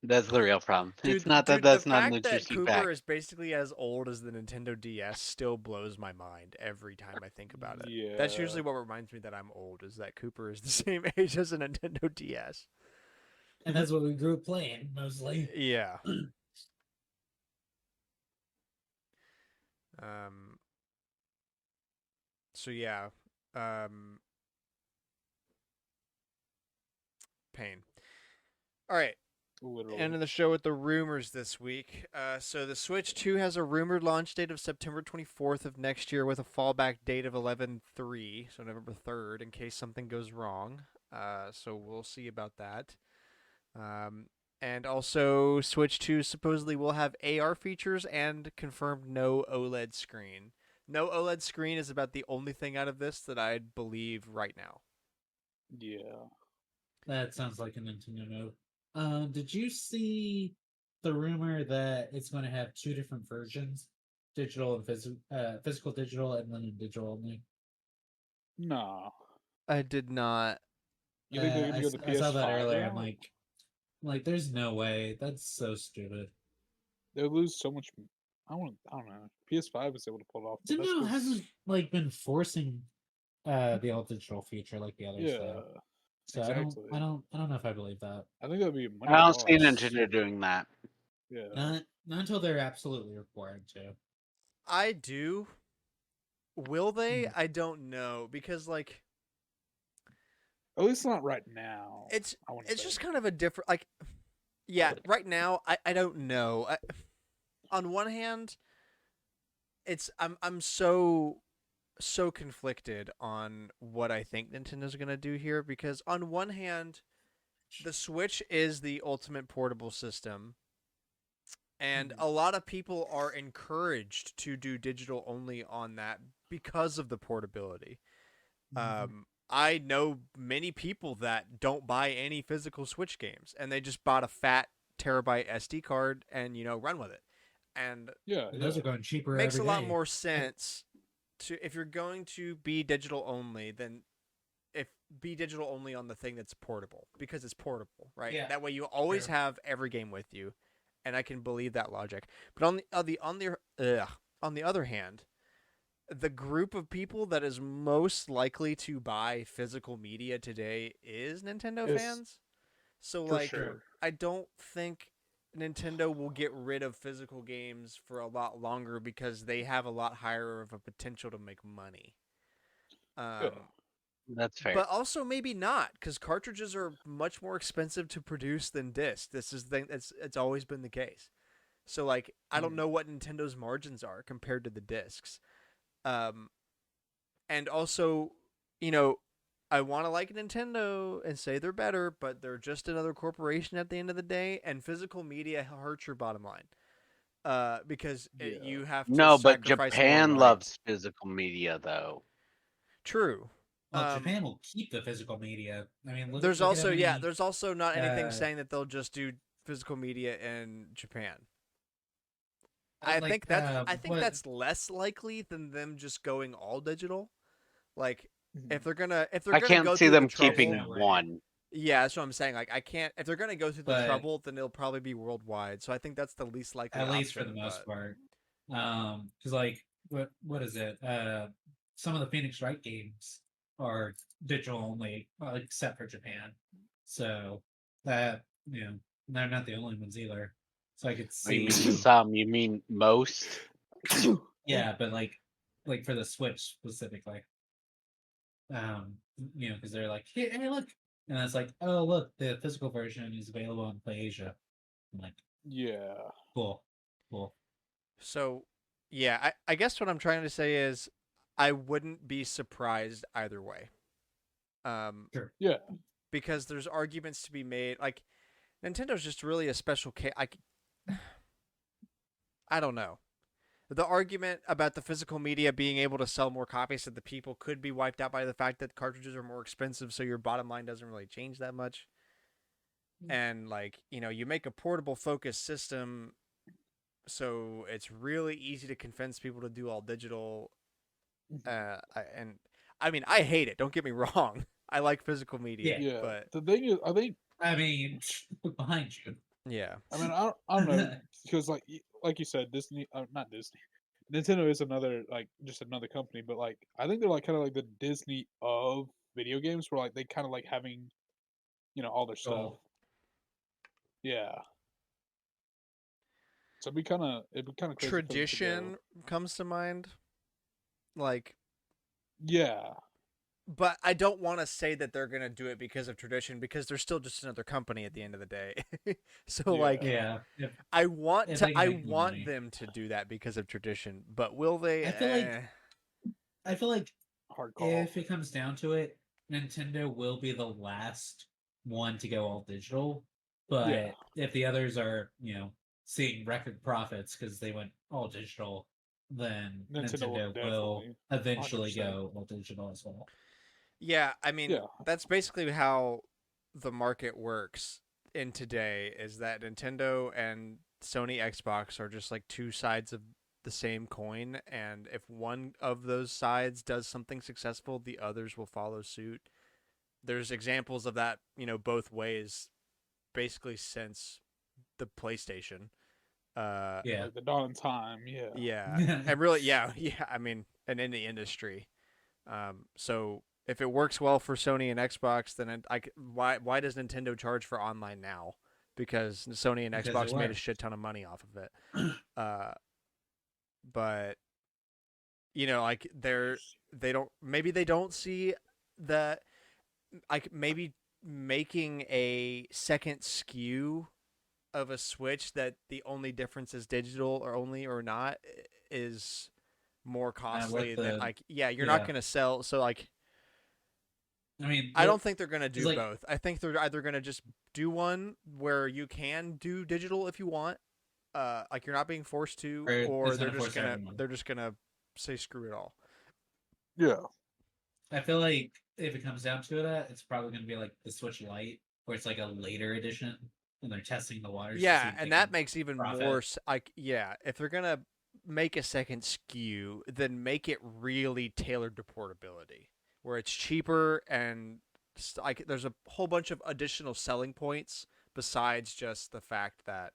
Speaker 4: That's the real problem. It's
Speaker 1: Dude,
Speaker 4: not that
Speaker 1: dude, the
Speaker 4: that's not an
Speaker 1: fact that
Speaker 4: interesting
Speaker 1: Cooper
Speaker 4: fact.
Speaker 1: is basically as old as the Nintendo DS still blows my mind every time I think about it.
Speaker 3: Yeah.
Speaker 1: That's usually what reminds me that I'm old, is that Cooper is the same age as a Nintendo DS.
Speaker 2: And that's what we grew up playing, mostly.
Speaker 1: Yeah. Um. So yeah. Pain. All right.
Speaker 3: Literally.
Speaker 1: End of the show with the rumors this week. So the Switch 2 has a rumored launch date of September 24th of next year with a fallback date of 11/3, so November 3rd, in case something goes wrong. So we'll see about that. And also, Switch 2 supposedly will have AR features and confirmed no OLED screen. No OLED screen is about the only thing out of this that I believe right now.
Speaker 3: Yeah.
Speaker 2: That sounds like a Nintendo move. Did you see the rumor that it's going to have two different versions, digital and physical digital, and then digital only?
Speaker 3: Nah.
Speaker 1: I did not.
Speaker 3: You think they're gonna go the
Speaker 2: I saw that
Speaker 3: PS5
Speaker 2: earlier. I'm
Speaker 3: route?
Speaker 2: like, there's no way. That's so stupid.
Speaker 3: They'll lose so much. I don't know. PS5 is able to pull it off. But that's
Speaker 2: Nintendo
Speaker 3: 'cause-
Speaker 2: hasn't been forcing the all digital feature like the others
Speaker 3: Yeah.
Speaker 2: have. So
Speaker 3: Exactly.
Speaker 2: I don't know if I believe that.
Speaker 3: I think that'd be a money
Speaker 4: I don't
Speaker 3: loss.
Speaker 4: see Nintendo doing that.
Speaker 3: Yeah.
Speaker 2: Not until they're absolutely required to.
Speaker 1: I do. Will they?
Speaker 2: Hmm.
Speaker 1: I don't know, because like
Speaker 3: At least not right now.
Speaker 1: it's
Speaker 3: I want
Speaker 1: it's just kind of a different, like, yeah, right now I don't know. On one hand, I'm so conflicted on what I think Nintendo's going to do here, because on one hand, the Switch is the ultimate portable system, and a lot of people are encouraged to do digital only on that because of the portability. I know many people that don't buy any physical Switch games, and they just bought a fat terabyte SD card and run with it. And
Speaker 3: Yeah.
Speaker 2: And those are going cheaper
Speaker 1: makes a
Speaker 2: every
Speaker 1: lot
Speaker 2: day.
Speaker 1: more sense to, if you're going to be digital only, then be digital only on the thing that's portable, because it's portable, right?
Speaker 2: Yeah,
Speaker 1: That way you always
Speaker 2: sure.
Speaker 1: have every game with you, and I can believe that logic. But on the other hand, the group of people that is most likely to buy physical media today is Nintendo
Speaker 3: Yes,
Speaker 1: fans. So
Speaker 3: for
Speaker 1: like,
Speaker 3: sure.
Speaker 1: I don't think Nintendo will get rid of physical games for a lot longer, because they have a lot higher of a potential to make money.
Speaker 3: Yeah.
Speaker 4: That's fair.
Speaker 1: But also maybe not, because cartridges are much more expensive to produce than discs. This is the thing, it's always been the case. So like, I don't know what Nintendo's margins are compared to the discs. and also, I want to like Nintendo and say they're better, but they're just another corporation at the end of the day, and physical media hurts your bottom line. Because
Speaker 3: Yeah.
Speaker 1: you have to
Speaker 4: No, but
Speaker 1: sacrifice more
Speaker 4: Japan loves
Speaker 1: rights.
Speaker 4: physical media, though.
Speaker 1: True.
Speaker 2: Well, Japan will keep the physical media. I mean, look
Speaker 1: There's
Speaker 2: at how
Speaker 1: also
Speaker 2: many.
Speaker 1: there's also not anything
Speaker 2: Uh,
Speaker 1: saying that they'll just do physical media in Japan. I
Speaker 2: like
Speaker 1: think that's
Speaker 2: what?
Speaker 1: less likely than them just going all digital. Like
Speaker 3: Mhm.
Speaker 1: if they're
Speaker 4: I
Speaker 1: gonna
Speaker 4: can't
Speaker 1: go
Speaker 4: see
Speaker 1: through the
Speaker 4: them
Speaker 2: There's
Speaker 4: keeping
Speaker 1: trouble,
Speaker 2: no way.
Speaker 4: one.
Speaker 1: yeah, that's what I'm saying. Like I can't if they're gonna go through the
Speaker 2: But
Speaker 1: trouble, then it'll probably be worldwide. So I think that's the least likely
Speaker 2: at least for the
Speaker 1: option.
Speaker 2: most
Speaker 1: But
Speaker 2: part, because like what is it? Some of the Phoenix Wright games are digital only, except for Japan. So that they're not the only ones either. So I could
Speaker 4: Oh, you mean
Speaker 2: see,
Speaker 4: some? You mean most?
Speaker 2: yeah, but like for the Switch specifically, because they're like, hey, look, and it's like, oh, look, the physical version is available in Play Asia. I'm like,
Speaker 3: Yeah.
Speaker 2: cool, cool.
Speaker 1: so yeah, I guess what I'm trying to say is I wouldn't be surprised either way.
Speaker 2: Sure.
Speaker 3: Yeah.
Speaker 1: Because there's arguments to be made. Like Nintendo's just really a special case. I don't know. The argument about the physical media being able to sell more copies to the people could be wiped out by the fact that cartridges are more expensive, so your bottom line doesn't really change that much. And you make a portable focus system, so it's really easy to convince people to do all digital. And I mean, I hate it. Don't get me wrong. I like physical media,
Speaker 2: Yeah.
Speaker 3: Yeah.
Speaker 1: but
Speaker 3: The thing is, I think,
Speaker 2: I mean, behind you.
Speaker 1: yeah,
Speaker 3: I don't know, because like you said, Disney, not Disney, Nintendo is just another company, but like I think they're like kind of like the Disney of video games, where like they kind of like having all their stuff.
Speaker 2: Cool.
Speaker 3: Yeah. So it'd be kind of crazy for them to go.
Speaker 1: tradition comes to mind. Like,
Speaker 3: Yeah.
Speaker 1: but I don't want to say that they're gonna do it because of tradition, because they're still just another company at the end of the day. So
Speaker 3: Yeah.
Speaker 2: Yeah.
Speaker 1: I want
Speaker 2: If
Speaker 1: to,
Speaker 2: they can
Speaker 1: I
Speaker 2: make more
Speaker 1: want
Speaker 2: money.
Speaker 1: them to do that because of tradition, but will they?
Speaker 2: I feel like
Speaker 3: Hard call.
Speaker 2: if it comes down to it, Nintendo will be the last one to go all digital. But
Speaker 3: Yeah.
Speaker 2: if the others are, seeing record profits because they went all digital, then
Speaker 3: Nintendo will
Speaker 2: Nintendo will
Speaker 3: definitely,
Speaker 2: eventually
Speaker 3: 100%.
Speaker 2: go all digital as well.
Speaker 1: Yeah, I mean,
Speaker 3: Yeah.
Speaker 1: that's basically how the market works in today. Is that Nintendo and Sony Xbox are just like two sides of the same coin, and if one of those sides does something successful, the others will follow suit. There's examples of that, both ways, basically since the PlayStation.
Speaker 2: Yeah.
Speaker 3: Like the dawn of time. Yeah.
Speaker 1: Yeah, and really, yeah, yeah. I mean, and in the industry. So if it works well for Sony and Xbox, then why does Nintendo charge for online now? Because Sony and
Speaker 2: Because it
Speaker 1: Xbox made a
Speaker 2: works.
Speaker 1: shit ton of money off of it. But like they don't, maybe they don't see that, like, maybe making a second SKU of a Switch that the only difference is digital or not is more costly than, like, you're not
Speaker 2: yeah.
Speaker 1: going to sell. So like,
Speaker 2: I mean,
Speaker 1: I don't think they're going to
Speaker 2: it's
Speaker 1: do
Speaker 2: like-
Speaker 1: both. I think they're either going to just do one where you can do digital if you want, like you're not being forced to,
Speaker 2: Or
Speaker 1: or
Speaker 2: it's gonna force everyone.
Speaker 1: they're just gonna say screw it all.
Speaker 3: Yeah.
Speaker 2: I feel like if it comes down to that, it's probably going to be like the Switch Lite, where it's like a later edition, and they're testing the waters.
Speaker 1: Yeah,
Speaker 2: to see if
Speaker 1: and
Speaker 2: they
Speaker 1: that
Speaker 2: can
Speaker 1: makes even
Speaker 2: profit.
Speaker 1: more like, yeah, if they're gonna make a second SKU, then make it really tailored to portability, where it's cheaper and like there's a whole bunch of additional selling points besides just the fact that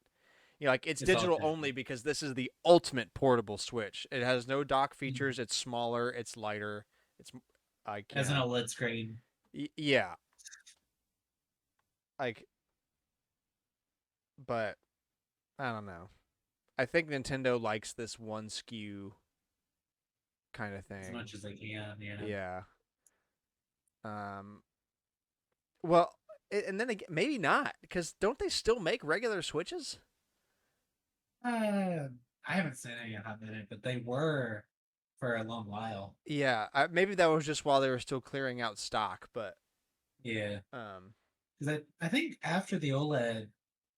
Speaker 1: like it's
Speaker 2: It's all
Speaker 1: digital
Speaker 2: connected.
Speaker 1: only, because this is the ultimate portable Switch. It has no dock
Speaker 2: Mm-hmm.
Speaker 1: features. It's smaller. It's lighter. It's like,
Speaker 2: As an OLED screen.
Speaker 1: yeah, like, but I don't know. I think Nintendo likes this one SKU kind of thing.
Speaker 2: As much as they can,
Speaker 1: Yeah. Well, and then again, maybe not, because don't they still make regular Switches?
Speaker 2: I haven't seen any of that minute, but they were for a long while.
Speaker 1: Yeah, maybe that was just while they were still clearing out stock, but
Speaker 2: Yeah,
Speaker 1: um,
Speaker 2: because I think after the OLED,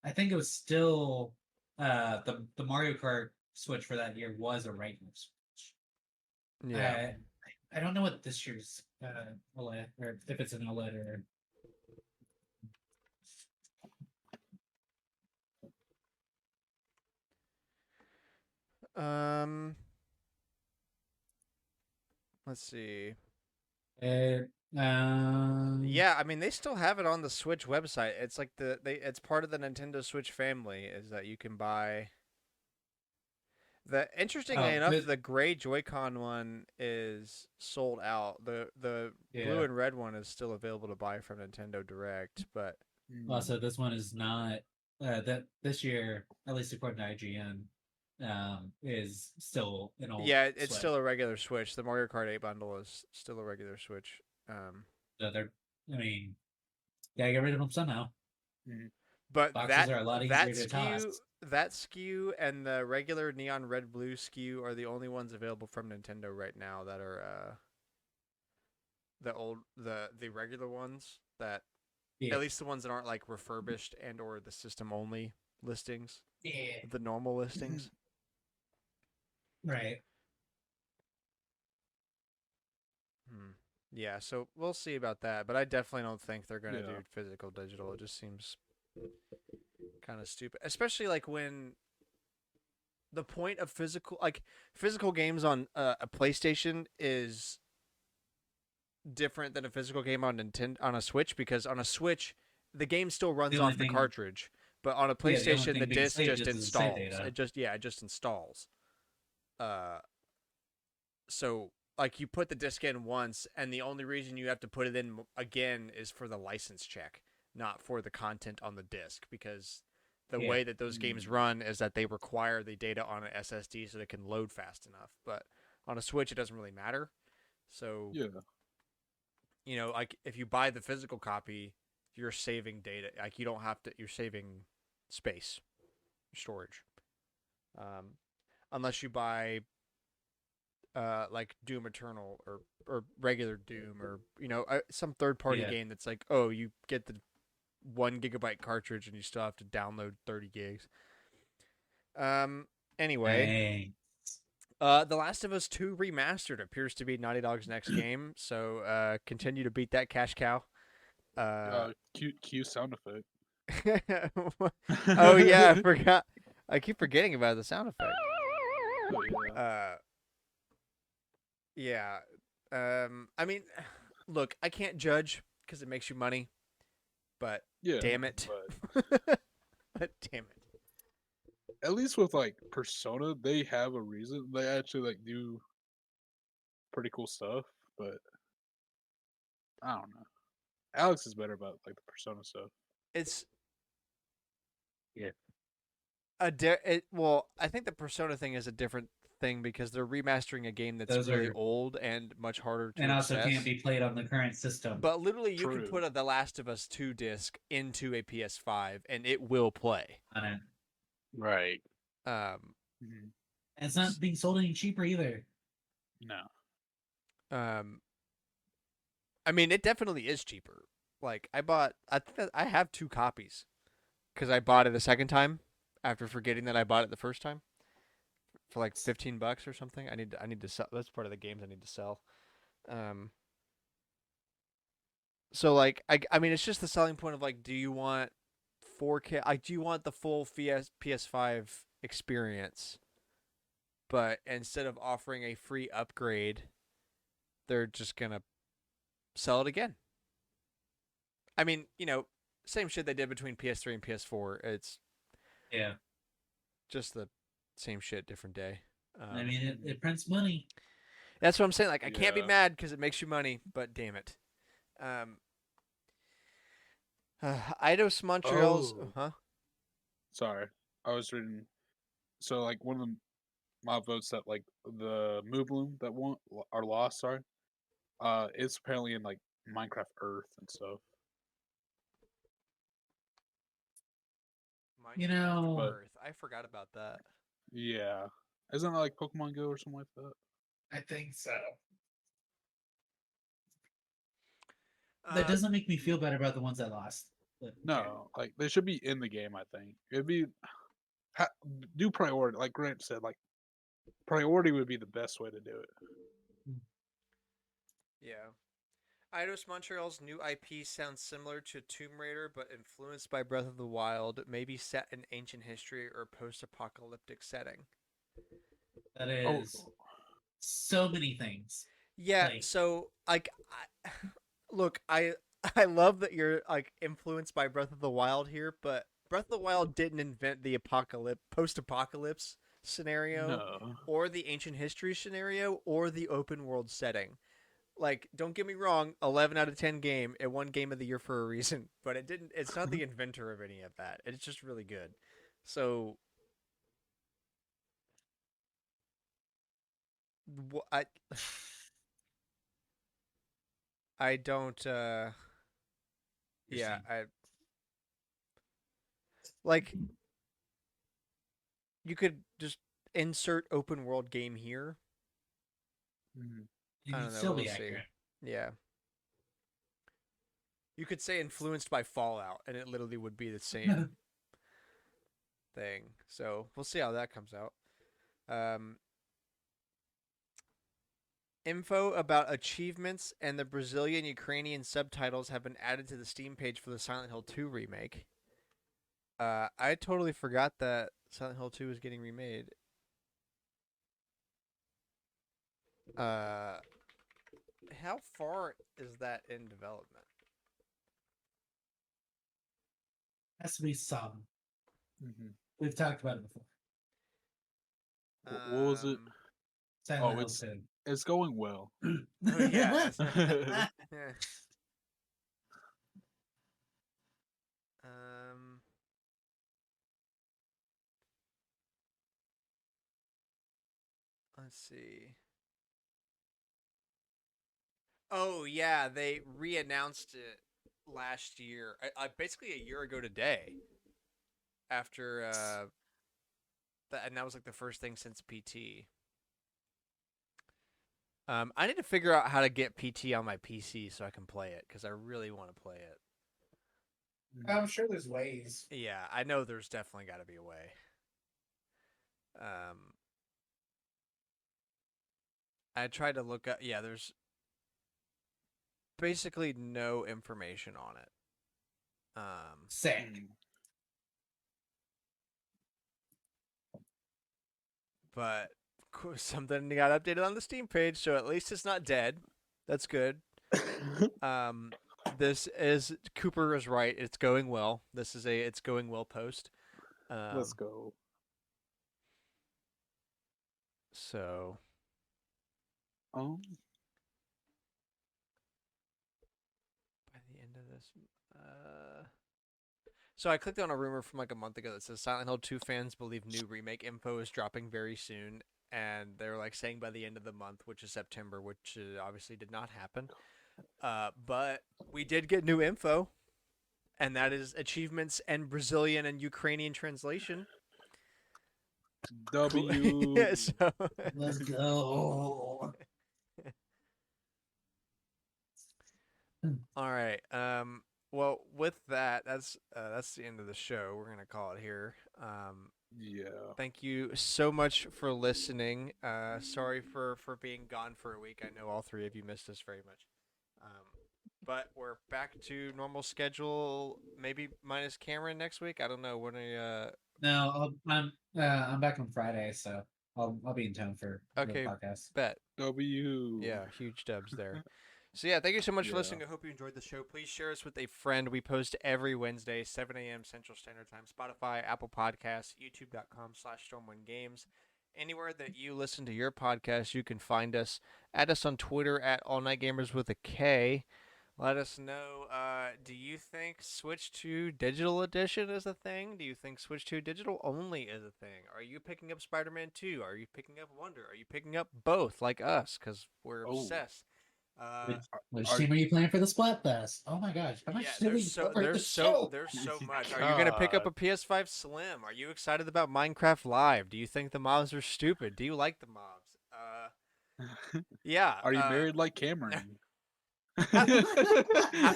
Speaker 2: I think it was still the Mario Kart Switch for that year was a regular Switch.
Speaker 1: yeah.
Speaker 2: I don't know what this year's OLED or if it's an OLED or
Speaker 1: Um, let's see.
Speaker 2: uh, um
Speaker 1: Yeah, I mean they still have it on the Switch website. It's like it's part of the Nintendo Switch family is that you can buy. Interestingly
Speaker 2: oh
Speaker 1: enough,
Speaker 2: but
Speaker 1: the gray Joy-Con one is sold out. The blue
Speaker 2: yeah.
Speaker 1: and red one is still available to buy from Nintendo Direct, but
Speaker 2: Also, this one is not that this year, at least according to IGN, is still an old
Speaker 1: yeah, it's
Speaker 2: Switch.
Speaker 1: still a regular Switch. The Mario Kart 8 bundle is still a regular Switch.
Speaker 2: So they're, I mean, gotta get rid of them somehow.
Speaker 3: Mhm.
Speaker 1: But
Speaker 2: Boxes are a lot easier
Speaker 1: that
Speaker 2: to
Speaker 1: SKU
Speaker 2: toss.
Speaker 1: that SKU and the regular neon red blue SKU are the only ones available from Nintendo right now that are the regular ones that
Speaker 2: Yeah,
Speaker 1: at least the ones that aren't like refurbished and or the system only listings,
Speaker 2: yeah,
Speaker 1: the normal listings.
Speaker 2: right.
Speaker 1: Hmm. Yeah, so we'll see about that, but I definitely don't think they're gonna
Speaker 3: Yeah.
Speaker 1: do physical digital. It just seems kind of stupid, especially like when the point of physical games on a PlayStation is different than a physical game on Nintendo on a Switch because on a Switch the game still
Speaker 2: The
Speaker 1: runs
Speaker 2: only
Speaker 1: off the
Speaker 2: thing,
Speaker 1: cartridge, but on a
Speaker 2: yeah, the only
Speaker 1: PlayStation the
Speaker 2: thing being
Speaker 1: disc
Speaker 2: saved
Speaker 1: just
Speaker 2: is the save
Speaker 1: installs.
Speaker 2: data.
Speaker 1: It just installs. Uh, so like you put the disc in once, and the only reason you have to put it in again is for the license check, not for the content on the disc, because the
Speaker 2: Yeah,
Speaker 1: way that those games run is that they require the data on an SSD so they can load fast enough. But on a Switch, it doesn't really matter. So
Speaker 3: Yeah.
Speaker 1: like if you buy the physical copy, you're saving data. Like you don't have to. You're saving space, storage. Um, unless you buy like Doom Eternal or regular Doom or some third party
Speaker 2: yeah.
Speaker 1: game that's like, oh, you get the 1 GB cartridge and you still have to download 30 gigs. Um. Anyway,
Speaker 2: Dang.
Speaker 1: The Last of Us 2 remastered appears to be Naughty Dog's next game. So continue to beat that cash cow.
Speaker 3: Cue sound effect.
Speaker 1: Oh yeah, I forgot. I keep forgetting about the sound effect.
Speaker 3: Oh, yeah.
Speaker 1: Yeah. I mean, look, I can't judge because it makes you money, but
Speaker 3: Yeah.
Speaker 1: damn it.
Speaker 3: But
Speaker 1: Damn it.
Speaker 3: at least with like Persona, they have a reason. They actually like do pretty cool stuff. But I don't know. Alex is better about like the Persona stuff.
Speaker 1: It's
Speaker 4: Yeah.
Speaker 1: well, I think the Persona thing is a different thing because they're remastering a game that's
Speaker 2: Those
Speaker 1: really
Speaker 2: are,
Speaker 1: old and much harder to
Speaker 2: and also
Speaker 1: access.
Speaker 2: can't be played on the current system.
Speaker 1: But literally, you can
Speaker 3: True.
Speaker 1: put The Last of Us 2 disc into a PS5 and it will play.
Speaker 2: On it.
Speaker 4: Right.
Speaker 1: Um,
Speaker 3: Mhm.
Speaker 2: And it's not being sold any cheaper either.
Speaker 3: No.
Speaker 1: um, I mean, it definitely is cheaper. Like I think that I have 2 copies because I bought it a second time after forgetting that I bought it the first time for like $15 or something. I need to sell. That's part of the games I need to sell. Um, so like I mean, it's just the selling point of like, do you want 4K? Like, do you want the full PS5 experience? But instead of offering a free upgrade, they're just gonna sell it again. I mean, same shit they did between PS3 and PS4. It's
Speaker 2: Yeah.
Speaker 1: just the same shit, different day.
Speaker 2: I mean, it prints money.
Speaker 1: That's what I'm saying. Like, I can't be
Speaker 3: Yeah.
Speaker 1: mad because it makes you money, but damn it. Eidos Montreal's.
Speaker 3: Oh.
Speaker 1: Huh?
Speaker 3: Sorry. I was reading. So like one of my votes that like the Moobloom that won or lost. Sorry. It's apparently in like Minecraft Earth and stuff.
Speaker 2: You
Speaker 1: Minecraft
Speaker 2: know,
Speaker 3: But
Speaker 1: Earth. I forgot about that.
Speaker 3: yeah, isn't it like Pokemon Go or something like that?
Speaker 2: I think so. That
Speaker 1: Uh,
Speaker 2: doesn't make me feel better about the ones that lost. But, okay.
Speaker 3: No, like they should be in the game. I think it'd be do priority. Like Grant said, like priority would be the best way to do it.
Speaker 1: yeah. Eidos Montreal's new IP sounds similar to Tomb Raider, but influenced by Breath of the Wild, maybe set in ancient history or post-apocalyptic setting.
Speaker 2: That
Speaker 3: Oh,
Speaker 2: is so many things.
Speaker 1: Yeah,
Speaker 2: Like-
Speaker 1: so like, look, I love that you're like influenced by Breath of the Wild here, but Breath of the Wild didn't invent the post-apocalypse scenario,
Speaker 3: no.
Speaker 1: or the ancient history scenario, or the open world setting. Like, don't get me wrong, 11 out of 10 game. It won Game of the Year for a reason, but it didn't. It's not the inventor of any of that. It's just really good. So, I I don't. Yeah,
Speaker 2: Interesting.
Speaker 1: I like. You could just insert open world game here.
Speaker 3: Mhm.
Speaker 2: It
Speaker 1: I
Speaker 2: can
Speaker 1: don't know.
Speaker 2: still
Speaker 1: We'll
Speaker 2: be
Speaker 1: see.
Speaker 2: accurate.
Speaker 1: Yeah. You could say influenced by Fallout, and it literally would be the same thing. So we'll see how that comes out. Info about achievements and the Brazilian Ukrainian subtitles have been added to the Steam page for the Silent Hill 2 remake. I totally forgot that Silent Hill 2 was getting remade. How far is that in development?
Speaker 2: Has to be some.
Speaker 3: Mhm.
Speaker 2: We've talked about it before.
Speaker 3: What was it?
Speaker 2: Silent Hill
Speaker 3: it's
Speaker 2: 2.
Speaker 3: it's going well.
Speaker 1: Oh yeah. um. Let's see. Oh yeah, they re-announced it last year. Basically a year ago today. After that, and that was like the first thing since PT. I need to figure out how to get PT on my PC so I can play it because I really want to play it.
Speaker 2: I'm sure there's ways.
Speaker 1: Yeah, I know there's definitely got to be a way. I tried to look up. Yeah, there's basically no information on it.
Speaker 2: Sick.
Speaker 3: Mm.
Speaker 1: But something got updated on the Steam page, so at least it's not dead. That's good. This is Cooper is right. It's going well. This is a it's going well post.
Speaker 3: Let's go.
Speaker 1: So by the end of this, so I clicked on a rumor from like a month ago that says Silent Hill 2 fans believe new remake info is dropping very soon, and they're like saying by the end of the month, which is September, which obviously did not happen. But we did get new info, and that is achievements and Brazilian and Ukrainian translation.
Speaker 3: W.
Speaker 1: Yeah, so
Speaker 2: Let's go.
Speaker 1: all right. Well, with that, that's the end of the show. We're gonna call it here.
Speaker 3: Yeah.
Speaker 1: Thank you so much for listening. Sorry for being gone for a week. I know all three of you missed us very much. But we're back to normal schedule. Maybe minus Cameron next week. I don't know. When
Speaker 2: No, I'm back on Friday, so I'll be in town for
Speaker 1: Okay,
Speaker 2: the podcast.
Speaker 1: bet.
Speaker 3: W.
Speaker 1: Yeah, huge dubs there. So yeah, thank you so much for
Speaker 3: Yeah.
Speaker 1: listening. I hope you enjoyed the show. Please share us with a friend. We post every Wednesday, 7 a.m. Central Standard Time. Spotify, Apple Podcasts, YouTube.com/StormwindGames. Anywhere that you listen to your podcast, you can find us. Add us on Twitter at AllNightGamers with a K. Let us know. Do you think Switch 2 Digital Edition is a thing? Do you think Switch 2 Digital only is a thing? Are you picking up Spider-Man 2? Are you picking up Wonder? Are you picking up both like us? Because we're
Speaker 3: Oh.
Speaker 1: obsessed.
Speaker 2: Which
Speaker 3: are-
Speaker 2: team are you playing for the Splatfest? Oh my gosh, how much
Speaker 1: Yeah,
Speaker 2: did we cover the show?
Speaker 1: there's so much. Are you gonna pick up a PS5 Slim? Are you excited about Minecraft Live? Do you think the mobs are stupid? Do you like the mobs? Yeah.
Speaker 3: Are you married like Cameron?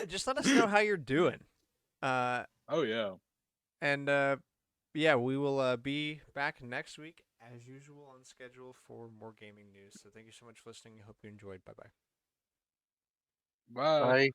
Speaker 1: Just let us know how you're doing.
Speaker 3: Oh yeah.
Speaker 1: And yeah, we will be back next week as usual on schedule for more gaming news. So thank you so much for listening. Hope you enjoyed. Bye bye.
Speaker 3: Bye.
Speaker 4: Bye.